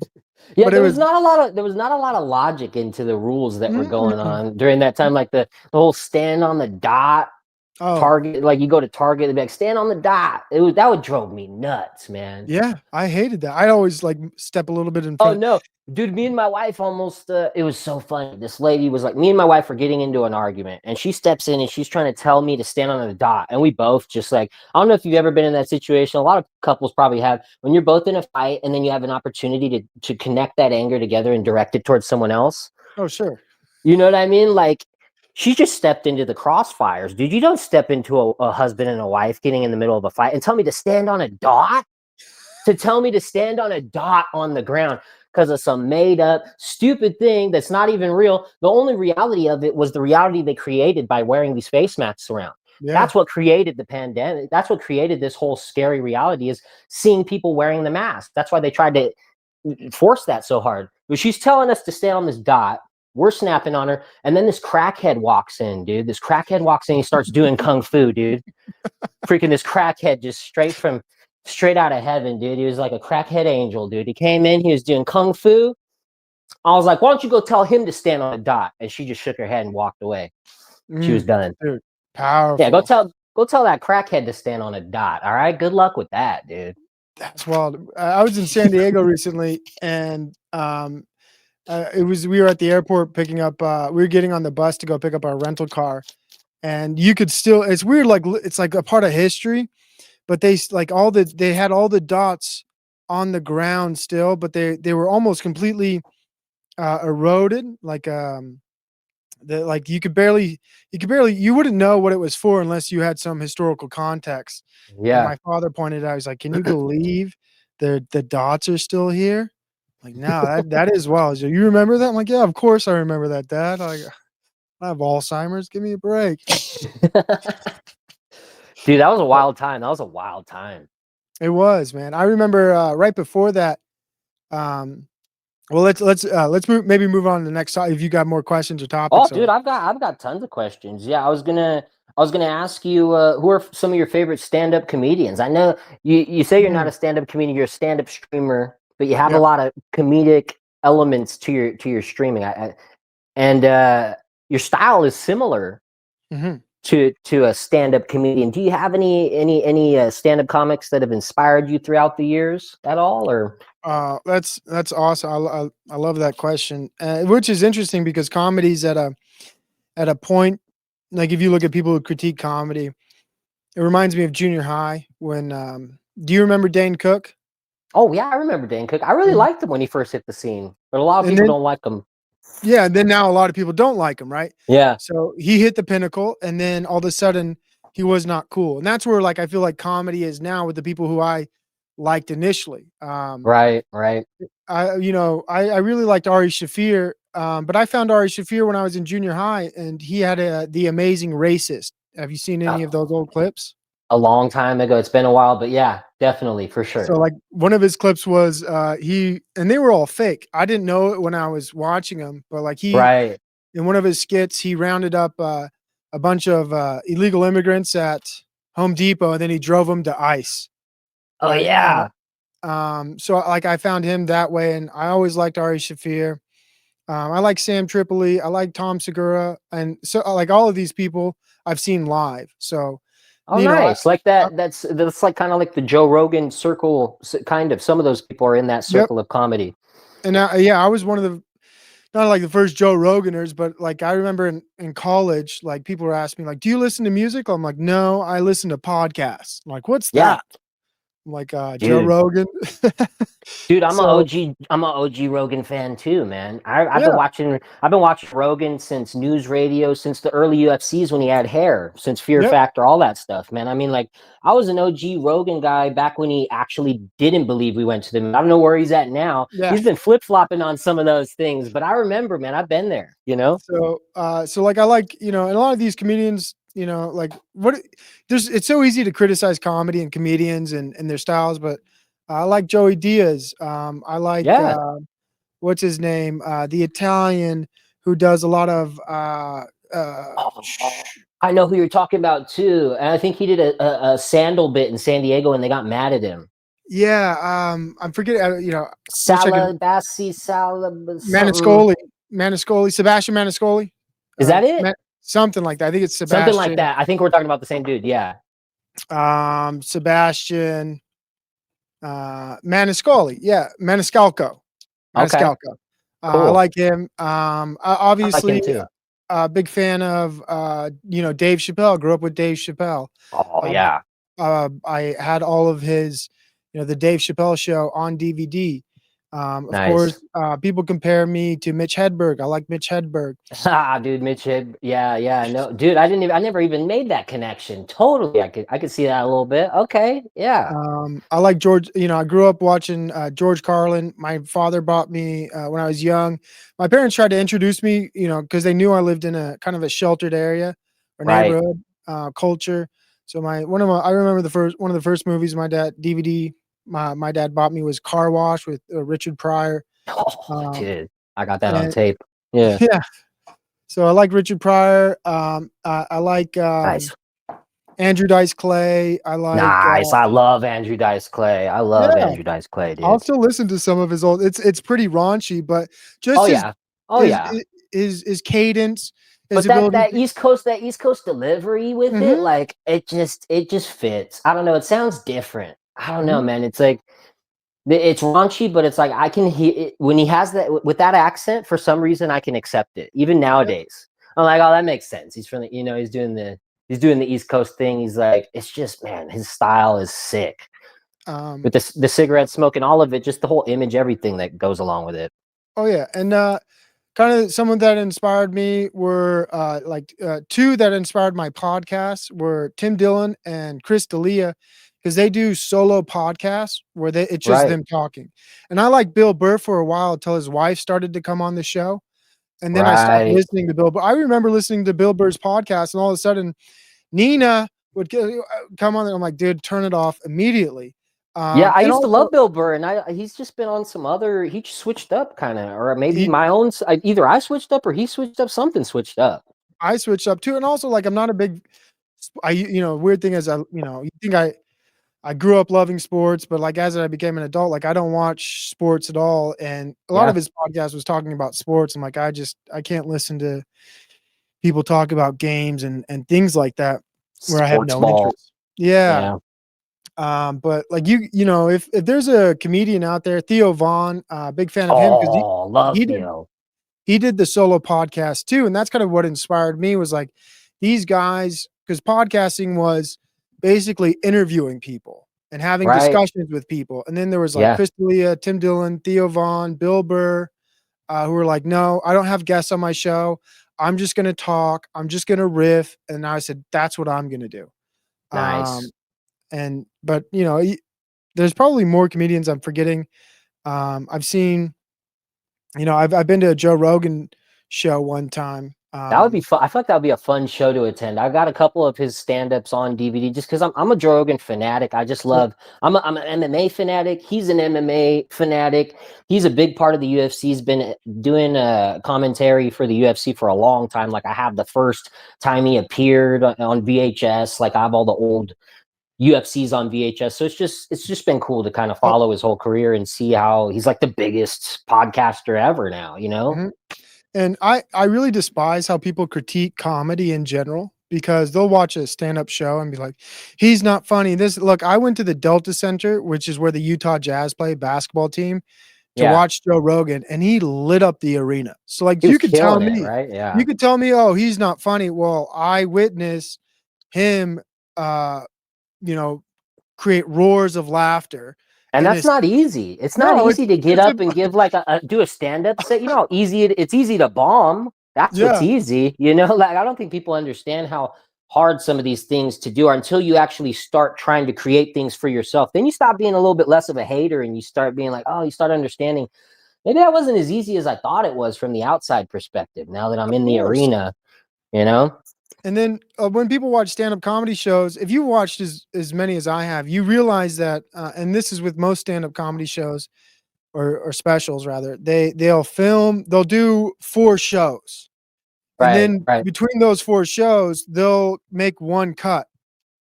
A: Yeah,
B: but it
A: there was
B: was
A: not a lot of there was not a lot of logic into the rules that were going
B: mm-mm.
A: on during that time, like the whole stand on the dot.
B: Oh,
A: Target, like you go to Target, they'd be like, stand on the dot. That would drove me nuts, man.
B: yeah, I hated that. I'd always like step a little bit in
A: Oh
B: front.
A: no, dude, me and my wife almost it was so funny. This lady was like, me and my wife were getting into an argument, and she steps in and she's trying to tell me to stand on the dot. And we both just like, I don't know if you've ever been in that situation. A lot of couples probably have, when you're both in a fight and then you have an opportunity to connect that anger together and direct it towards someone else.
B: Oh, sure.
A: You know what I mean? Like, she just stepped into the crossfires, dude. You don't step into a husband and a wife getting in the middle of a fight and tell me to stand on a dot. To tell me to stand on a dot on the ground because of some made up stupid thing that's not even real. The only reality of it was the reality they created by wearing these face masks around.
B: Yeah.
A: That's what created the pandemic. That's what created this whole scary reality, is seeing people wearing the mask. That's why they tried to force that so hard. But she's telling us to stay on this dot. We're snapping on her. And then this crackhead walks in, dude. This crackhead walks in. He starts doing kung fu, dude. Freaking this crackhead just straight out of heaven, dude. He was like a crackhead angel, dude. He came in, he was doing kung fu. I was like, why don't you go tell him to stand on a dot? And she just shook her head and walked away. She was done.
B: Dude, powerful.
A: Yeah, go tell that crackhead to stand on a dot. All right. Good luck with that, dude.
B: That's wild. I was in San Diego recently, and we were at the airport picking up. We were getting on the bus to go pick up our rental car, and you could still. It's weird, like it's like a part of history, but they had all the dots on the ground still, but they were almost completely eroded. Like you wouldn't know what it was for unless you had some historical context. And
A: Yeah.
B: my father pointed out, he's like, "Can you believe the dots are still here?" I'm like, no, that is wild. So you remember that? I'm like, yeah, of course I remember that, Dad. I have Alzheimer's. Give me a break.
A: Dude, that was a wild time. That was a wild time.
B: It was, man. I remember right before that. Well, let's move on to the next topic if you got more questions or
A: Oh,
B: topics.
A: dude, I've got tons of questions. Yeah, I was gonna ask you who are some of your favorite stand-up comedians. I know you say you're not a stand-up comedian, you're a stand-up streamer, but you have a lot of comedic elements to your streaming. And your style is similar to a stand-up comedian. Do you have any stand-up comics that have inspired you throughout the years at all, or?
B: That's awesome. I love that question, which is interesting because comedy's at a point. Like if you look at people who critique comedy, it reminds me of junior high when. Do you remember Dane Cook?
A: Oh yeah, I remember Dane Cook. I really liked him when he first hit the scene, but a lot of people don't like him.
B: Yeah, and then now a lot of people don't like him, right?
A: Yeah.
B: So he hit the pinnacle, and then all of a sudden he was not cool, and that's where like I feel like comedy is now with the people who I liked initially.
A: Right.
B: I really liked Ari Shaffir, but I found Ari Shaffir when I was in junior high, and he had the Amazing Racist. Have you seen any of those old clips?
A: A long time ago. It's been a while, but yeah, definitely, for sure.
B: So like one of his clips was and they were all fake. I didn't know it when I was watching them, but like
A: Right.
B: in one of his skits, he rounded up a bunch of illegal immigrants at Home Depot, and then he drove them to ICE.
A: Oh
B: Right?
A: yeah.
B: So like I found him that way, and I always liked Ari Shaffir. I like Sam Tripoli. I like Tom Segura, and so like all of these people I've seen live. So,
A: Oh, nice. Like that. That's like kind of like the Joe Rogan circle. Kind of. Some of those people are in that circle of comedy.
B: And I was one of the, not like the first Joe Roganers, but like I remember in college, like people were asking me, like, "Do you listen to music?" I'm like, "No, I listen to podcasts." I'm like, "What's that?" I'm like, Joe Rogan.
A: Dude, I'm an OG Rogan fan too, man. I've been watching Rogan since news radio, since the early UFCs when he had hair, since Fear Factor, all that stuff, man. I mean, like, I was an OG Rogan guy back when he actually didn't believe we went to the moon. I don't know where he's at now.
B: Yeah.
A: He's been flip-flopping on some of those things, but I remember, man, I've been there, you know?
B: So like I like, and a lot of these comedians, like it's so easy to criticize comedy and comedians and their styles, but I like Joey Diaz. I like what's his name? The Italian who does a lot of
A: I know who you're talking about too. And I think he did a sandal bit in San Diego and they got mad at him.
B: Yeah, I'm forgetting,
A: Maniscalco.
B: Sebastian Maniscalco.
A: Is that it?
B: something like that. I think it's
A: Something like
B: Sebastian.
A: that. I think we're talking about the same dude. Yeah.
B: Sebastian Maniscalco. Yeah, Maniscalco.
A: Okay.
B: Maniscalco. I
A: Cool.
B: like him.
A: I like him
B: Obviously,
A: too.
B: big fan of Dave Chappelle. Grew up with Dave Chappelle.
A: Oh yeah.
B: I had all of his, the Dave Chappelle show on DVD. Of
A: Nice.
B: course, people compare me to Mitch Hedberg. I like Mitch Hedberg.
A: Ah, dude, Mitch Hibb. Yeah. No, dude, I never even made that connection. Totally. I could see that a little bit. Okay. Yeah.
B: I like George. I grew up watching George Carlin. My father bought me when I was young. My parents tried to introduce me, because they knew I lived in a kind of a sheltered area or
A: Right.
B: neighborhood culture. So I remember one of the first movies my dad DVD my dad bought me was Car Wash with Richard Pryor.
A: Oh,
B: Um,
A: dude, I got that on
B: and
A: tape. Yeah.
B: yeah, so I like Richard Pryor. I like
A: Nice.
B: Andrew Dice Clay. I like
A: Nice. I love Andrew Dice Clay. I love
B: yeah.
A: Andrew Dice Clay,
B: I'll
A: dude.
B: still listen to some of his old. It's pretty raunchy, but
A: Oh
B: just
A: yeah. Oh
B: his
A: yeah.
B: his cadence, his
A: But that
B: ability.
A: that East Coast delivery with it,
B: Mhm,
A: like it just fits. I don't know. It sounds different. I don't know,
B: mhm,
A: man. It's like it's raunchy, but it's like I can hear it when he has that with that accent. For some reason, I can accept it even
B: yep.
A: nowadays. I'm like, oh, that makes sense. He's from the, he's doing the East Coast thing. He's like, it's just man, his style is sick
B: Um,
A: with the cigarette smoking, all of it, just the whole image, everything that goes along with it.
B: oh yeah, and kind of someone that inspired me were two that inspired my podcast were Tim Dillon and Chris D'Elia, because they do solo podcasts where it's just
A: Right,
B: them talking. And I like Bill Burr for a while until his wife started to come on the show. And then I stopped
A: right.
B: listening to Bill Burr. I remember listening to Bill Burr's podcast, and all of a sudden Nina would come on, and I'm like, "Dude, turn it off immediately."
A: Yeah, I
B: And
A: used to love
B: also
A: Bill Burr, and he's just been on some other. He just switched up, kind of, or maybe
B: he
A: my own. Either I switched up or he switched up. Something switched up.
B: I switched up too, and also, like, I'm not a big weird thing is you think I grew up loving sports, but, like, as I became an adult, like, I don't watch sports at all, and a lot of
A: Yeah,
B: his podcast was talking about sports. I'm like, I can't listen to people talk about games and things like that where I have
A: sports
B: no
A: ball.
B: interest. Yeah.
A: Yeah.
B: But like if there's a comedian out there, Theo Vaughn, big fan of him because
A: Oh, love
B: he did
A: Theo.
B: he did the solo podcast too, and that's kind of what inspired me was like these guys because podcasting was basically interviewing people and having
A: Right.
B: discussions with people, and then there was like
A: Yeah.
B: Chris D'Elia, Tim Dillon, Theo Vaughn, Bill Burr, who were like, no, I don't have guests on my show. I'm just gonna talk. I'm just gonna riff, and I said that's what I'm gonna do. Um,
A: Nice.
B: and but there's probably more comedians I'm forgetting. I've seen, I've been to a Joe Rogan show one time.
A: That would be fun. I feel like that would be a fun show to attend. I got a couple of his stand-ups on DVD just because I'm a Joe Rogan fanatic. I just
B: Yeah,
A: love. I'm an MMA fanatic. He's an MMA fanatic. He's a big part of the UFC. He's been doing commentary for the UFC for a long time. Like I have the first time he appeared on VHS. Like I have all the old UFCs on VHS. So it's just been cool to kind of
B: oh,
A: follow his whole career and see how he's like the biggest podcaster ever now.
B: mhm. And I really despise how people critique comedy in general because they'll watch a stand-up show and be like, "He's not funny." This look, I went to the Delta Center, which is where the Utah Jazz play basketball team, to
A: Yeah,
B: watch Joe Rogan, and he lit up the arena. So like
A: he was killing it, right?
B: you
A: Yeah.
B: could tell me, "Oh, he's not funny." Well, I witnessed him, uh, you know, create roars of laughter,
A: And
B: and
A: that's
B: it's
A: not easy. It's not
B: no,
A: easy to get
B: it's
A: up and give like do a stand up set. You know how it's easy to bomb. That's what's
B: yeah,
A: easy. Like I don't think people understand how hard some of these things to do are until you actually start trying to create things for yourself. Then you stop being a little bit less of a hater and you start being like, oh, you start understanding maybe that wasn't as easy as I thought it was from the outside perspective. Now that I'm
B: of
A: in the
B: course.
A: arena, you know?
B: And then when people watch stand-up comedy shows, if you watched as many as I have, you realize that, and this is with most stand-up comedy shows or specials rather, they'll do 4 shows, and
A: Right,
B: then
A: right.
B: between those 4 shows, they'll make 1 cut.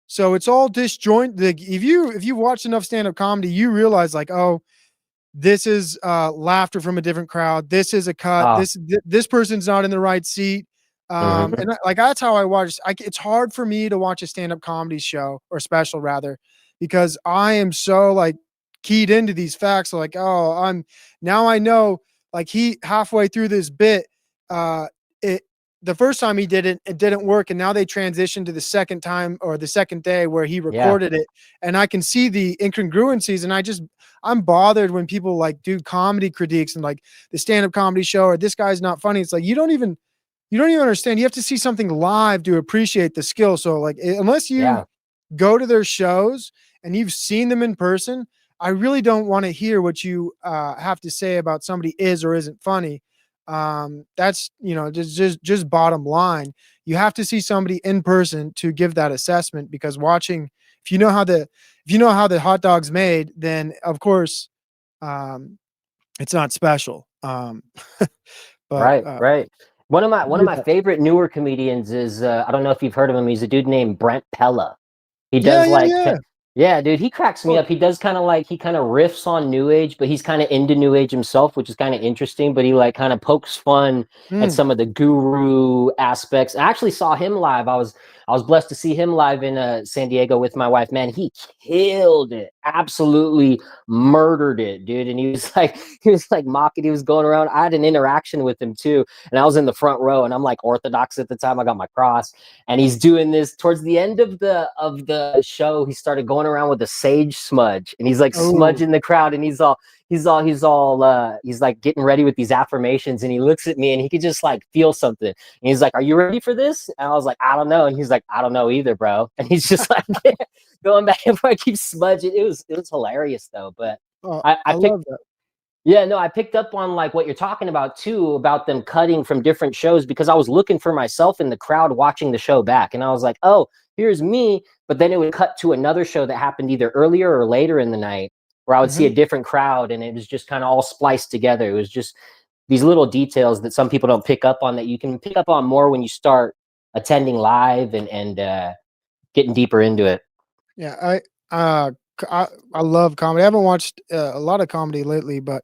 B: So it's all disjoint like, if you watch enough stand-up comedy, you realize like, "Oh, this is, laughter from a different crowd. This is a cut.
A: Oh,
B: This person's not in the right seat.
A: Mhm.
B: And like that's how I watch. It's hard for me to watch a stand-up comedy show or special rather, because I am so like keyed into these facts. Like, oh, now I know. Like he halfway through this bit, it the first time he did it, it didn't work, and now they transitioned to the second time or the second day where he
A: Yeah.
B: recorded it, and I can see the incongruencies, and I'm bothered when people like do comedy critiques and like the stand-up comedy show or this guy's not funny. It's like you don't even understand. You have to see something live to appreciate the skill. So like unless you
A: Yeah.
B: go to their shows and you've seen them in person, I really don't want to hear what you have to say about somebody is or isn't funny. That's just bottom line. You have to see somebody in person to give that assessment, because watching, if you know how the hot dog's made, then of course um, it's not special. But
A: Right, right. One of my
B: yeah,
A: favorite newer comedians is I don't know if you've heard of him. He's a dude named Brent Pella. He
B: yeah,
A: does
B: yeah,
A: like,
B: yeah.
A: yeah, dude, he cracks me
B: Well,
A: up. He does kind of like, he kind of riffs on New Age, but he's kind of into New Age himself, which is kind of interesting. But he like kind of pokes fun at
B: mm,
A: some of the guru aspects. I actually saw him live. I was blessed to see him live in San Diego with my wife. Man, he killed it, absolutely murdered it, dude. And he was like mocking. He was going around. I had an interaction with him too, and I was in the front row, and I'm like Orthodox at the time. I got my cross, and he's doing this towards the end of the show. He started going around with a sage smudge, and he's like
B: oh,
A: smudging the crowd, and he's like getting ready with these affirmations, and he looks at me, and he could just like feel something, and he's like, "Are you ready for this?" And I was like, "I don't know," and he's like, "I don't know either, bro," and he's just like going back and forth, I keep smudging. It was hilarious though, but
B: oh,
A: I
B: I
A: picked
B: love that.
A: yeah, no, I picked up on like what you're talking about too, about them cutting from different shows, because I was looking for myself in the crowd watching the show back. And I was like, oh, here's me. But then it would cut to another show that happened either earlier or later in the night, where I would see
B: Mhm.
A: a different crowd, and it was just kind of all spliced together. It was just these little details that some people don't pick up on, that you can pick up on more when you start attending live and getting deeper into it.
B: Yeah, I love comedy. I haven't watched a lot of comedy lately, but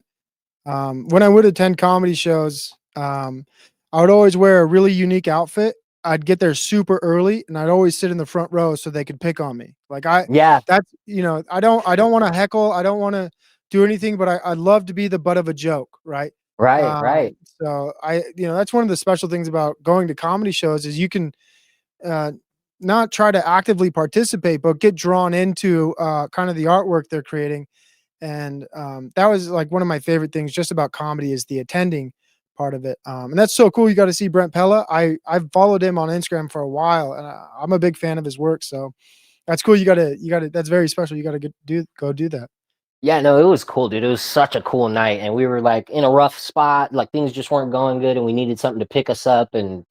B: when I would attend comedy shows, I would always wear a really unique outfit. I'd get there super early, and I'd always sit in the front row so they could pick on me. Like
A: Yeah,
B: I don't want to heckle. I don't want to do anything, but I'd love to be the butt of a joke, right?
A: right, right.
B: So that's one of the special things about going to comedy shows is you can uh, not try to actively participate, but get drawn into kind of the artwork they're creating. And that was like one of my favorite things just about comedy is the attending part of it. And that's so cool. You got to see Brent Pella. I've followed him on Instagram for a while, and I'm a big fan of his work. So that's cool. You got to. That's very special. You got to go do that.
A: Yeah, no, it was cool, dude. It was such a cool night, and we were like in a rough spot, like things just weren't going good, and we needed something to pick us up. And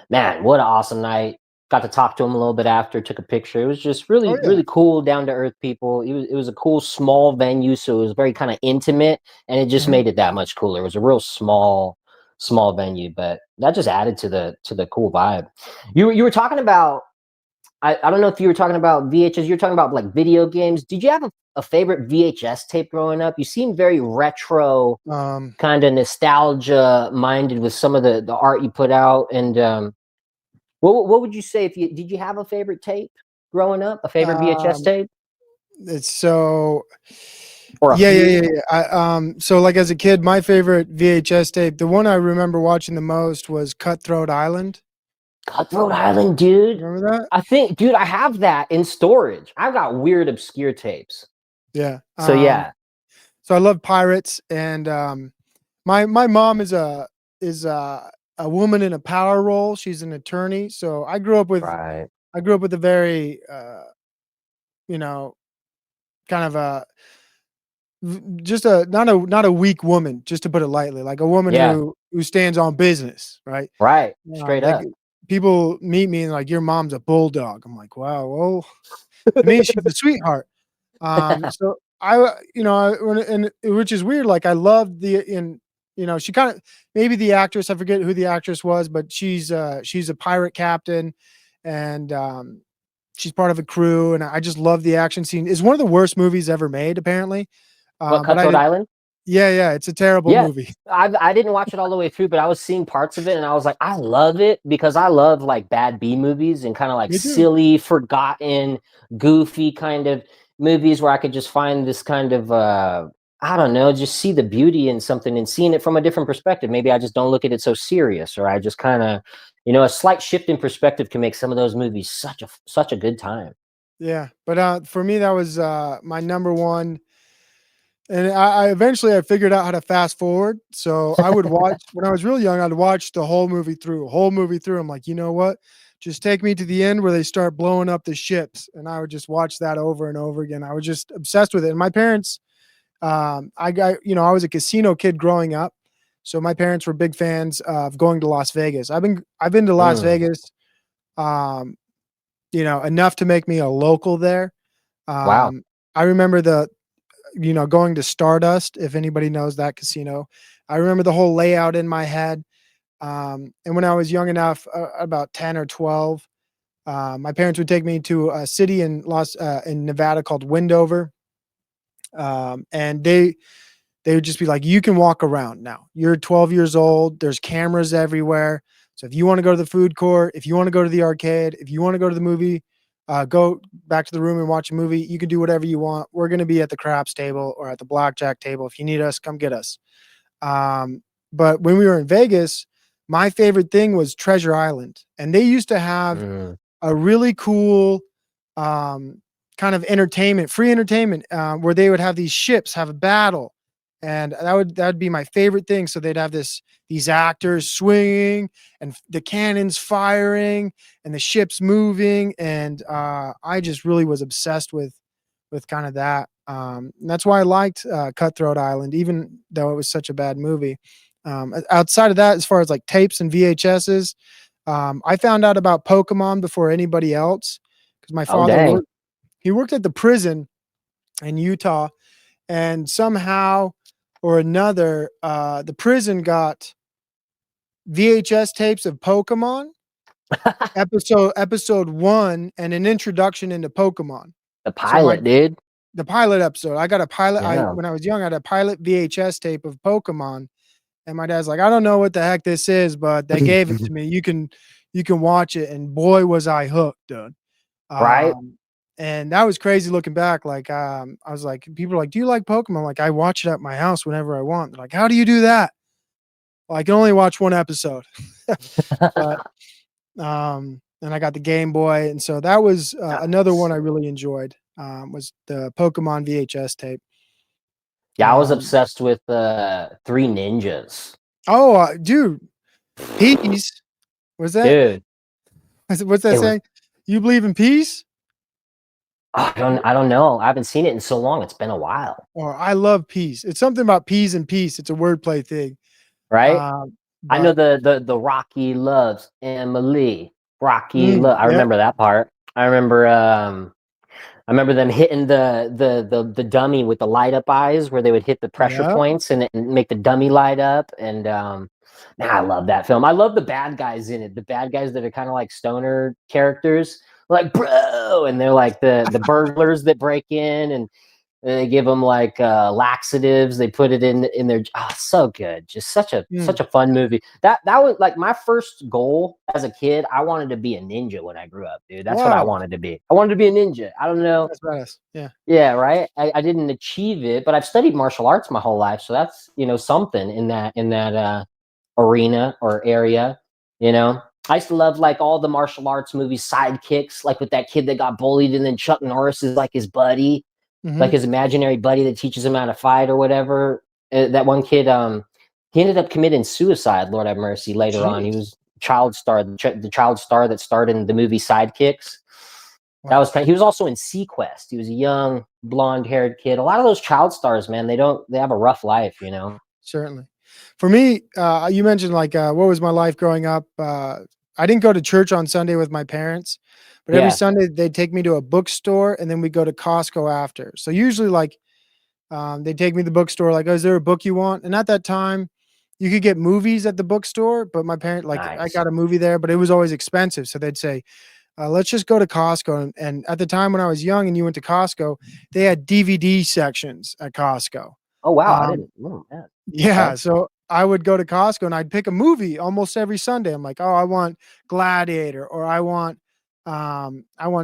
A: man, what an awesome night! Got to talk to him a little bit after, took a picture. It was just
B: Oh
A: really,
B: yeah.
A: really cool, down to earth people. It was a cool small venue, so it was very kind of intimate, and it just
B: Mhm.
A: made it that much cooler. It was a real small venue, but that just added to the cool vibe. You were talking about, I don't know if you were talking about VHS. You're talking about like video games. Did you have a favorite VHS tape growing up? You seem very retro,
B: Um,
A: kind of nostalgia minded with some of the art you put out. And what would you say, if you did you have a favorite tape growing up? A favorite VHS
B: um,
A: tape
B: it's so
A: or a
B: yeah, yeah, yeah,
A: few?
B: yeah. So like as a kid, my favorite VHS tape, the one I remember watching the most was Cutthroat Island.
A: Cutthroat Island, dude.
B: Remember that?
A: I think, dude, I have that in storage. I've got weird, obscure tapes.
B: Yeah.
A: So yeah,
B: So I love pirates, and my mom is a woman in a power role. She's an attorney, so
A: right.
B: I grew up with a very you know kind of just a not a weak woman, just to put it lightly, like a woman
A: Yeah,
B: who stands on business, right?
A: right. Straight
B: Like
A: up.
B: people meet me and like your mom's a bulldog. I'm like, wow, well, to me she's a sweetheart. So which is weird. Like I loved she kind of maybe the actress. I forget who the actress was, but she's a pirate captain, and she's part of a crew. And I just love the action scene. It's one of the worst movies ever made, apparently.
A: What,
B: But I
A: Cutthroat
B: did,
A: Island?
B: Yeah, it's a terrible
A: Yeah,
B: movie.
A: I didn't watch it all the way through, but I was seeing parts of it, and I was like, I love it because I love like bad B movies and kind of like
B: Me too.
A: silly, forgotten, goofy kind of movies where I could just find this kind of I don't know, just see the beauty in something and seeing it from a different perspective. Maybe I just don't look at it so serious, or I just kind of, a slight shift in perspective can make some of those movies such a good time.
B: Yeah, but for me, that was my number one. And I eventually I figured out how to fast forward. So I would watch when I was really young. I'd watch the whole movie through, whole movie through. I'm like, you know what? Just take me to the end where they start blowing up the ships, and I would just watch that over and over again. I was just obsessed with it. And my parents, I was a casino kid growing up, so my parents were big fans of going to Las Vegas. I've been to Las
A: Mm,
B: Vegas, um, enough to make me a local there.
A: wow.
B: I remember going to Stardust, if anybody knows that casino. I remember the whole layout in my head. And when I was young enough, about 10 or 12, my parents would take me to a city in Nevada called Wendover. And they would just be like, you can walk around now. You're 12 years old. There's cameras everywhere. So if you want to go to the food court, if you want to go to the arcade, if you want to go to the movie, go back to the room and watch a movie. You can do whatever you want. We're going to be at the craps table or at the blackjack table. If you need us, come get us. But when we were in Vegas, my favorite thing was Treasure Island. And they used to have
A: Mm.
B: a really cool kind of entertainment, free entertainment, where they would have these ships have a battle, and that'd be my favorite thing. So they'd have these actors swinging and the cannons firing and the ships moving, and I just really was obsessed with kind of that. And that's why I liked Cutthroat Island, even though it was such a bad movie. Outside of that, as far as like tapes and VHSs, I found out about Pokemon before anybody else because my
A: Oh,
B: father
A: dang.
B: worked at the prison in Utah, and somehow or another, the prison got VHS tapes of Pokemon episode 1 and an introduction into Pokemon.
A: The
B: So
A: pilot, dude.
B: the pilot episode, I got a pilot.
A: Yeah.
B: When I was young, I had a pilot VHS tape of Pokemon, and my dad's like, I don't know what the heck this is, but they gave it to me. You can watch it, and boy was I hooked, dude.
A: Right?
B: Um, and that was crazy looking back. Like, I was like, people are like, "Do you like Pokemon?" Like, I watch it at my house whenever I want. They're like, "How do you do that?" Well, I can only watch one episode, but and I got the Game Boy, and so that was another one I really enjoyed. Was the Pokemon VHS tape.
A: Yeah, I was
B: Um,
A: obsessed with Three Ninjas.
B: oh, dude, peace. Was that?
A: Dude,
B: What's that
A: it was
B: saying? You believe in peace?
A: I don't know. I haven't seen it in so long. It's been a while.
B: Or I love peace. It's something about peas and peace. It's a wordplay thing.
A: Right?
B: Um,
A: I know
B: but
A: the Rocky loves Emily. Rocky love. I
B: yep,
A: remember that part. I remember them hitting the dummy with the light up eyes where they would hit the pressure
B: yep.
A: points and make the dummy light up. And man, I love that film. I love the bad guys in it. The bad guys that are kind of like stoner characters, like bro, and they're like the burglars that break in and they give them like laxatives. They put it in their. Oh, so good. Just such
B: Mm.
A: a fun movie. That was like my first goal as a kid. I wanted to be a ninja when I grew up, dude. That's what I
B: Wow,
A: wanted to be. I wanted to be a ninja. I don't know.
B: that's badass. Yeah,
A: Yeah, right. I didn't achieve it, but I've studied martial arts my whole life, so that's something in that arena or area. You know, I used to love like all the martial arts movies, sidekicks, like with that kid that got bullied, and then Chuck Norris is like his buddy, like
B: hmm,
A: his imaginary buddy that teaches him how to fight or whatever. That one kid, he ended up committing suicide. Lord have mercy. Later on, he
B: jeez,
A: was child star, the child star that starred in the movie Sidekicks. That
B: wow,
A: was kind of, he was also in Sequest. He was a young blonde haired kid. A lot of those child stars, man, they have a rough life.
B: certainly. For me, you mentioned like what was my life growing up? I didn't go to church on Sunday with my parents, but every
A: Yeah,
B: Sunday they'd take me to a bookstore, and then we go to Costco after. So usually, like, they take me to the bookstore, like, "Oh, is there a book you want?" And at that time, you could get movies at the bookstore, but my parent like, I
A: nice.
B: got a movie there, but it was always expensive. So they'd say, let's just go to Costco. And at the time when I was young and you went to Costco, they had DVD sections at Costco.
A: Oh wow, I
B: Um,
A: didn't. Oh man.
B: yeah,
A: Okay.
B: so I would go to Costco and I'd pick a movie almost every Sunday. I'm like, "Oh, I want Gladiator," or I want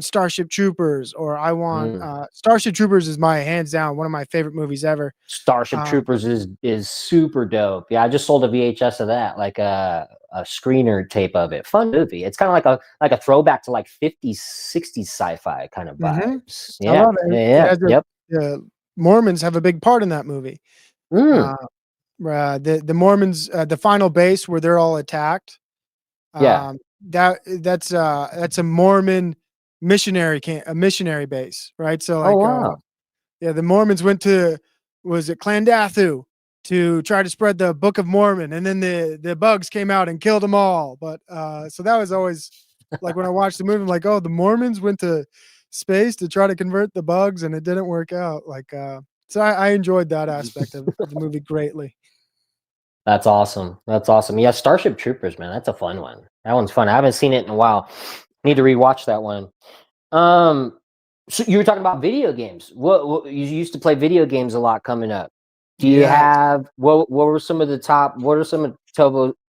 B: Starship Troopers," or I want,
A: Mm.
B: Starship Troopers is my hands down one of my favorite movies ever.
A: Starship
B: Um
A: Troopers is super dope. Yeah, I just sold a VHS of that, like a screener tape of it. Fun movie. It's kind of like a throwback to like 50s, 60s sci-fi kind of
B: Mhm.
A: vibes.
B: I
A: Yeah,
B: love it.
A: yeah,
B: It
A: yeah.
B: has
A: Yep.
B: Mormons have a big part in that movie.
A: Mm,
B: Uh, the Mormons, the final base where they're all attacked,
A: yeah.
B: that's a Mormon a missionary base, right? So,
A: Oh
B: like,
A: wow.
B: yeah, the Mormons went to was it Clandathu to try to spread the Book of Mormon, and then the bugs came out and killed them all. But so that was always like when I watched the movie, I'm like, oh, the Mormons went to space to try to convert the bugs, and it didn't work out. Like, so I enjoyed that aspect of the movie greatly.
A: That's awesome. That's awesome. Yeah, Starship Troopers, man. That's a fun one. That one's fun. I haven't seen it in a while. Need to rewatch that one. Um, so you were talking about video games. What you used to play video games a lot coming up. Do you
B: Yes.
A: have what were some of the top? What are some of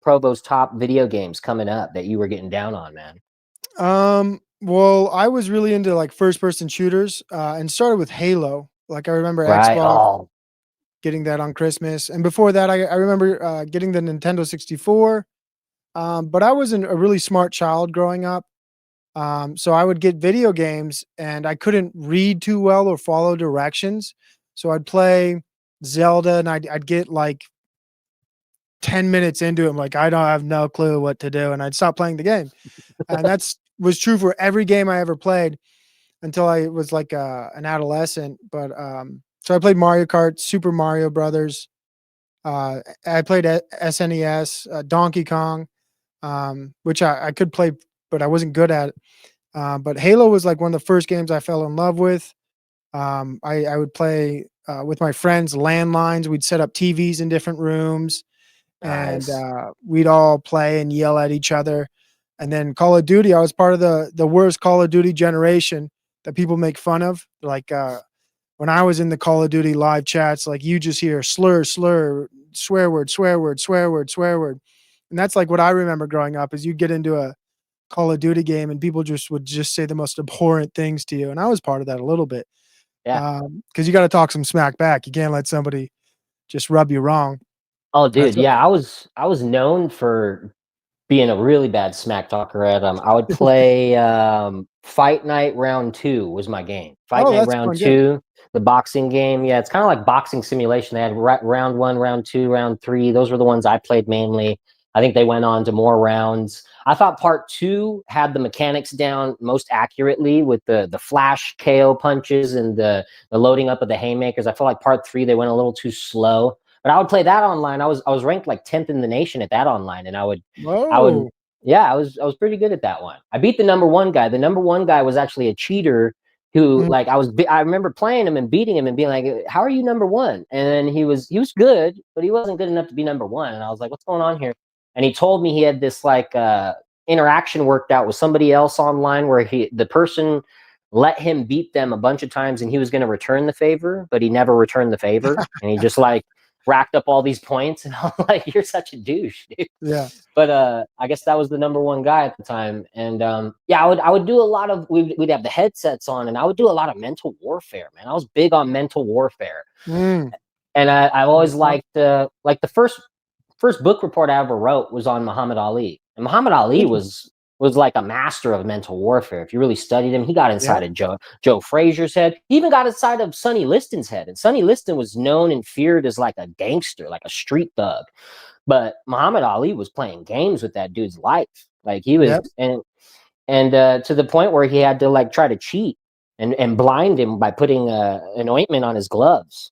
A: Provo's top video games coming up that you were getting down on, man?
B: Well, I was really into like first person shooters, and started with Halo. Like I remember
A: Right.
B: Xbox
A: Oh,
B: getting that on Christmas, and before that, I remember getting the Nintendo 64. But I wasn't a really smart child growing up, so I would get video games, and I couldn't read too well or follow directions. So I'd play Zelda, and I'd get like 10 minutes into it, I'm like I don't have no clue what to do, and I'd stop playing the game. And that's was true for every game I ever played until I was like an adolescent. But so I played Mario Kart, Super Mario Brothers. I played SNES, Donkey Kong, which I could play, but I wasn't good at it. But Halo was like one of the first games I fell in love with. I would play with my friends landlines. We'd set up TVs in different rooms, and
A: nice.
B: we'd all play and yell at each other. And then Call of Duty, I was part of the worst Call of Duty generation that people make fun of. Like when I was in the Call of Duty live chats, like you just hear slur, slur, swear word, swear word, swear word, swear word. And that's like what I remember growing up is you get into a Call of Duty game and people just would just say the most abhorrent things to you. And I was part of that a little bit.
A: Yeah.
B: Because you got to talk some smack back. You can't let somebody just rub you wrong.
A: Oh, dude.
B: That's what,
A: Yeah, I was known for being a really bad smack talker at I would play Fight Night Round 2 was my game. Fight
B: oh,
A: Night
B: that's a
A: Round
B: fun game.
A: 2, the boxing game. Yeah, it's kind of like boxing simulation. They had round 1, round 2, round 3. Those were the ones I played mainly. I think they went on to more rounds. I thought part 2 had the mechanics down most accurately with the flash KO punches and the loading up of the haymakers. I feel like part 3 they went a little too slow. But I would play that online. I was ranked like 10th in the nation at that online, and I would
B: Whoa.
A: yeah, I was pretty good at that one. I beat the number one guy. The number one guy was actually a cheater who
B: Mhm.
A: like I remember playing him and beating him and being like, "How are you number one?" And then he was good, but he wasn't good enough to be number one. And I was like, "What's going on here?" And he told me he had this like interaction worked out with somebody else online where the person let him beat them a bunch of times and he was going to return the favor, but he never returned the favor, and he just like racked up all these points. And I'm like, "You're such a douche, dude."
B: Yeah.
A: But I guess that was the number one guy at the time. And yeah, I would do a lot of we'd have the headsets on, and I would do a lot of mental warfare, man. I was big on mental warfare,
B: Mm.
A: and I've
B: That's
A: always
B: fun.
A: liked like the first book report I ever wrote was on Muhammad Ali, and Muhammad Ali
B: Interesting.
A: was like a master of mental warfare. If you really studied him, he got
B: Yeah.
A: inside of Joe Frazier's head. He even got inside of Sonny Liston's head, and Sonny Liston was known and feared as like a gangster, like a street thug. But Muhammad Ali was playing games with that dude's life. Like he was,
B: Yep.
A: and to the point where he had to like try to cheat and blind him by putting an ointment on his gloves.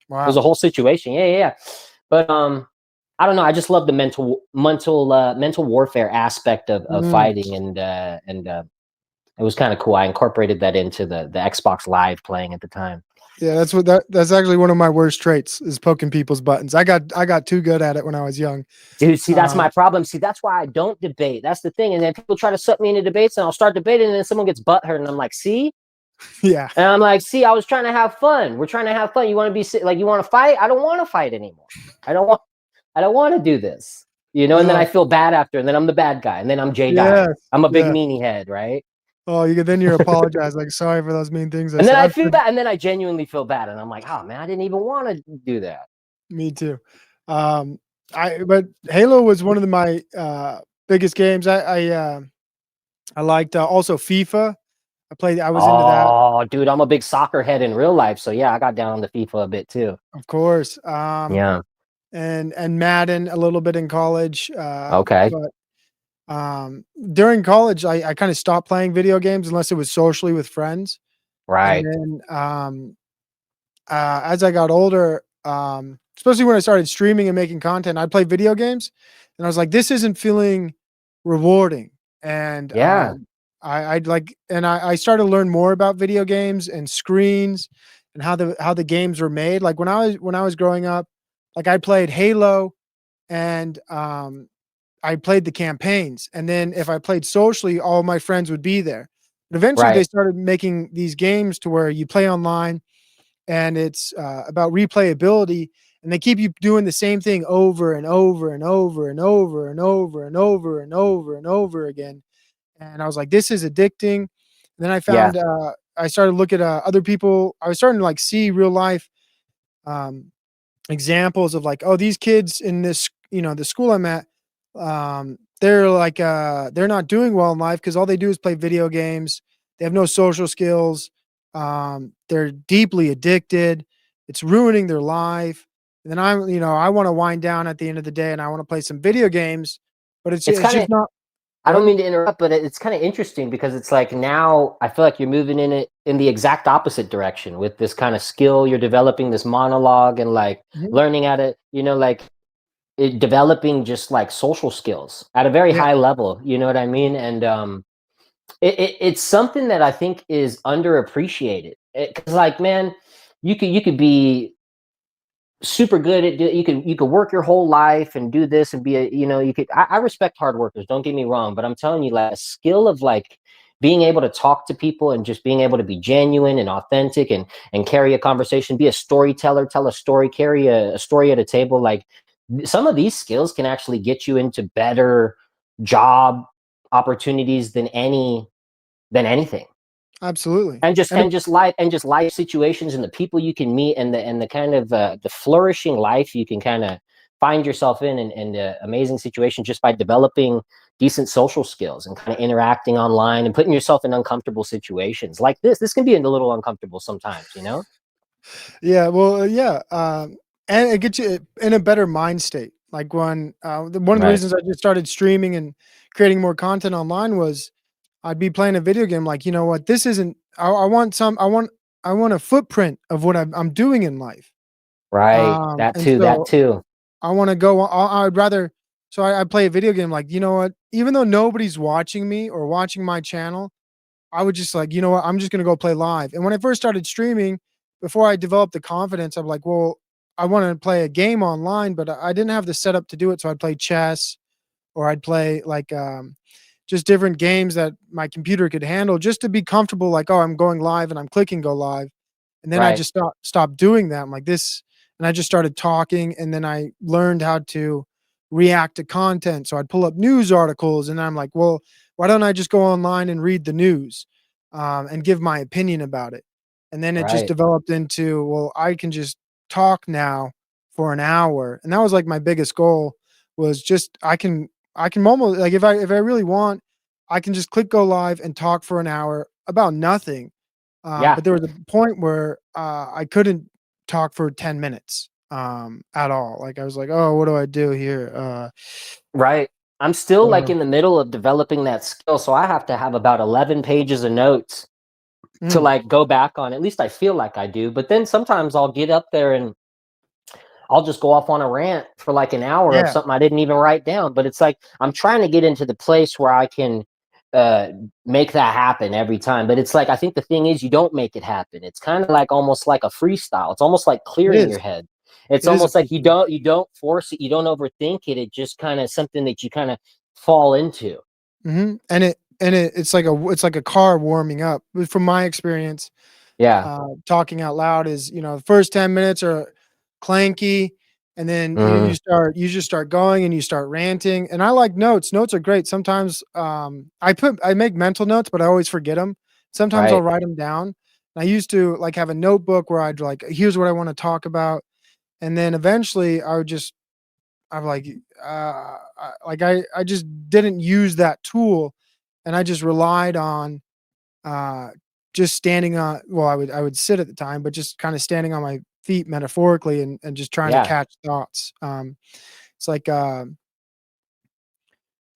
A: It was a
B: Wow.
A: whole situation. Yeah, yeah, yeah. But I don't know. I just love the mental warfare aspect of
B: Mm.
A: fighting, and it was kind of cool. I incorporated that into the Xbox Live playing at the time.
B: Yeah, that's actually one of my worst traits is poking people's buttons. I got too good at it when I was young.
A: Dude, see, that's
B: Um,
A: my problem. See, that's why I don't debate. That's the thing. And then people try to suck me into debates, and I'll start debating, and then someone gets butthurt, and I'm like, see?
B: Yeah.
A: And I'm like, see, I was trying to have fun. We're trying to have fun. You want to be like, you want to fight? I don't want to fight anymore. I don't want to do this. And then
B: Yeah.
A: I feel bad after, and then I'm the bad guy, and then I'm Jay guy.
B: Yes.
A: I'm a big
B: Yeah.
A: meanie head, right?
B: Oh, you apologize, like, sorry for those mean things I
A: And then
B: said.
A: I feel bad, and then I genuinely feel bad, and I'm like, oh man, I didn't even want to do that.
B: Me too. But Halo was one of my biggest games. I liked also FIFA. I was into that,
A: Oh, dude, I'm a big soccer head in real life, so yeah, I got down on the FIFA a bit too.
B: of course.
A: Yeah.
B: And Madden a little bit in college.
A: Okay.
B: But during college, I kind of stopped playing video games unless it was socially with friends. And
A: Right.
B: then as I got older, especially when I started streaming and making content, I'd play video games, and I was like, "This isn't feeling rewarding." And
A: Yeah.
B: I started to learn more about video games and screens and how the games were made. Like when I was growing up, like I played Halo and I played the campaigns, and then if I played socially, all my friends would be there. But eventually, they
A: Right.
B: started making these games to where you play online and it's about replayability, and they keep you doing the same thing over and over and over and over and over and over and over and over again. And I was like, this is addicting. And then
A: Yeah.
B: I started looking at other people. I was starting to like see real life um, examples of like, oh, these kids in this, the school I'm at, they're like, they're not doing well in life because all they do is play video games. They have no social skills. They're deeply addicted. It's ruining their life. And then I want to wind down at the end of the day and I want to play some video games, but
A: It's
B: it's
A: kind of
B: just not.
A: I
B: Go
A: don't
B: ahead.
A: mean to interrupt, but it's kind of interesting because it's like now I feel like you're moving in the exact opposite direction with this kind of skill you're developing, this monologue, and like
B: Mhm.
A: learning at it, like developing just like social skills at a very
B: Yeah,
A: high level. You know what I mean? And it's something that I think is underappreciated. Because like, man, you could be super good at you could work your whole life and do this and be a you could I respect hard workers, don't get me wrong, but I'm telling you, like, a skill of like being able to talk to people and just being able to be genuine and authentic and carry a conversation, be a storyteller, tell a story, carry a story at a table, like some of these skills can actually get you into better job opportunities than anything.
B: absolutely.
A: And just
B: And
A: and just life situations and the people you can meet and the kind of the flourishing life you can kind of find yourself in amazing situations just by developing decent social skills and kind of interacting online and putting yourself in uncomfortable situations like this can be a little uncomfortable sometimes.
B: yeah, well, yeah, and it gets you in a better mind state. Like when one of the
A: Right.
B: reasons I just started streaming and creating more content online was I'd be playing a video game. Like, you know what? This isn't. I want some. I want a footprint of what I'm doing in life.
A: Right, that
B: And
A: too, that
B: so
A: too.
B: I want to go. I'd rather. So I play a video game. Like, you know what? Even though nobody's watching me or watching my channel, I would just like, you know what? I'm just gonna go play live. And when I first started streaming, before I developed the confidence, I'm like, well, I want to play a game online, but I didn't have the setup to do it. So I'd play chess or I'd play like just different games that my computer could handle just to be comfortable. Like, oh, I'm going live and I'm clicking go live. And then I
A: Right.
B: just stopped doing that. I'm like this, and I just started talking, and then I learned how to react to content. So I'd pull up news articles, and I'm like, well, why don't I just go online and read the news, and give my opinion about it? And then it just
A: Right.
B: developed into, well, I can just talk now for an hour, and that was like my biggest goal was just I can almost like if I really want, I can just click go live and talk for an hour about nothing.
A: Yeah.
B: But there was a point where I couldn't talk for 10 minutes at all. Like I was like, oh, what do I do here?
A: Right. I'm still like
B: So,
A: in the middle of developing that skill, so I have to have about 11 pages of notes to
B: mm,
A: like go back on. At least I feel like I do. But then sometimes I'll get up there and I'll just go off on a rant for like an hour of
B: yeah,
A: something I didn't even write down. But it's like I'm trying to get into the place where I can uh make that happen every time. But it's like I think the thing is you don't make it happen. It's kind of like almost like a freestyle. It's almost like
B: it
A: clearing
B: is.
A: your head. It's
B: It is a
A: almost like
B: free
A: you
B: thing.
A: don't force it, you don't overthink it. It just kind of something that you kind of fall into.
B: And and it's like a car warming up. But from my experience,
A: Yeah.
B: talking out loud is, the first 10 minutes are clanky, and then
A: Hmm.
B: you just start going and you start ranting. And I like notes. Notes are great. Sometimes I make mental notes, but I always forget them. Sometimes I'll
A: Right.
B: write them down. I used to like have a notebook where I'd like, here's what I want to talk about, and then eventually I'm like, I just didn't use that tool, and I just relied on uh, just standing on. Well, I would sit at the time, but just kind of standing on my feet metaphorically, and just trying to
A: Yeah.
B: catch thoughts. It's like I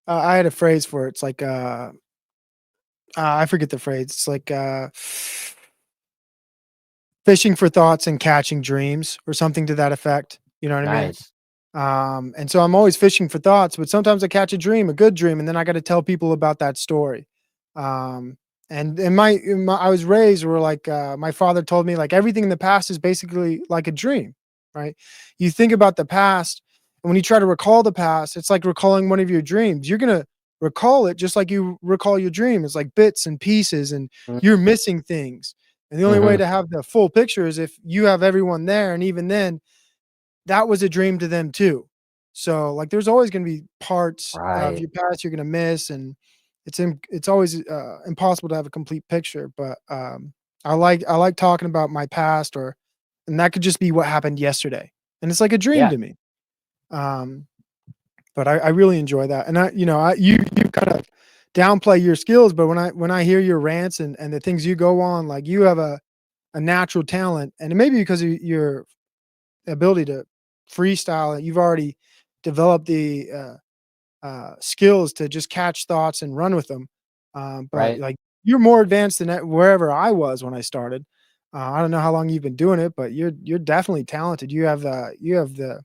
B: had a phrase for it. It's like I forget the phrase. It's like fishing for thoughts and catching dreams, or something to that effect. You know what I mean?
A: Nice.
B: And so I'm always fishing for thoughts, but sometimes I catch a dream, a good dream, and then I got to tell people about that story. Um, and I was raised where like my father told me like everything in the past is basically like a dream, right? You think about the past, and when you try to recall the past, it's like recalling one of your dreams. You're gonna recall it just like you recall your dream. It's like bits and pieces, and you're missing things. And the only way
A: Mm-hmm.
B: to have the full picture is if you have everyone there, and even then that was a dream to them too. So, like, there's always gonna be parts of
A: Right.
B: your past you're gonna miss, and it's always, impossible to have a complete picture, but, I like talking about my past, and that could just be what happened yesterday, and it's like a dream
A: Yeah.
B: to me. Um, but I really enjoy that, and you kind of downplay your skills, but when I hear your rants and the things you go on, like, you have a natural talent, and it may be because of your ability to freestyle. You've already developed the skills to just catch thoughts and run with them. But
A: Right.
B: like you're more advanced than wherever I was when I started. I don't know how long you've been doing it, but you're definitely talented. You have the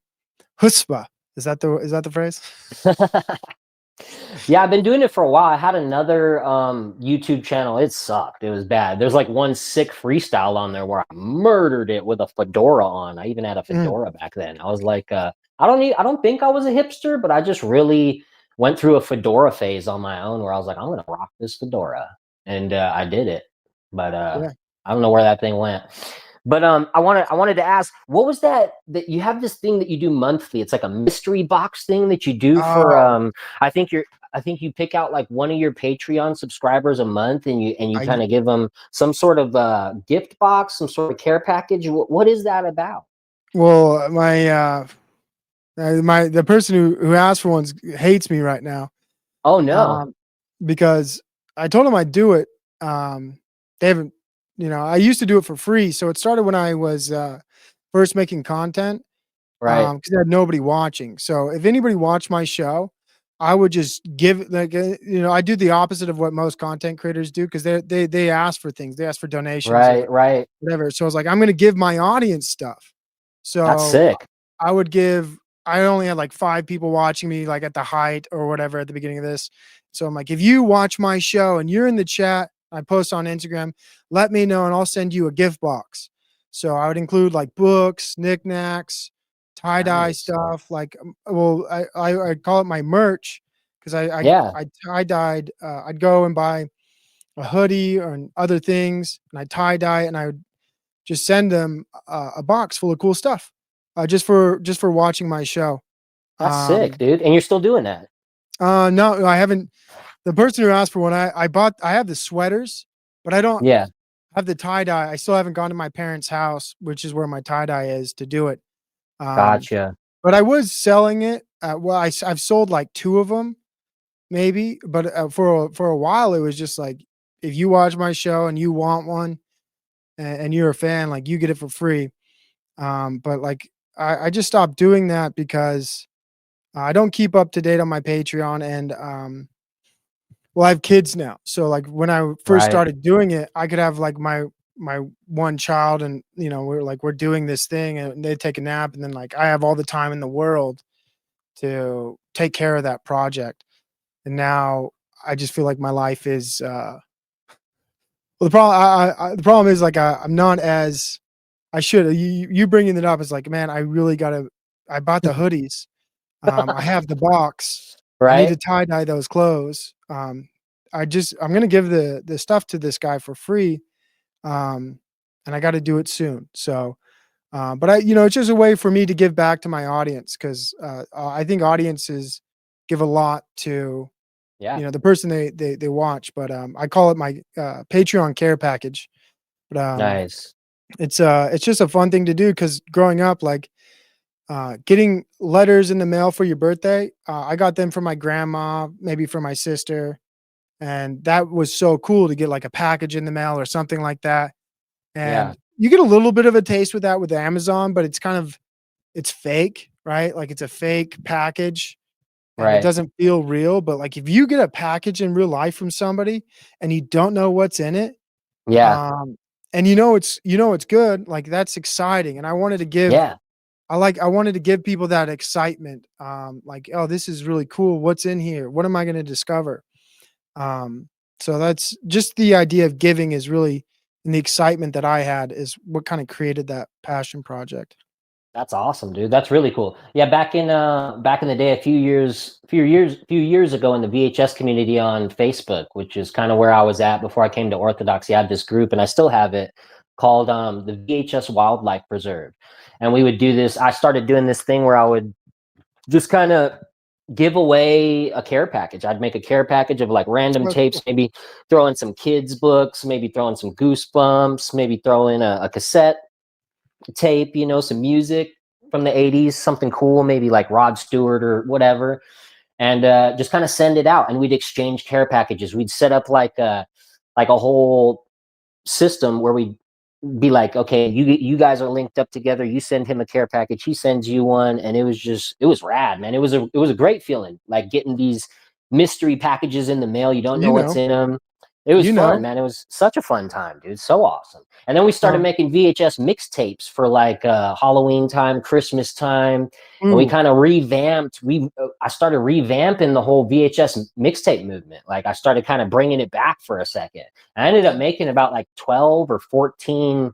B: chutzpah. Is that the phrase?
A: Yeah, I've been doing it for a while. I had another YouTube channel. It sucked. It was bad. There's like one sick freestyle on there where I murdered it with a fedora on. I even had a
B: Mm,
A: fedora back then. I was like, I don't think I was a hipster, but I just really went through a fedora phase on my own where I was like, I'm gonna rock this fedora, and I did it. But
B: yeah.
A: I don't know where that thing went. But I wanted to ask, what was that you have this thing that you do monthly? It's like a mystery box thing that you do for
B: Oh,
A: I think you're I think you pick out like one of your Patreon subscribers a month, and you
B: I
A: kind of give them some sort of gift box, some sort of care package. What is that about?
B: well, the person who asked for ones hates me right now.
A: Oh no.
B: Um, because I told them 'em I'd do it. They haven't, I used to do it for free. So it started when I was first making content,
A: Right.
B: because I had nobody watching. So if anybody watched my show, I would just give like I do the opposite of what most content creators do because they ask for things. They ask for donations or
A: Right. Right.
B: whatever. So I was like, I'm gonna give my audience stuff.
A: That's
B: So
A: sick.
B: I would give I only had like 5 people watching me, like, at the height or whatever at the beginning of this. So I'm like, "If you watch my show and you're in the chat, I post on Instagram, let me know and I'll send you a gift box." So I would include, like, books, knickknacks, tie-dye
A: Nice.
B: stuff, like, well, I call it my merch 'cause
A: Yeah.
B: I tie-dyed, I'd go and buy a hoodie or other things, and I tie-dye it, and I would just send them a box full of cool stuff, just for watching my show.
A: That's sick,
B: Um,
A: dude. And you're still doing that.
B: no, I haven't. The person who asked for one, I have the sweaters, but I don't
A: Yeah.
B: have the tie dye. I still haven't gone to my parents' house, which is where my tie dye is, to do it. Um,
A: Gotcha.
B: but I was selling it. Well, I've sold like 2 of them, maybe, but for a while it was just like if you watch my show and you want one and you're a fan, like you get it for free. But like I just stopped doing that because I don't keep up to date on my Patreon, and well, I have kids now. So like when I first
A: Right.
B: started doing it, I could have like my one child, and we're doing this thing and they take a nap, and then like I have all the time in the world to take care of that project. And now I just feel like my life is well, the problem is like I'm not as I should. You bringing it up is like, man, I really gotta. I bought the hoodies. I have the box. I need
A: Right.
B: to tie dye those clothes. I'm gonna give the stuff to this guy for free, and I got to do it soon. So, but it's just a way for me to give back to my audience because I think audiences give a lot to
A: Yeah.
B: the person they watch. But I call it my Patreon care package. But
A: Nice.
B: it's just a fun thing to do because growing up, like getting letters in the mail for your birthday, I got them from my grandma, maybe from my sister, and that was so cool to get like a package in the mail or something like that.
A: Yeah.
B: And you get a little bit of a taste with that with Amazon, but it's fake, right? Like it's a fake package and it
A: Right.
B: doesn't feel real. But like if you get a package in real life from somebody and you don't know what's in it,
A: Yeah.
B: um, and it's good, like that's exciting. And
A: Yeah.
B: I wanted to give people that excitement. Like, oh, this is really cool. What's in here? What am I going to discover? Um, so that's just the idea of giving is really and the excitement that I had is what kind of created that passion project.
A: That's awesome, dude. That's really cool. Yeah, back in the day, few years ago in the VHS community on Facebook, which is kind of where I was at before I came to Orthodoxy. I had this group and I still have it called the VHS Wildlife Preserve. And we would do this. I started doing this thing where I would just kind of give away a care package. I'd make a care package of like random
B: That's
A: tapes,
B: cool.
A: maybe throw in some kids' books, maybe throw in some Goosebumps, maybe throw in a cassette tape, some music from the 80s, something cool, maybe like Rod Stewart or whatever, and just kind of send it out. And we'd exchange care packages. We'd set up like a whole system where we be like, okay, you guys are linked up together. You send him a care package, he sends you one, and it was rad, man. It was a great feeling, like getting these mystery packages in the mail. You don't know
B: You
A: what's
B: know,
A: in them. It was
B: you
A: fun,
B: know,
A: man. It was such a fun time, dude. So awesome. And then we started
B: um,
A: making VHS mixtapes for like Halloween time, Christmas time, and we
B: ooh,
A: kind of revamped. I started revamping the whole VHS mixtape movement. Like I started kind of bringing it back for a second. I ended up making about like 12 or 14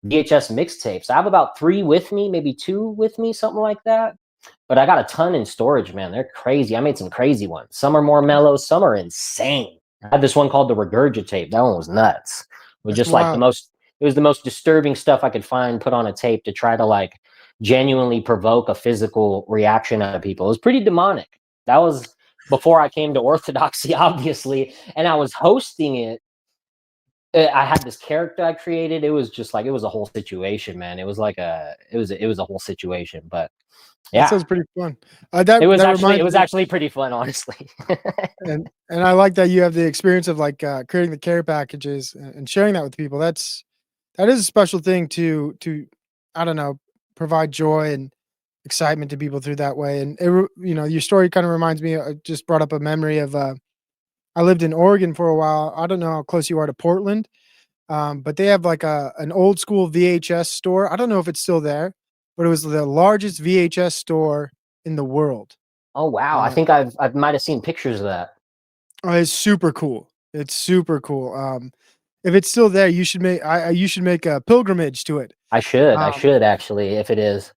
A: VHS mixtapes. I have about 3 with me, maybe 2 with me, something like that. But I got a ton in storage, man. They're crazy. I made some crazy ones. Some are more mellow, some are insane. I had this one called the Regurgitate. That one was nuts. It was
B: that's
A: just like
B: wild.
A: it was the most disturbing stuff I could find put on a tape to try to like genuinely provoke a physical reaction out of people. It was pretty demonic. That was before I came to Orthodoxy, obviously, and I was hosting it. I had this character I created. It was just like it was a whole situation, man. It was like it was a whole situation. But
B: That
A: yeah,
B: sounds pretty fun. That
A: it
B: reminds
A: was
B: me,
A: actually pretty fun, honestly.
B: and I like that you have the experience of like creating the care packages and sharing that with people. That is a special thing to I don't know provide joy and excitement to people through that way. And your story kind of reminds me. Just brought up a memory of I lived in Oregon for a while. I don't know how close you are to Portland, but they have like an old school VHS store. I don't know if it's still there, but it was the largest VHS store in the world.
A: Oh wow, I
B: Uh,
A: think I might have seen pictures of that.
B: it's super cool. It's super cool. If it's still there, you should make a pilgrimage to it.
A: I
B: Um,
A: should actually, if it is.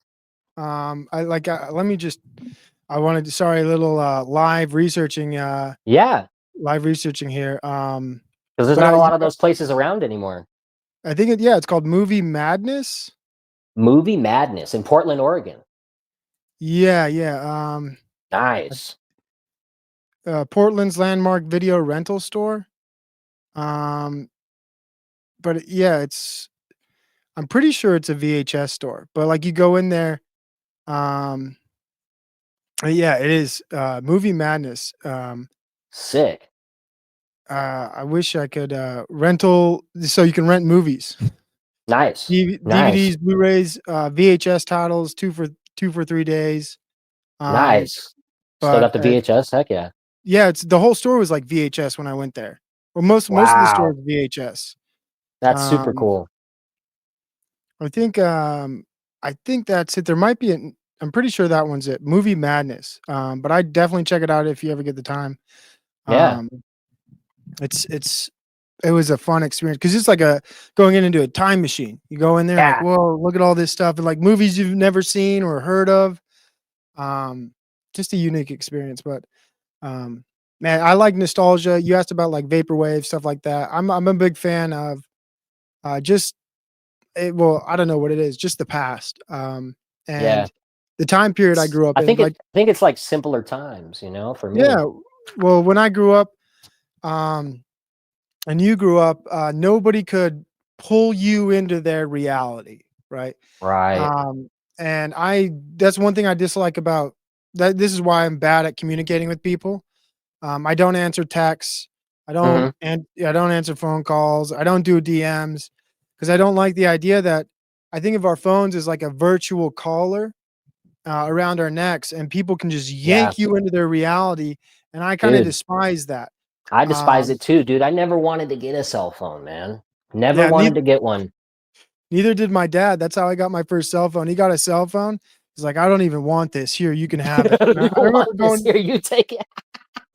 B: I like. Let me just. I wanted to. Sorry, a little live researching.
A: Yeah,
B: Live researching here.
A: because there's
B: But
A: not a lot of those places around anymore.
B: I think yeah, it's called Movie Madness.
A: Movie Madness in Portland, Oregon.
B: Yeah, yeah.
A: Nice,
B: Portland's landmark video rental store. Um, but yeah, I'm pretty sure it's a VHS store. But like you go in there, um, yeah, it is Movie Madness.
A: sick,
B: I wish I could rental so you can rent movies,
A: nice, nice,
B: DVDs, Blu-rays, VHS titles, two for 3 days. Um,
A: nice. Still
B: but
A: got the VHS. Heck yeah!
B: yeah, it's the whole store was like VHS when I went there. Well, most of the store
A: Wow,
B: is VHS.
A: that's super
B: Um,
A: cool.
B: I think I think that's it. There might be an I'm pretty sure that one's it. Movie Madness. But I definitely check it out if you ever get the time.
A: Yeah,
B: Um, it's it was a fun experience because it's like a going into a time machine. You go in there like,
A: yeah.
B: whoa, look at all this stuff and like movies you've never seen or heard of. Um, just a unique experience. But um, Man, I like nostalgia. You asked about like vaporwave stuff like that. I'm a big fan of just well, I don't know what it is, just the past.
A: Yeah.
B: And the time period I grew up in, like
A: I think it's like simpler times, for me.
B: yeah, well, when I grew up, um, and you grew up, nobody could pull you into their reality, right?
A: Right.
B: Um, and that's one thing I dislike about that. This is why I'm bad at communicating with people. I don't answer texts.
A: Hmm.
B: I don't answer phone calls. I don't do DMs because I don't like the idea that I think of our phones as like a virtual collar around our necks, and people can just
A: Yeah,
B: yank you into their reality. And I kind of
A: dude.
B: despise that.
A: I despise
B: Um,
A: it too, dude. I never wanted to get a cell phone, man. Never
B: yeah,
A: wanted to get one.
B: neither did my dad. That's how I got my first cell phone. He got a cell phone. He's like, I don't even want this. Here, you can have it. And
A: You want this? Here, you take it.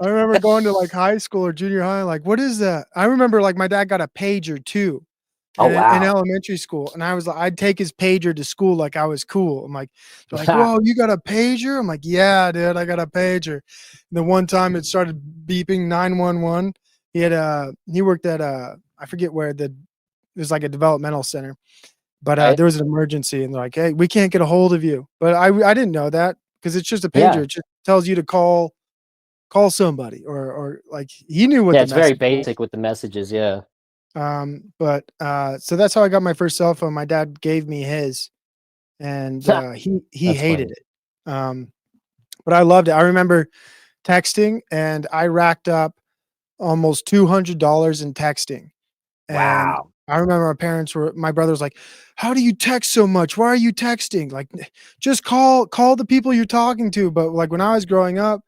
B: I remember going to like high school or junior high, like, what is that? I remember like my dad got a pager too,
A: Oh,
B: and in
A: wow.
B: elementary school, and I was like, I'd take his pager to school like I was cool. I'm like, they're like, whoa, you got a pager? I'm like, yeah, dude, I got a pager. And the one time it started beeping 911. He worked at I forget where it was like a developmental center, but
A: Right?
B: there was an emergency, and they're like, hey, we can't get a hold of you. But I didn't know that because it's just a pager.
A: Yeah.
B: It just tells you to call somebody or like he knew what
A: Yeah,
B: the
A: it's very
B: message was.
A: basic with the messages. Yeah.
B: But so that's how I got my first cell phone. My dad gave me his, and he
A: That's
B: hated
A: funny.
B: it. But I loved it. I remember texting, and I racked up almost $200 in texting. And
A: Wow.
B: I remember my brother was like, how do you text so much? Why are you texting? Like, just call the people you're talking to. But like when I was growing up,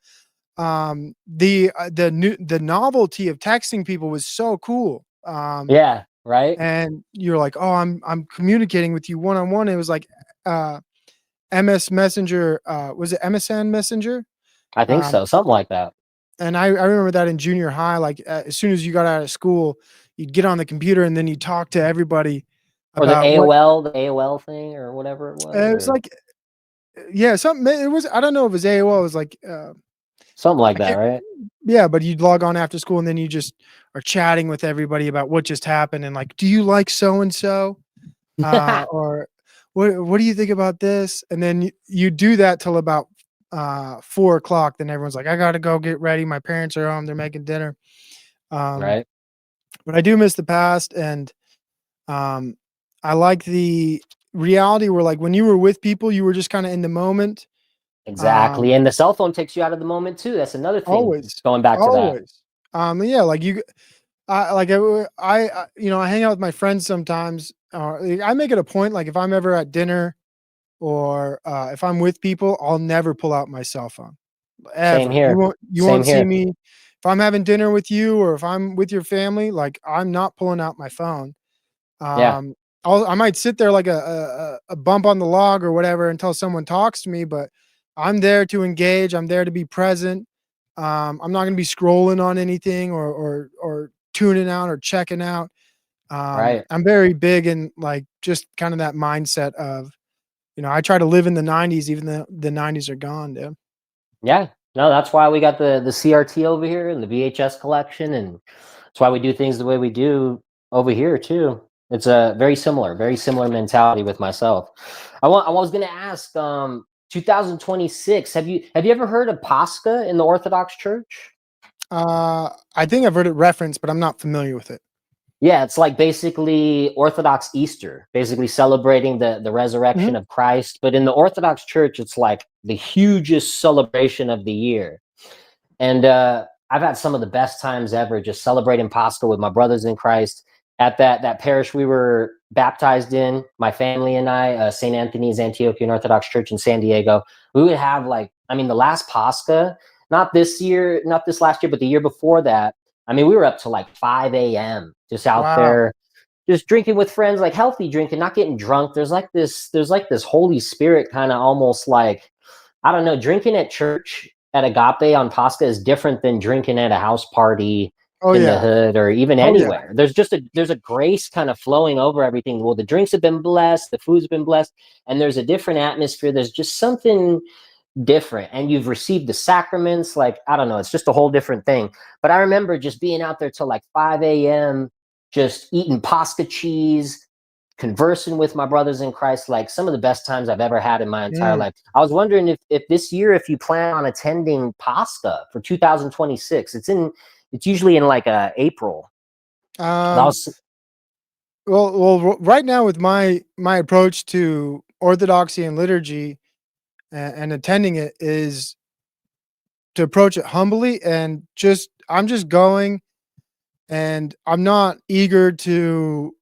B: the novelty of texting people was so cool.
A: Yeah. Right.
B: And you're like, oh, I'm communicating with you one on one. It was like uh MS Messenger, was it MSN Messenger?
A: I think
B: Um,
A: so. Something like that.
B: and I remember that in junior high, like as soon as you got out of school, you'd get on the computer and then you talk to everybody
A: Or the
B: about what
A: AOL, the AOL thing, or whatever it was,
B: it was
A: or
B: like. Yeah, something it was. I don't know if it was AOL. It was like
A: something like
B: I
A: that,
B: can't.
A: right?
B: Yeah, but you'd log on after school and then you just are chatting with everybody about what just happened and like, do you like so and so? Or what do you think about this? And then you do that till about 4 o'clock. Then everyone's like, I gotta go get ready. My parents are home, they're making dinner. Um,
A: Right.
B: but I do miss the past, and um I like the reality where like when you were with people, you were just kind of in the moment.
A: Exactly.
B: Um
A: And the cell phone takes you out of the moment too. That's another thing.
B: always,
A: Going back to that.
B: always. Yeah, like I hang out with my friends sometimes. I make it a point, like if I'm ever at dinner or if I'm with people, I'll never pull out my cell phone
A: Same
B: ever.
A: here.
B: You
A: Same
B: won't see
A: here.
B: me if I'm having dinner with you or if I'm with your family. Like I'm not pulling out my phone.
A: Yeah.
B: Um, I might sit there like a bump on the log or whatever until someone talks to me, but I'm there to engage. I'm there to be present. I'm not going to be scrolling on anything or tuning out or checking out.
A: Right.
B: I'm very big in like just kind of that mindset of, I try to live in the 90s, even though the 90s are gone, dude.
A: Yeah. No, that's why we got the CRT over here and the VHS collection, and that's why we do things the way we do over here too. It's a very similar mentality with myself. I was going to ask, 2026. Have you ever heard of Pascha in the Orthodox Church?
B: I think I've heard it referenced, but I'm not familiar with it.
A: Yeah, it's like basically Orthodox Easter, basically celebrating the resurrection
B: Mhm.
A: of Christ. But in the Orthodox Church, it's like the hugest celebration of the year. And I've had some of the best times ever just celebrating Pascha with my brothers in Christ at that parish we were baptized in. My family and I, St. Anthony's Antiochian Orthodox Church in San Diego. We would have like, I mean, the last Pascha, not this year, not this last year, but the year before that. I mean, we were up to like 5 a.m. just out
B: Wow.
A: there, just drinking with friends, like healthy drinking, not getting drunk. There's like this Holy Spirit kind of almost like, I don't know, drinking at church at Agape on Pascha is different than drinking at a house party
B: Oh
A: in the
B: yeah.
A: hood or even
B: Oh yeah.
A: anywhere. There's a grace kind of flowing over everything. Well, the drinks have been blessed, the food's been blessed, and there's a different atmosphere. There's just something different, and you've received the sacraments. Like, I don't know, it's just a whole different thing. But I remember just being out there till like 5 a.m., just eating pasta cheese, conversing with my brothers in Christ, like some of the best times I've ever had in my entire
B: Mm.
A: life. I was wondering if this year, if you plan on attending Pascha for 2026. It's usually in like April. That
B: Um,
A: was
B: right now with my approach to orthodoxy and liturgy and attending it is to approach it humbly and I'm just going, and I'm not eager to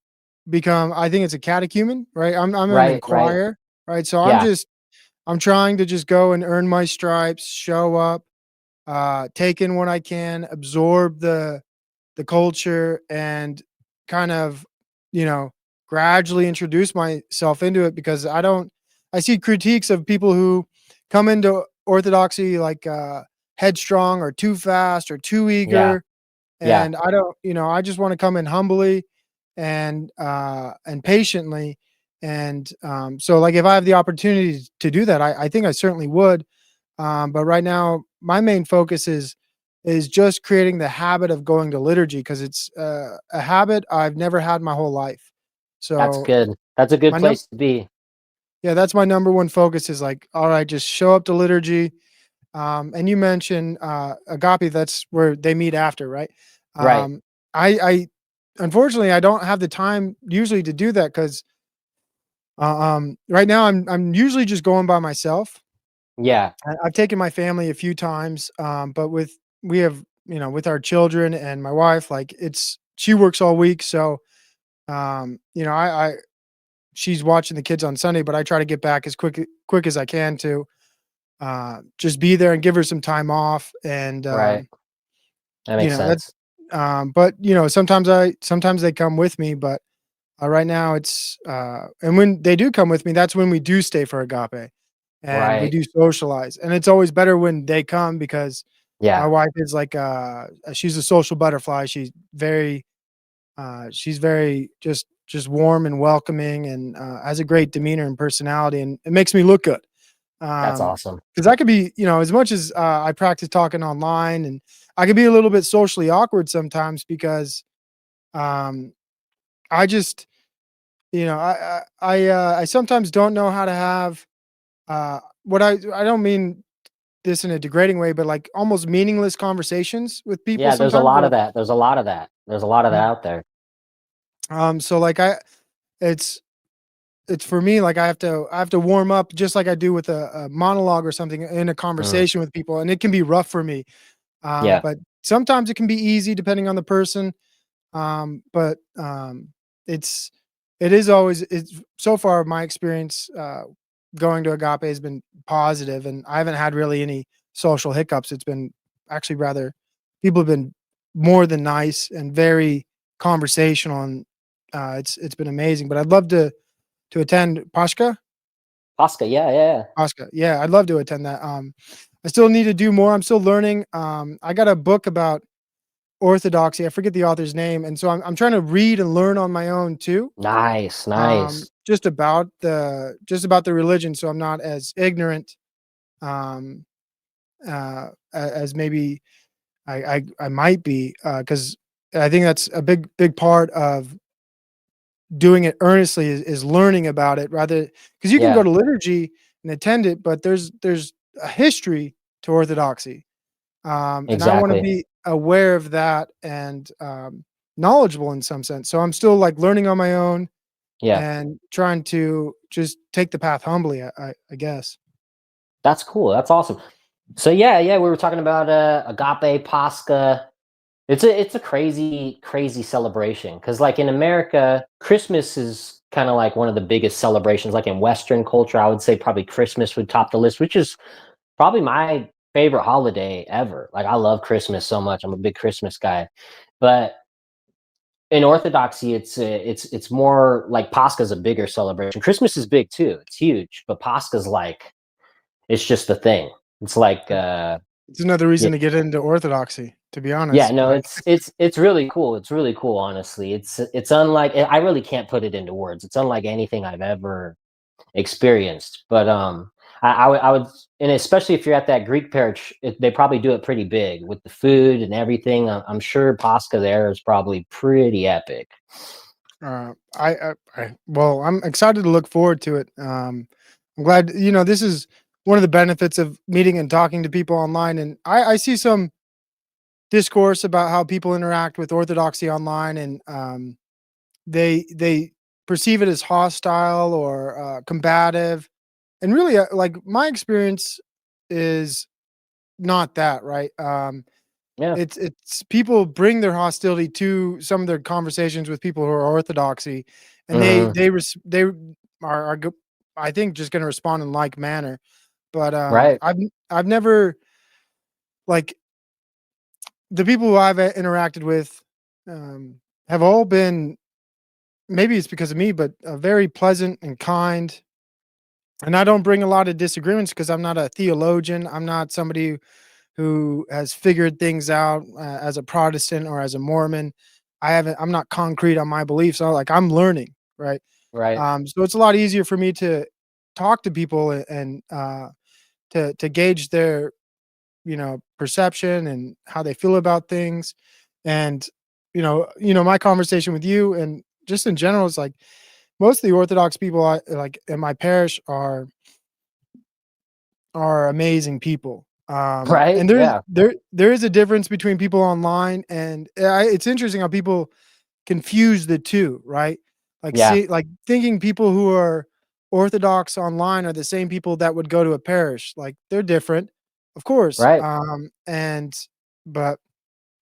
B: become. I think it's a catechumen, right? I'm an
A: right.
B: inquirer, right? So
A: Yeah,
B: I'm trying to just go and earn my stripes, show up, take in what I can, absorb the culture, and kind of, you know, gradually introduce myself into it, because I see critiques of people who come into orthodoxy like headstrong or too fast or too
A: yeah,
B: eager,
A: yeah.
B: and I don't, I just want to come in humbly and patiently. And so like if I have the opportunity to do that, I think I certainly would. But right now, my main focus is just creating the habit of going to liturgy, because it's a habit I've never had my whole life.
A: That's
B: So
A: good. That's a good
B: my num
A: place to be.
B: yeah, that's my number one focus is like, all right, just show up to liturgy. And you mentioned agape, that's where they meet after, right?
A: Right.
B: Um, I unfortunately I don't have the time usually to do that, because right now I'm usually just going by myself.
A: Yeah.
B: I've taken my family a few times, but we have, with our children and my wife, like she works all week, so I she's watching the kids on Sunday, but I try to get back as quick as I can to just be there and give her some time off, and
A: Right. That makes
B: that's
A: sense.
B: but sometimes they come with me, but right now it's and when they do come with me, that's when we do stay for agape and we
A: Right.
B: do socialize, and it's always better when they come, because my
A: Yeah.
B: wife is like she's a social butterfly. She's very just warm and welcoming, and has a great demeanor and personality, and it makes me look good.
A: That's awesome.
B: Because I could be, as much as I practice talking online, and I could be a little bit socially awkward sometimes, because um I just, I sometimes don't know how to have what I don't mean this in a degrading way, but like almost meaningless conversations with people
A: Yeah, there's a
B: sometimes.
A: lot of that. There's a lot of that. There's a lot of that
B: Mm.
A: out there.
B: So like it's it's for me, like I have to warm up just like I do with a monologue or something in a
A: Mm.
B: conversation with people, and it can be rough for me.
A: Yeah.
B: But sometimes it can be easy depending on the person. But it's it is always it's so far my experience going to agape has been positive, and I haven't had really any social hiccups. It's been actually rather people have been more than nice and very conversational, and it's been amazing. But I'd love to attend Pashka.
A: Oscar. Yeah, yeah.
B: Pashka, yeah, I'd love to attend that. I still need to do more. I'm still learning. I got a book about orthodoxy. I forget the author's name, and so I'm trying to read and learn on my own too.
A: Nice, nice.
B: Just about the religion, so I'm not as ignorant um, as maybe I might be, because I think that's a big part of doing it earnestly is learning about it, rather, because you can go
A: Yeah,
B: to liturgy and attend it, but there's a history to orthodoxy, and I want to
A: exactly.
B: be aware of that and knowledgeable in some sense. So I'm still like learning on my own
A: Yeah,
B: and trying to just take the path humbly, I guess.
A: that's cool. That's awesome. So yeah, yeah, we were talking about agape, Pascha. It's a crazy, crazy celebration because like in America, Christmas is kind of like one of the biggest celebrations. Like in Western culture, I would say probably Christmas would top the list, which is probably my favorite holiday ever. Like I love Christmas so much. I'm a big Christmas guy. But in Orthodoxy, it's more like Pascha's a bigger celebration. Christmas is big too. It's huge, but Pascha's like it's just the thing. It's like
B: It's another
A: yeah,
B: reason to get into orthodoxy, to be
A: yeah,
B: honest.
A: no,
B: Like,
A: it's really cool. It's really cool, honestly. It's unlike I really can't put it into words. It's unlike anything I've ever experienced. But I would, and especially if you're at that Greek parish, they probably do it pretty big with the food and everything. I'm sure Pascha there is probably pretty epic.
B: Well, I'm excited to look forward to it. I'm glad, this is one of the benefits of meeting and talking to people online. And I see some discourse about how people interact with Orthodoxy online, and they perceive it as hostile or combative. And really, like my experience is not that, right.
A: Yeah.
B: It's people bring their hostility to some of their conversations with people who are Orthodoxy, and
A: Hmm.
B: they are I think just going to respond in like manner. But
A: Right.
B: I've never, like, the people who I've interacted with um, have all been, maybe it's because of me, but very pleasant and kind. And I don't bring a lot of disagreements because I'm not a theologian. I'm not somebody who has figured things out as a Protestant or as a Mormon. I'm not concrete on my beliefs. So like I'm learning, right?
A: Right.
B: So it's a lot easier for me to talk to people and to gauge their perception and how they feel about things. And my conversation with you and just in general is like most of the Orthodox people I like in my parish are amazing people.
A: Right.
B: And
A: Yeah.
B: there is a difference between people online and it's interesting how people confuse the two, right? Like
A: Yeah.
B: thinking people who are Orthodox online are the same people that would go to a parish. Like they're different, of course.
A: Right.
B: And but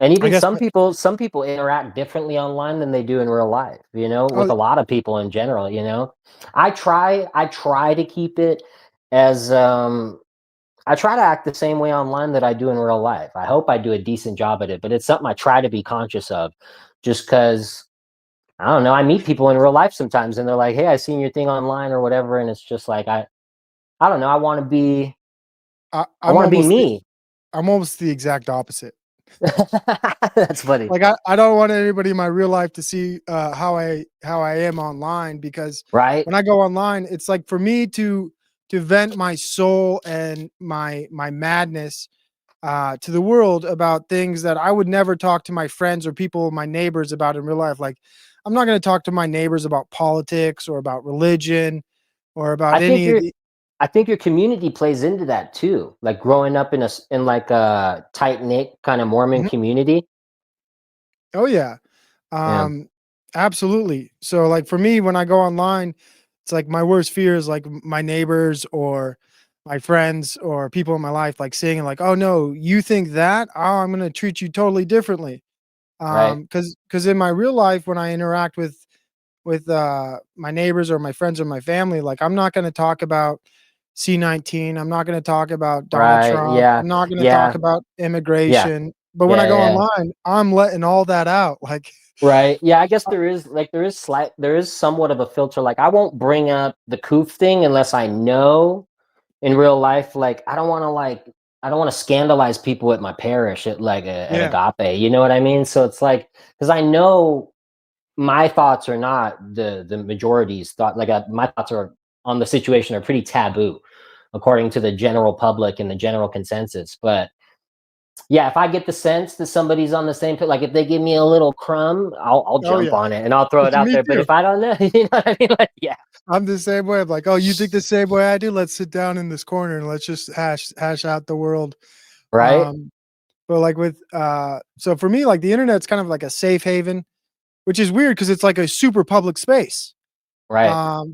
A: And
B: I
A: even
B: guess
A: some people interact differently online than they do in real life, with
B: oh
A: a lot of people in general. I try to keep it as I try to act the same way online that I do in real life. I hope I do a decent job at it, but it's something I try to be conscious of just because I don't know, I meet people in real life sometimes and they're like, "Hey, I seen your thing online or whatever." And it's just like I don't know,
B: I,
A: I
B: I'm
A: want to be
B: almost the
A: me.
B: I'm almost the exact opposite.
A: That's funny.
B: Like I don't want anybody in my real life to see how I am online, because
A: Right?
B: when I go online, it's like for me to vent my soul and my madness to the world about things that I would never talk to my friends or people, my neighbors, about in real life. Like I'm not going to talk to my neighbors about politics or about religion or about
A: I think
B: any of
A: your
B: the.
A: I think your community plays into that too. Like growing up in like a tight knit kind of Mormon
B: Mhm.
A: community.
B: Oh yeah.
A: Yeah.
B: Um, Absolutely. So like for me, when I go online, it's like my worst fear is like my neighbors or my friends or people in my life like saying like, "Oh no, you think that? Oh, I'm gonna treat you totally differently."
A: Right.
B: Because in my real life, when I interact with my neighbors or my friends or my family, like I'm not gonna talk about C-19. I'm not gonna talk about Donald
A: Right.
B: Trump.
A: Yeah.
B: I'm not gonna talk
A: Yeah.
B: about
A: Yeah.
B: immigration. But when I
A: Yeah.
B: go
A: Yeah.
B: online, I'm letting all that out. Like,
A: Right. Yeah, I guess there is somewhat of a filter. Like I won't bring up the coof thing unless I know in real life, like I don't want to scandalize people at my parish at
B: yeah.
A: Agape. You know what I mean? So it's like because I know my thoughts are not the majority's thought. Like my thoughts are on the situation are pretty taboo according to the general public and the general consensus. But yeah, if I get the sense that somebody's on the same like if they give me a little crumb, I'll
B: Oh,
A: jump
B: yeah.
A: on it and I'll throw it out
B: Me
A: there. But
B: too.
A: if I don't know, you know what I mean? Like, yeah,
B: I'm the same way. I'm like, "Oh, you think the same way I do? Let's sit down in this corner and let's just hash out the world."
A: right,
B: Um, but, like, so for me, like, the internet's kind of like a safe haven, which is weird because it's like a super public space.
A: right.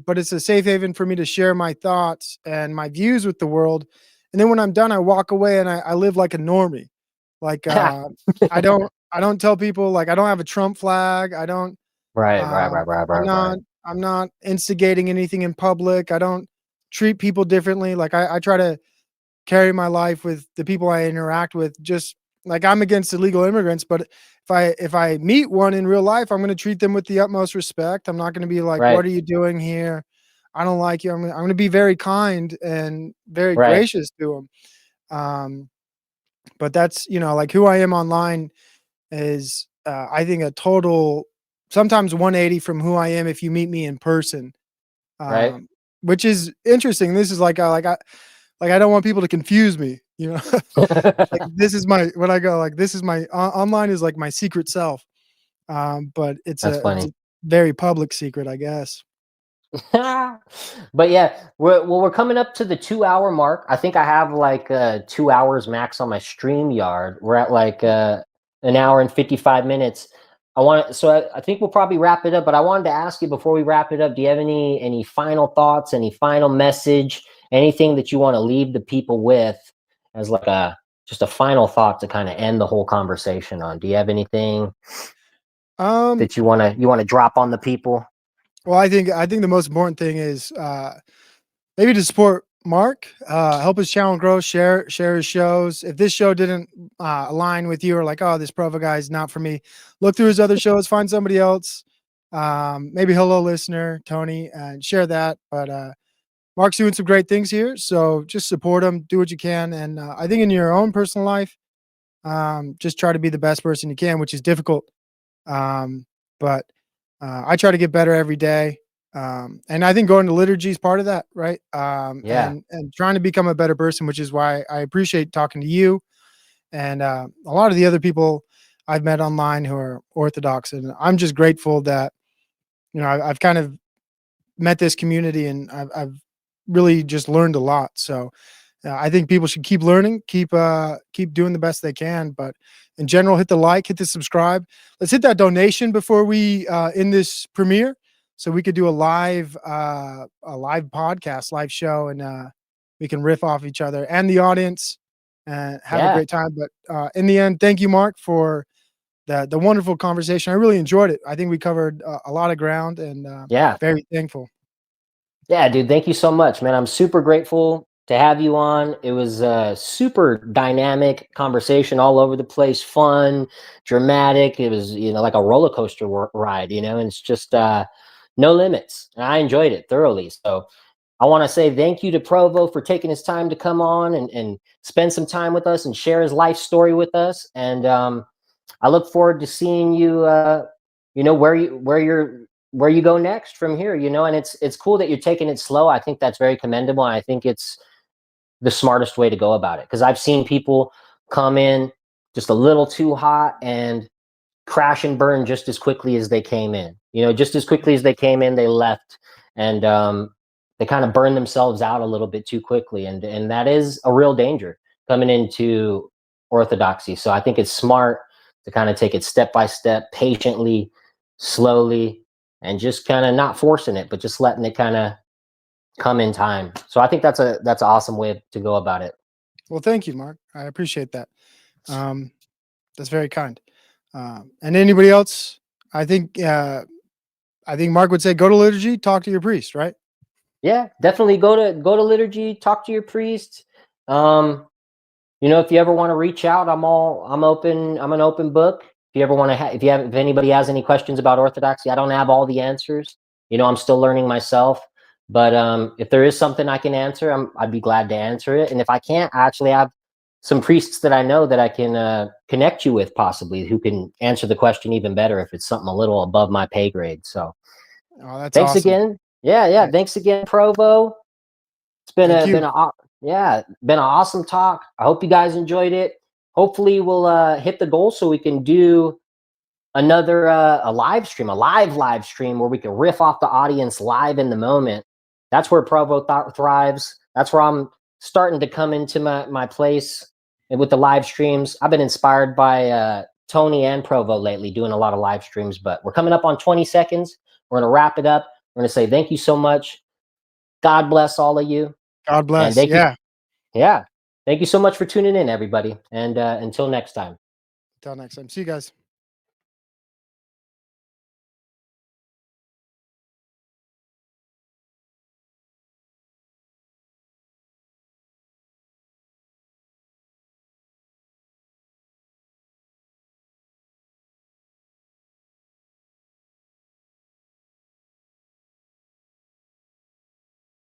B: But it's a safe haven for me to share my thoughts and my views with the world, and then when I'm done, I walk away and I live like a normie. Like, I don't tell people like, I don't have a Trump flag. I don't
A: Right, right,
B: Uh,
A: right, right,
B: I'm
A: right,
B: not
A: right,
B: I'm not instigating anything in public. I don't treat people differently. Like I try to carry my life with the people I interact with. Just like I'm against illegal immigrants, but if I meet one in real life, I'm going to treat them with the utmost respect. I'm not going to be like,
A: right,
B: "What are you doing here? I don't like you." I'm going to be very kind and very
A: right,
B: gracious to them. But that's like who I am online is, I think, a total sometimes 180 from who I am if you meet me in person.
A: right.
B: which is interesting. This is like I don't want people to confuse me, you know. Like this is my when I go like this is my online is like my secret self, but
A: That's
B: it's
A: funny.
B: a very public secret, I guess.
A: But yeah, we're coming up to the 2 hour mark. I think I have like 2 hours max on my stream yard. We're at like an hour and 55 minutes. I think we'll probably wrap it up, but I wanted to ask you before we wrap it up, do you have any final thoughts, any final message, anything that you want to leave the people with as like a just a final thought to kind of end the whole conversation on? Do you have anything
B: Um,
A: that you want to drop on the people?
B: well, I think the most important thing is maybe to support Mark, help his channel grow, share his shows. If this show didn't align with you, or like, oh, this Provo guy is not for me, look through his other shows, find somebody else. Maybe hello, listener Tony, and share that. But Mark's doing some great things here, so just support him, do what you can, and I think in your own personal life, just try to be the best person you can, which is difficult. But I try to get better every day. And I think going to liturgy is part of that, right?
A: Yeah.
B: And trying to become a better person, which is why I appreciate talking to you and a lot of the other people I've met online who are Orthodox, and I'm just grateful that I've kind of met this community, and I've really just learned a lot. So I think people should keep learning, keep doing the best they can. But in general, hit the like, hit the subscribe. Let's hit that donation before we in this premiere, so we could do a live podcast, live show, and we can riff off each other and the audience and have a
A: Yeah.
B: great time. But in the end, thank you, Mark, for the wonderful conversation. I really enjoyed it. I think we covered a lot of ground, and
A: Yeah.
B: very thankful.
A: Yeah, dude, thank you so much, man. I'm super grateful to have you on. It was a super dynamic conversation all over the place, fun, dramatic. It was, like a roller coaster ride, and it's just no limits. And I enjoyed it thoroughly. So I want to say thank you to Provo for taking his time to come on and spend some time with us and share his life story with us. And I look forward to seeing you. Where you go next from here. And it's cool that you're taking it slow. I think that's very commendable. And I think it's the smartest way to go about it, because I've seen people come in just a little too hot and crash and burn just as quickly as they came in. Just as quickly as they came in, they left, and they kind of burn themselves out a little bit too quickly, and that is a real danger coming into Orthodoxy. So I think it's smart to kind of take it step by step, patiently, slowly, and just kind of not forcing it, but just letting it kind of come in time. So I think that's an awesome way to go about it.
B: Well, thank you, Mark. I appreciate that. That's very kind. And anybody else? I think Mark would say go to liturgy, talk to your priest, right?
A: Yeah, definitely go to liturgy, talk to your priest. If you ever want to reach out, I'm open. I'm an open book. If you ever want to, if anybody has any questions about Orthodoxy, I don't have all the answers. I'm still learning myself. But if there is something I can answer, I'd be glad to answer it. And if I can't, I actually have some priests that I know that I can connect you with, possibly, who can answer the question even better if it's something a little above my pay grade. So
B: Oh, that's
A: thanks
B: awesome.
A: again. Yeah.
B: Yeah.
A: Thanks again, Provo. It's been
B: Thank you.
A: been an awesome talk. I hope you guys enjoyed it. Hopefully we'll hit the goal so we can do another a live stream where we can riff off the audience live in the moment. That's where Provo thrives. That's where I'm starting to come into my place with the live streams. I've been inspired by Tony and Provo lately, doing a lot of live streams, but we're coming up on 20 seconds. We're going to wrap it up. We're going to say thank you so much. God bless all of you.
B: God
A: And
B: bless.
A: thank you.
B: Yeah.
A: Yeah. Thank you so much for tuning in, everybody. And until next time.
B: Until next time. See you guys.